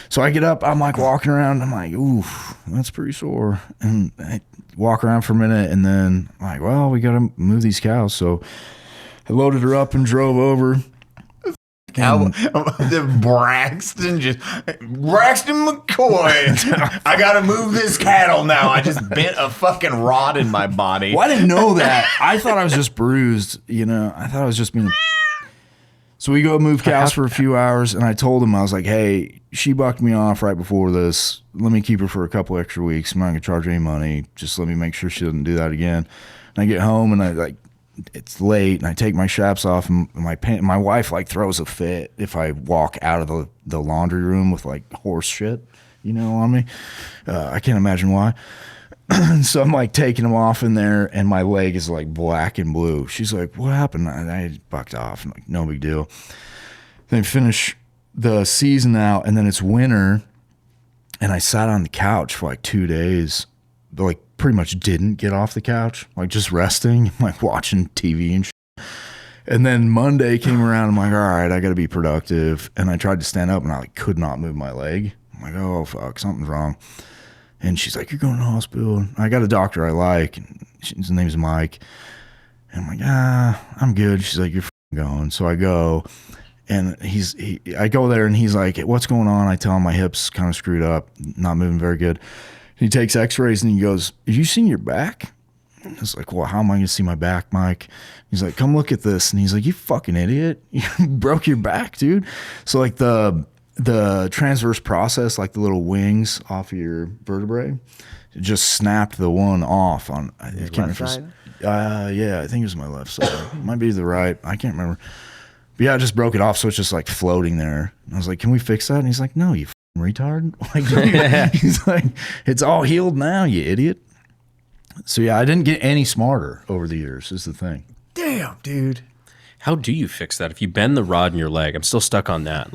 so I get up, I'm like walking around, I'm like, ooh, that's pretty sore. And I walk around for a minute, and then I'm like, well, we got to move these cows. So I loaded her up and drove over. Braxton McCoy. I gotta move this cattle now. I just bent a fucking rod in my body. Well, I didn't know that. I thought I was just bruised. I thought I was just being. So we go move cows for a few hours, and I told him, I was like, hey, she bucked me off right before this. Let me keep her for a couple extra weeks. I'm not gonna charge any money. Just let me make sure she doesn't do that again. And I get home and it's late, and I take my straps off, and my wife throws a fit if I walk out of the laundry room with horse shit, on me. I can't imagine why. So I'm taking them off in there, and my leg is black and blue. She's like, what happened? I bucked off. I'm like, no big deal. Then finish the season out, and then it's winter, and I sat on the couch for 2 days, pretty much didn't get off the couch, just resting, watching TV and shit. And then Monday came around, I'm like, all right, I got to be productive. And I tried to stand up, and I could not move my leg. I'm like, oh, fuck, something's wrong. And she's like, you're going to the hospital. I got a doctor I like. And his name's Mike. And I'm like, I'm good. She's like, you're going. So I go, and I go there, and he's like, what's going on? I tell him my hip's kind of screwed up, not moving very good. He takes x-rays, and he goes, have you seen your back? I was like, well, how am I going to see my back, Mike? He's like, come look at this. And he's like, you fucking idiot. You broke your back, dude. So the transverse process, the little wings off of your vertebrae, it just snapped the one off on, I can't remember. Yeah, I think it was my left side. Might be the right. I can't remember. But yeah, I just broke it off. So it's just floating there. And I was like, can we fix that? And he's like, no, you retard. He's like, it's all healed now, you idiot. So yeah, I didn't get any smarter over the years is the thing. Damn, dude. How do you fix that? If you bend the rod in your leg, I'm still stuck on that.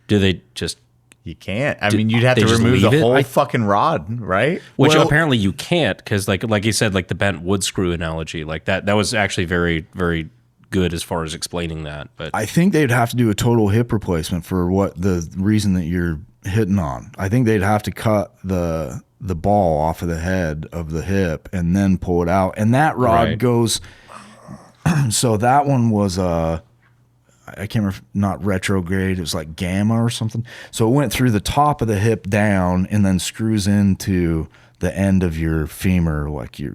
Do they just... You can't. I mean, you'd have to remove the whole fucking rod, right? Which apparently you can't, because like you said, the bent wood screw analogy, that was actually very, very good as far as explaining that. But I think they'd have to do a total hip replacement for what the reason that you're hitting on. I think they'd have to cut the ball off of the head of the hip and then pull it out. And that rod goes... So that one was... I can't remember, not retrograde, it was gamma or something. So it went through the top of the hip down and then screws into the end of your femur,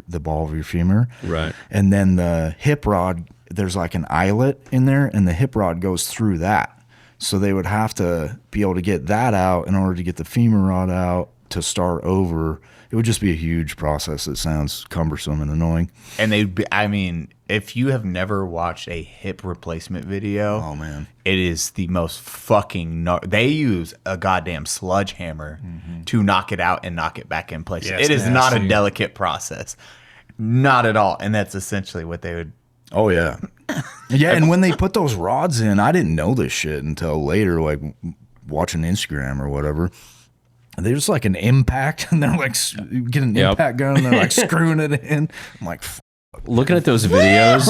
the ball of your femur. Right. And then the hip rod, there's an eyelet in there, and the hip rod goes through that. So they would have to be able to get that out in order to get the femur rod out to start over. It would just be a huge process. It sounds cumbersome and annoying. And if you have never watched a hip replacement video, oh man, it is the most fucking. They use a goddamn sledgehammer to knock it out and knock it back in place. Yeah, it is nasty. not a delicate process, not at all. And that's essentially what they would. Oh yeah, yeah. And when they put those rods in, I didn't know this shit until later, watching Instagram or whatever. They're just an impact, and they're get an impact gun, and they're screwing it in. I'm like, looking at those videos,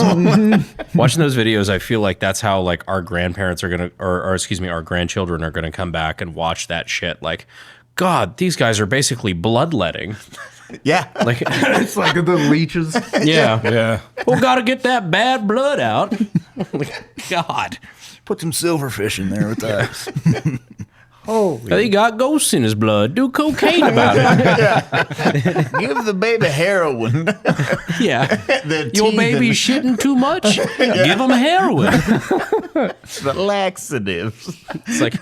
watching those videos, I feel like that's how our grandparents are gonna, or excuse me, our grandchildren are gonna come back and watch that shit. God, these guys are basically bloodletting. Yeah, it's the leeches. Yeah. Well, gotta get that bad blood out. God, put some silverfish in there with that. He got ghosts in his blood. Do cocaine about it. Give the baby heroin. Yeah. Your baby's shitting too much? Give him heroin. The laxatives. It's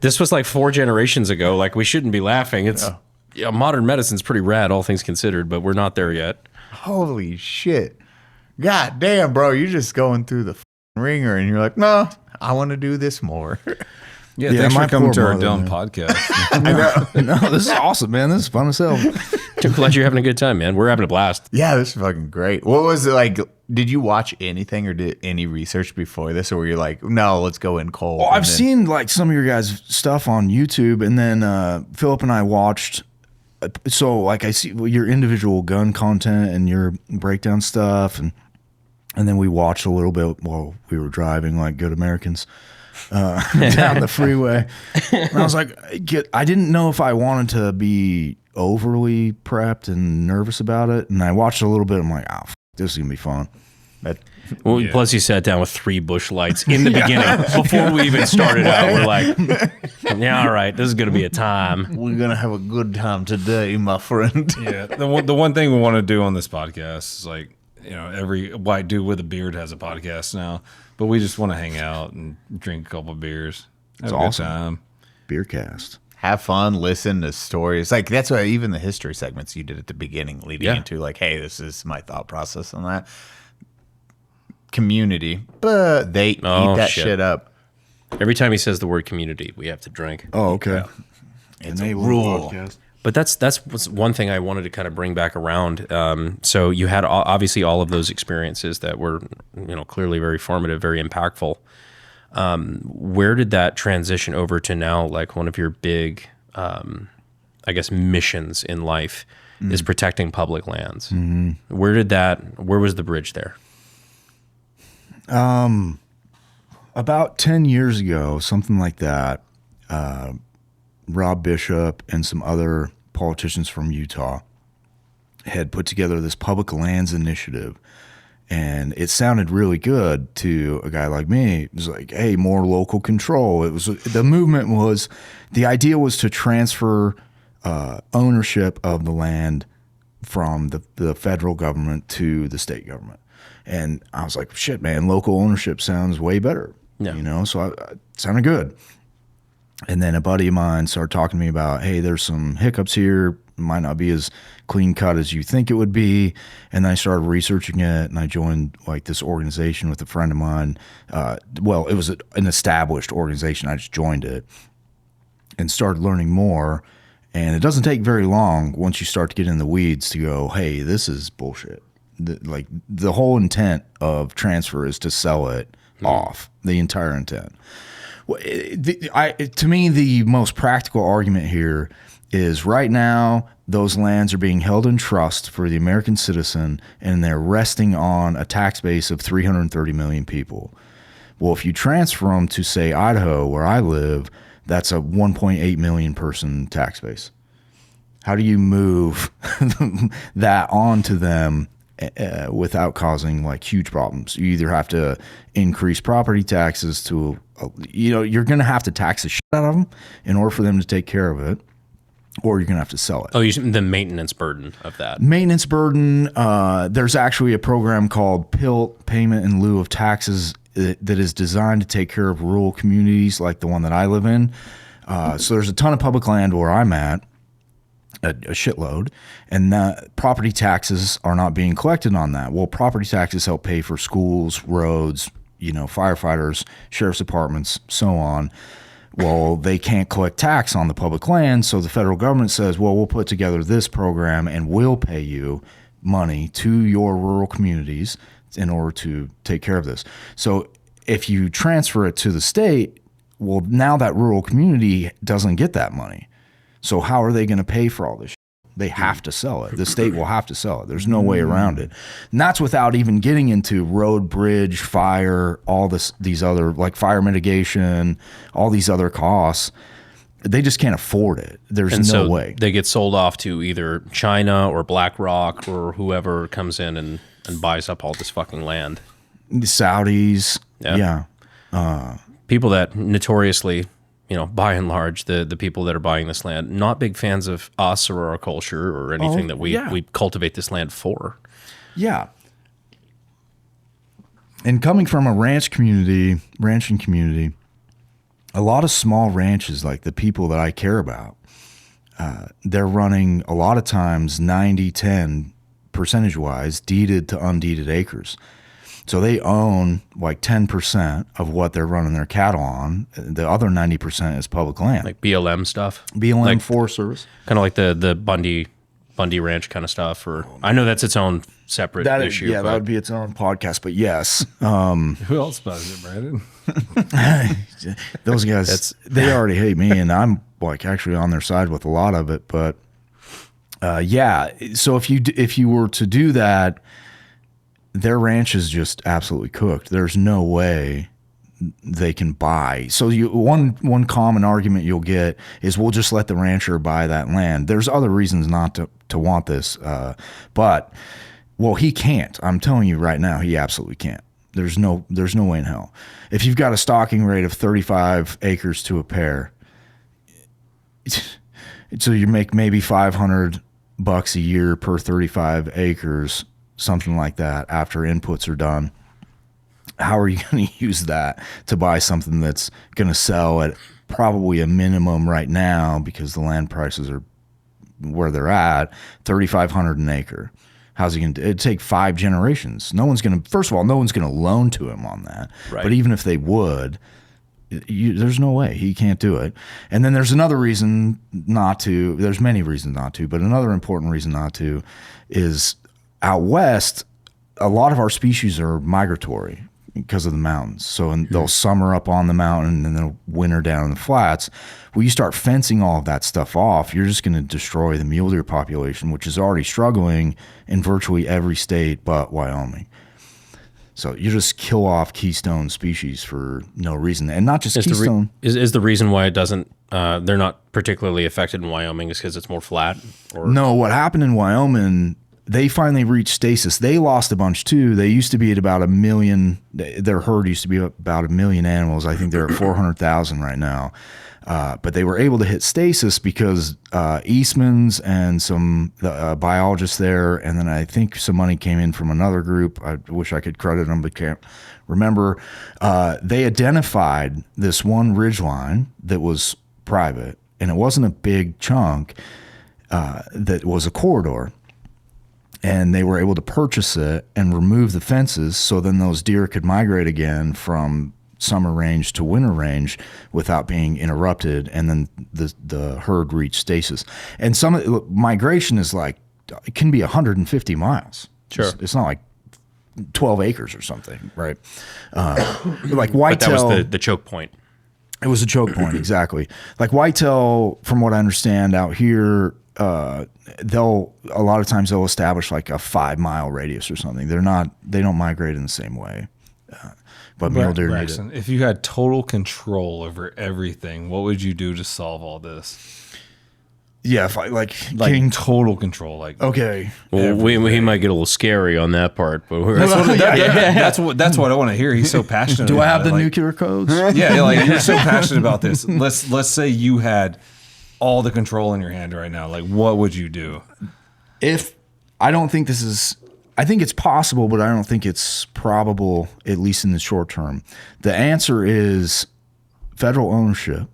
this was 4 generations ago. We shouldn't be laughing. It's modern medicine's pretty rad, all things considered, but we're not there yet. Holy shit. God damn, bro. You're just going through the ringer, and you're like, no, I want to do this more. Yeah, thanks for coming to our dumb man. podcast. No, this is awesome, man. This is fun as hell. I'm glad you're having a good time, man. We're having a blast. Yeah, this is fucking great. What was it like? Did you watch anything or did any research before this, or were you like, no, let's go in cold? Well, I've seen some of your guys' stuff on YouTube, and then Philip and I watched. So I see your individual gun content and your breakdown stuff, and then we watched a little bit while we were driving, like good Americans. Down the freeway, and I was like, I didn't know if I wanted to be overly prepped and nervous about it, and I watched a little bit. I'm like, this is gonna be fun. Well, plus you sat down with 3 bush lights in the beginning before we even started out. We're like, yeah, all right, this is going to be a time. We're gonna have a good time today, my friend. Yeah, the one thing we want to do on this podcast is like, every white dude with a beard has a podcast now, but we just want to hang out and drink a couple of beers. Have a awesome. good time. Beercast. Have fun, listen to stories. Like that's why even the history segments you did at the beginning, leading into like, hey, this is my thought process on that. Community, but they eat that shit up. Every time he says the word community, we have to drink. Oh, okay. It's a rule. But that's one thing I wanted to kind of bring back around. So you had obviously all of those experiences that were, clearly very formative, very impactful. Where did that transition over to now? Like one of your big, I guess, missions in life is protecting public lands. Mm-hmm. Where was the bridge there? About 10 years ago, something like that, Rob Bishop and some other politicians from Utah had put together this public lands initiative. And it sounded really good to a guy like me. It was like, hey, more local control. The idea was to transfer ownership of the land from the federal government to the state government. And I was like, shit, man, local ownership sounds way better. Yeah. So it sounded good. And then a buddy of mine started talking to me about, hey, there's some hiccups here. It might not be as clean cut as you think it would be. And then I started researching it, and I joined like this organization with a friend of mine. It was an established organization. I just joined it and started learning more. And it doesn't take very long once you start to get in the weeds to go, hey, this is bullshit. The whole intent of transfer is to sell it off, the entire intent. To me, the most practical argument here is right now those lands are being held in trust for the American citizen, and they're resting on a tax base of 330 million people. Well, if you transfer them to, say, Idaho, where I live, that's a 1.8 million person tax base. How do you move that onto them without causing like huge problems? You either have to increase property taxes to, you're going to have to tax the shit out of them in order for them to take care of it, or you're going to have to sell it. Oh, the maintenance burden of that. Maintenance burden. There's actually a program called PILT, Payment in Lieu of Taxes, that is designed to take care of rural communities like the one that I live in. So there's a ton of public land where I'm at, a shitload, and property taxes are not being collected on that. Well, property taxes help pay for schools, roads, firefighters, sheriff's departments, so on. Well, they can't collect tax on the public land, so the federal government says, well, we'll put together this program and we'll pay you money to your rural communities in order to take care of this. So if you transfer it to the state, well, now that rural community doesn't get that money. So how are they going to pay for all this shit? They have to sell it. The state will have to sell it. There's no way around it. And that's without even getting into road, bridge, fire, all these other, like fire mitigation, all these other costs. They just can't afford it. There's no way. They get sold off to either China or BlackRock or whoever comes in and buys up all this fucking land. The Saudis. Yeah. People that notoriously, by and large, the people that are buying this land, not big fans of us or our culture or anything that we cultivate this land for. Yeah. And coming from a ranching community, a lot of small ranches, like the people that I care about, they're running a lot of times 90-10 percentage-wise deeded to undeeded acres. So they own like 10% of what they're running their cattle on. The other 90% is public land. Like BLM stuff? BLM, like, Forest Service. Kind of like the Bundy Ranch kind of stuff. Or I know that's its own separate issue. Yeah, that would be its own podcast, but yes. Who else buys it, Brandon? Those guys, they already hate me, and I'm like actually on their side with a lot of it. But yeah, so if you were to do that, their ranch is just absolutely cooked. There's no way they can buy. So one common argument you'll get is we'll just let the rancher buy that land. There's other reasons not to want this, but he can't. I'm telling you right now, he absolutely can't. There's no way in hell. If you've got a stocking rate of 35 acres to a pair, so you make maybe $500 a year per 35 acres, something like that, after inputs are done. How are you going to use that to buy something that's going to sell at probably a minimum right now, because the land prices are where they're at, $3,500 an acre? How's he going to? It'd take 5 generations. No one's going to. First of all, no one's going to loan to him on that. Right. But even if they would, there's no way he can't do it. And then there's another reason not to. There's many reasons not to, but another important reason not to is out west. A lot of our species are migratory because of the mountains. So they'll summer up on the mountain and then they'll winter down in the flats. Well, you start fencing all of that stuff off, you're just going to destroy the mule deer population, which is already struggling in virtually every state but Wyoming. So you just kill off keystone species for no reason. And not just keystone. Is the reason why it doesn't, they're not particularly affected in Wyoming is because it's more flat? Or? No, what happened in Wyoming, they finally reached stasis. They lost a bunch too. They used to be at about 1 million. Their herd used to be about 1 million animals. I think they're at 400,000 right now. But they were able to hit stasis because Eastman's and some biologists there, and then I think some money came in from another group. I wish I could credit them, but can't remember. They identified this one ridgeline that was private, and it wasn't a big chunk that was a corridor. And they were able to purchase it and remove the fences, so then those deer could migrate again from summer range to winter range without being interrupted, and then the herd reached stasis. And migration is like, it can be 150 miles. Sure. It's not like 12 acres or something, right? Like whitetail. But that was the choke point. It was a choke point, exactly. Like whitetail, from what I understand out here, a lot of times they'll establish like a 5-mile radius or something. They don't migrate in the same way. But mule deer need it. If you had total control over everything, what would you do to solve all this? Yeah, if I like total control, like okay. Well, he might get a little scary on that part, but that's what I want to hear. He's so passionate. Do I have about the it. nuclear codes? Yeah, like you're so passionate about this. Let's say you had all the control in your hand right now. Like, what would you do? I think it's possible, but I don't think it's probable, at least in the short term. The answer is federal ownership.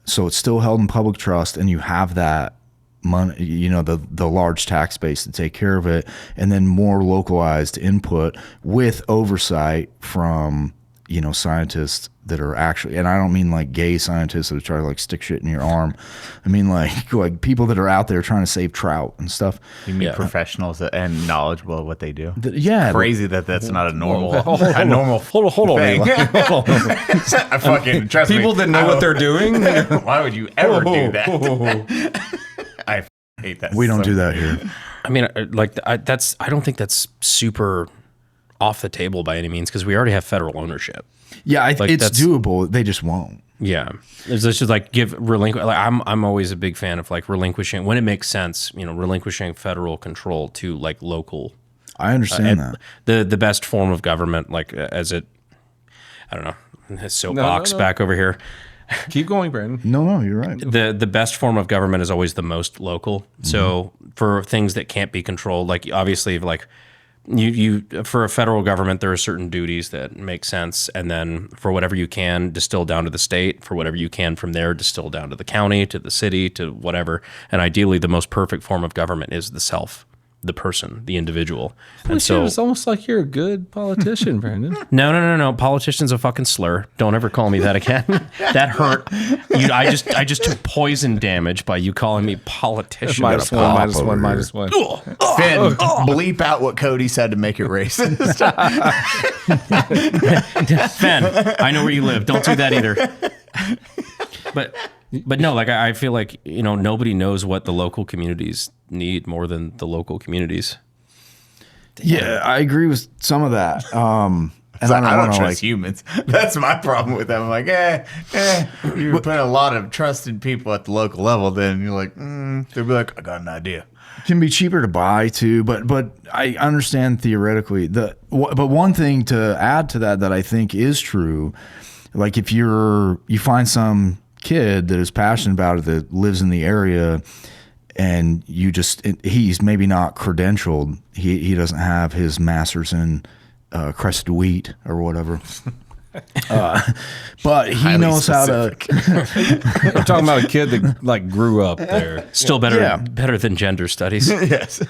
So it's still held in public trust, and you have that money, the large tax base to take care of it, and then more localized input with oversight from, scientists that are actually, and I don't mean like gay scientists that try to like stick shit in your arm. I mean like people that are out there trying to save trout and stuff. You mean professionals and knowledgeable at what they do? Yeah. Crazy that's not a normal Hold on, thing. Hold on. I fucking trust me. People that know what they're doing. Why would you ever do that? I hate that. We don't do that here. I mean, I don't think that's super off the table by any means, because we already have federal ownership. Yeah, it's doable. They just won't. Yeah, it's just like I'm always a big fan of like relinquishing when it makes sense. Relinquishing federal control to like local. I understand that. The best form of government, like I don't know, soapbox back over here. Keep going, Brandon. No, you're right. The best form of government is always the most local. Mm-hmm. So for things that can't be controlled, like obviously like. You for a federal government, there are certain duties that make sense, and then for whatever you can distill down to the state, for whatever you can from there distill down to the county, to the city, to whatever. And ideally, the most perfect form of government is the self, the person, the individual. And so it's almost like you're a good politician, Brandon. No. Politician's a fucking slur. Don't ever call me that again. That hurt. I just took poison damage by you calling me politician. minus one. Finn, bleep out what Cody said to make it racist. Finn, I know where you live. Don't do that either. But no, like I feel like nobody knows what the local communities need more than the local communities. Yeah, I agree with some of that. and So I I don't don't want to trust like. humans. That's my problem with them. I'm like, you're putting a lot of trust in people at the local level. Then you're like, they'll be like, I got an idea. Can be cheaper to buy too, but I understand theoretically but one thing to add to that I think is true, like if you find some kid that is passionate about it that lives in the area, and he's maybe not credentialed, he doesn't have his master's in crested wheat or whatever. But he knows specific. how to. I'm talking about a kid that like grew up there. Still better Yeah. better than gender studies. Yes.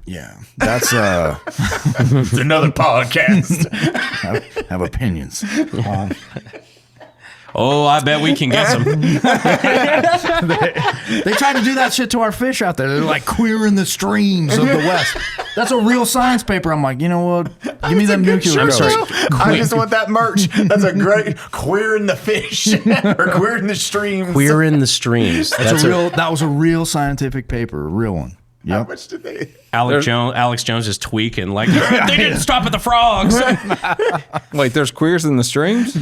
Yeah, that's It's another podcast. have opinions. Oh, I bet we can get some. They try to do that shit to our fish out there. They're like queering the streams of the West. That's a real science paper. I'm like, you know what? Give me them nuclear research. I just want that merch. That's a great queer in the fish or queer in the streams. Queer in the streams. That was a real scientific paper, a real one. How Yep. much did they? Alex Jones is tweaking like they didn't stop at the frogs. Wait, there's queers in the streams?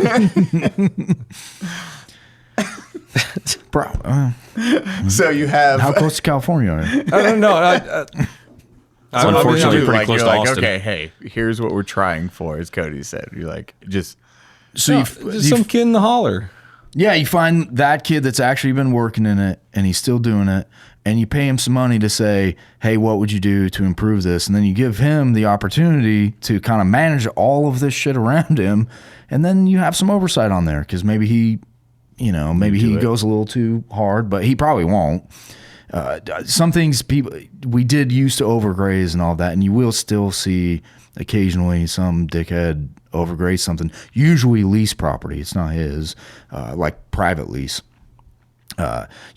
Bro, So you have. how close to California are you? I don't know. Unfortunately, Dude, pretty like, close you're to like, Austin. okay, hey, here's what we're trying for, as Cody said. You're like, just. So Just some kid in the holler. yeah, you find that kid that's actually been working in it and he's still doing it, and you pay him some money to say, hey, what would you do to improve this? And then you give him the opportunity to kind of manage all of this shit around him, and then you have some oversight on there because maybe he goes a little too hard, but he probably won't. Some things we did used to overgraze and all that, and you will still see occasionally some dickhead overgraze something, usually lease property. It's not his, like private lease.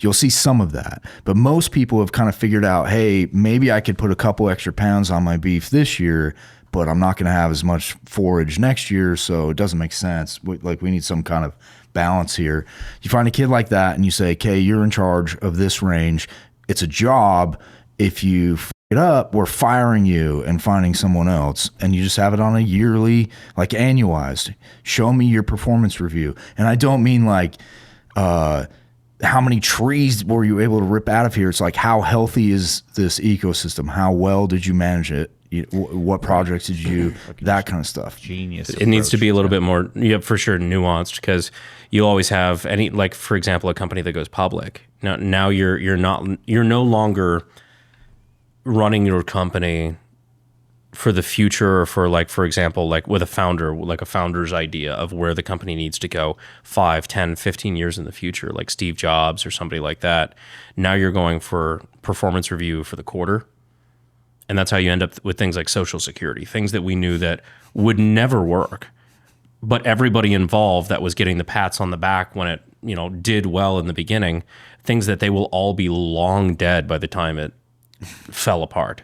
You'll see some of that, but most people have kind of figured out, hey, maybe I could put a couple extra pounds on my beef this year, but I'm not going to have as much forage next year, so it doesn't make sense. We need some kind of balance here. You find a kid like that and you say, okay, you're in charge of this range. It's a job. If you f it up, we're firing you and finding someone else, and you just have it on a yearly, like annualized. Show me your performance review. And I don't mean like, how many trees were you able to rip out of here? It's like, how healthy is this ecosystem? How well did you manage it? What projects did you, that kind of stuff. Genius. It needs to be a little bit more, for sure, nuanced, because you always have like, for example, a company that goes public. Now you're no longer running your company for the future, or for, like, for example, like with a founder, like a founder's idea of where the company needs to go 5, 10, 15 years in the future, like Steve Jobs or somebody like that. Now you're going for performance review for the quarter. And that's how you end up with things like Social Security, things that we knew that would never work. But everybody involved that was getting the pats on the back when it, did well in the beginning, things that they will all be long dead by the time it fell apart.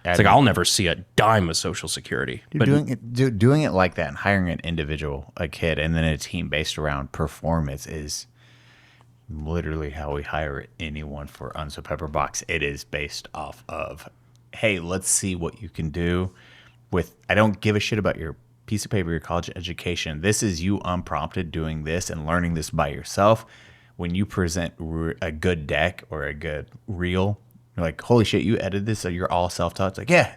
It's like, I'll never see a dime of Social Security. But doing it like that and hiring an individual, a kid, and then a team based around performance is literally how we hire anyone for Unsub Pepper Box. It is based off of, hey, let's see what you can do with, I don't give a shit about your piece of paper, your college education. This is you unprompted doing this and learning this by yourself. When you present a good deck or a good reel, you're like, holy shit, you edited this, so you're all self-taught. It's like, yeah,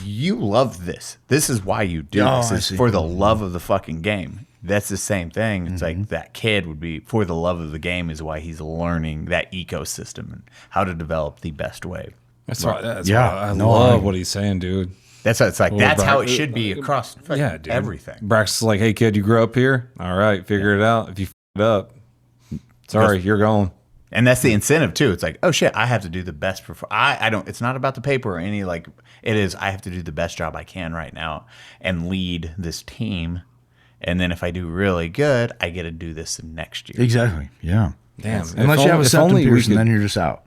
you love this. This is why you do this. It's for the love of the fucking game. That's the same thing. It's like that kid would be for the love of the game is why he's learning that ecosystem and how to develop the best way. That's right. That's Yeah, why I no, love what he's saying, dude. That's what it's like. Well, That's how it Brax- should be across Yeah, dude. everything. Braxton's like, hey, kid, you grew up here? All right, figure it out. If you f it up, sorry, you're gone. And that's the incentive too. It's like, oh shit, I have to do the best. I don't. It's not about the paper or any like. It is. I have to do the best job I can right now and lead this team. And then if I do really good, I get to do this next year. Exactly. Yeah. Damn. Unless you have a septum piercing, then you're just out.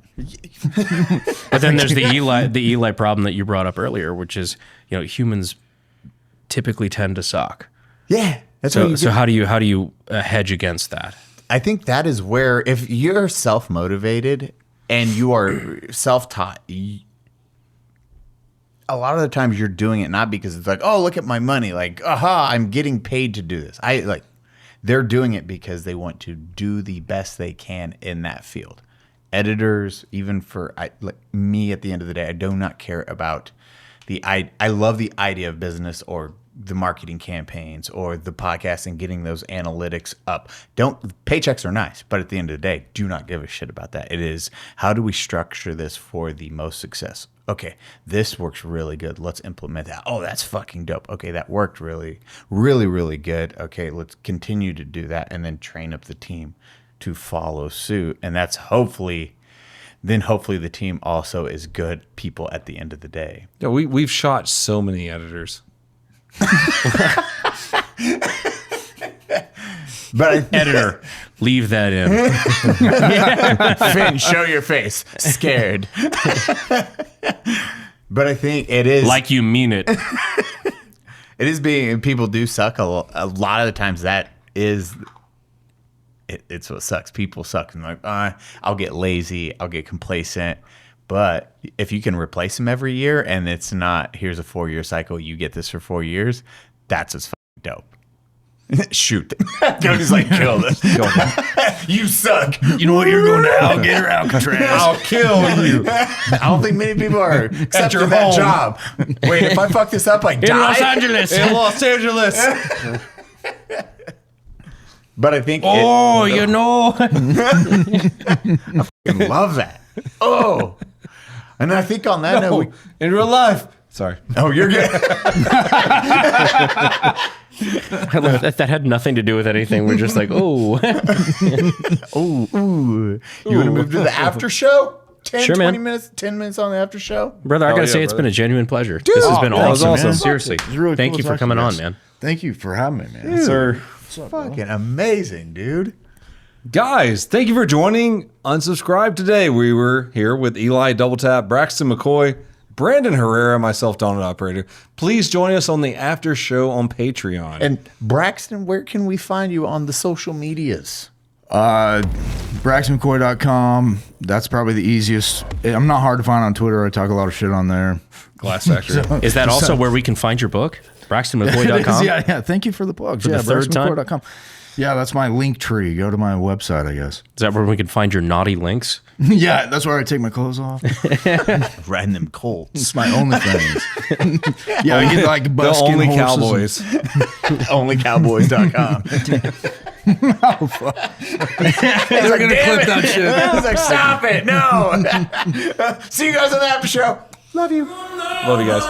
But then there's the Eli problem that you brought up earlier, which is, humans typically tend to suck. Yeah. That's So how do you hedge against that? I think that is where if you're self-motivated and you are self-taught, a lot of the times you're doing it not because it's like, oh, look at my money. Like, aha, I'm getting paid to do this. They're doing it because they want to do the best they can in that field. Editors, even for me at the end of the day, I do not care about I love the idea of business or the marketing campaigns or the podcast and getting those analytics up. Paychecks are nice, but at the end of the day, do not give a shit about that. It is, how do we structure this for the most success? Okay, this works really good. Let's implement that. Oh, that's fucking dope. Okay, that worked really, really, really good. Okay, let's continue to do that and then train up the team to follow suit. And that's hopefully the team also is good people at the end of the day. Yeah, we've shot so many editors. But Editor, leave that in. Finn, show your face. Scared. But I think it is Like you mean it. It is being, people do suck a lot of the times. That is, it's what sucks. People suck. And like, I'll get lazy, I'll get complacent. But if you can replace them every year and it's not, here's a 4-year cycle, you get this for 4 years, that's what's fucking dope. Shoot. Cody's like, kill this. You suck. You know what? You're going to alligator Alcatraz. I'll kill you. I don't think many people are accepting that job. Wait, if I fuck this up, I die? Los Angeles. In Los Angeles. But I think You know. I fucking love that. Oh. And I think on that note, in real life. Sorry. oh, you're good. I love that had nothing to do with anything. We're just like, oh. Ooh. You want to move to the after show? 10, Sure, 20 man. minutes, 10 minutes on the after show? Brother, I got to say, it's been a genuine pleasure. This has been that was awesome. awesome. Seriously. It's really Thank cool you to for talk to coming you on, guys. man. Thank you for having me, man. Sir. Fucking amazing, dude. Guys, thank you for joining Unsubscribe today. We were here with Eli Doubletap, Braxton McCoy, Brandon Herrera, myself, Donald Operator. Please join us on the after show on Patreon. And Braxton, where can we find you on the social medias? BraxtonMcCoy.com. That's probably the easiest. I'm not hard to find on Twitter. I talk a lot of shit on there. Glass Factory. Is that also where we can find your book? BraxtonMcCoy.com? Yeah. Thank you for the plugs. the third time? BraxtonMcCoy.com. Yeah, that's my link tree. Go to my website, I guess. Is that where we can find your naughty links? Yeah, that's where I take my clothes off. Riding them colts. It's my only things. Yeah, I get like The busking only horses. cowboys. Onlycowboys.com. Oh, fuck. They're going to clip that shit. I was like, stop it. No. See you guys on the after show. Love you. Love you guys.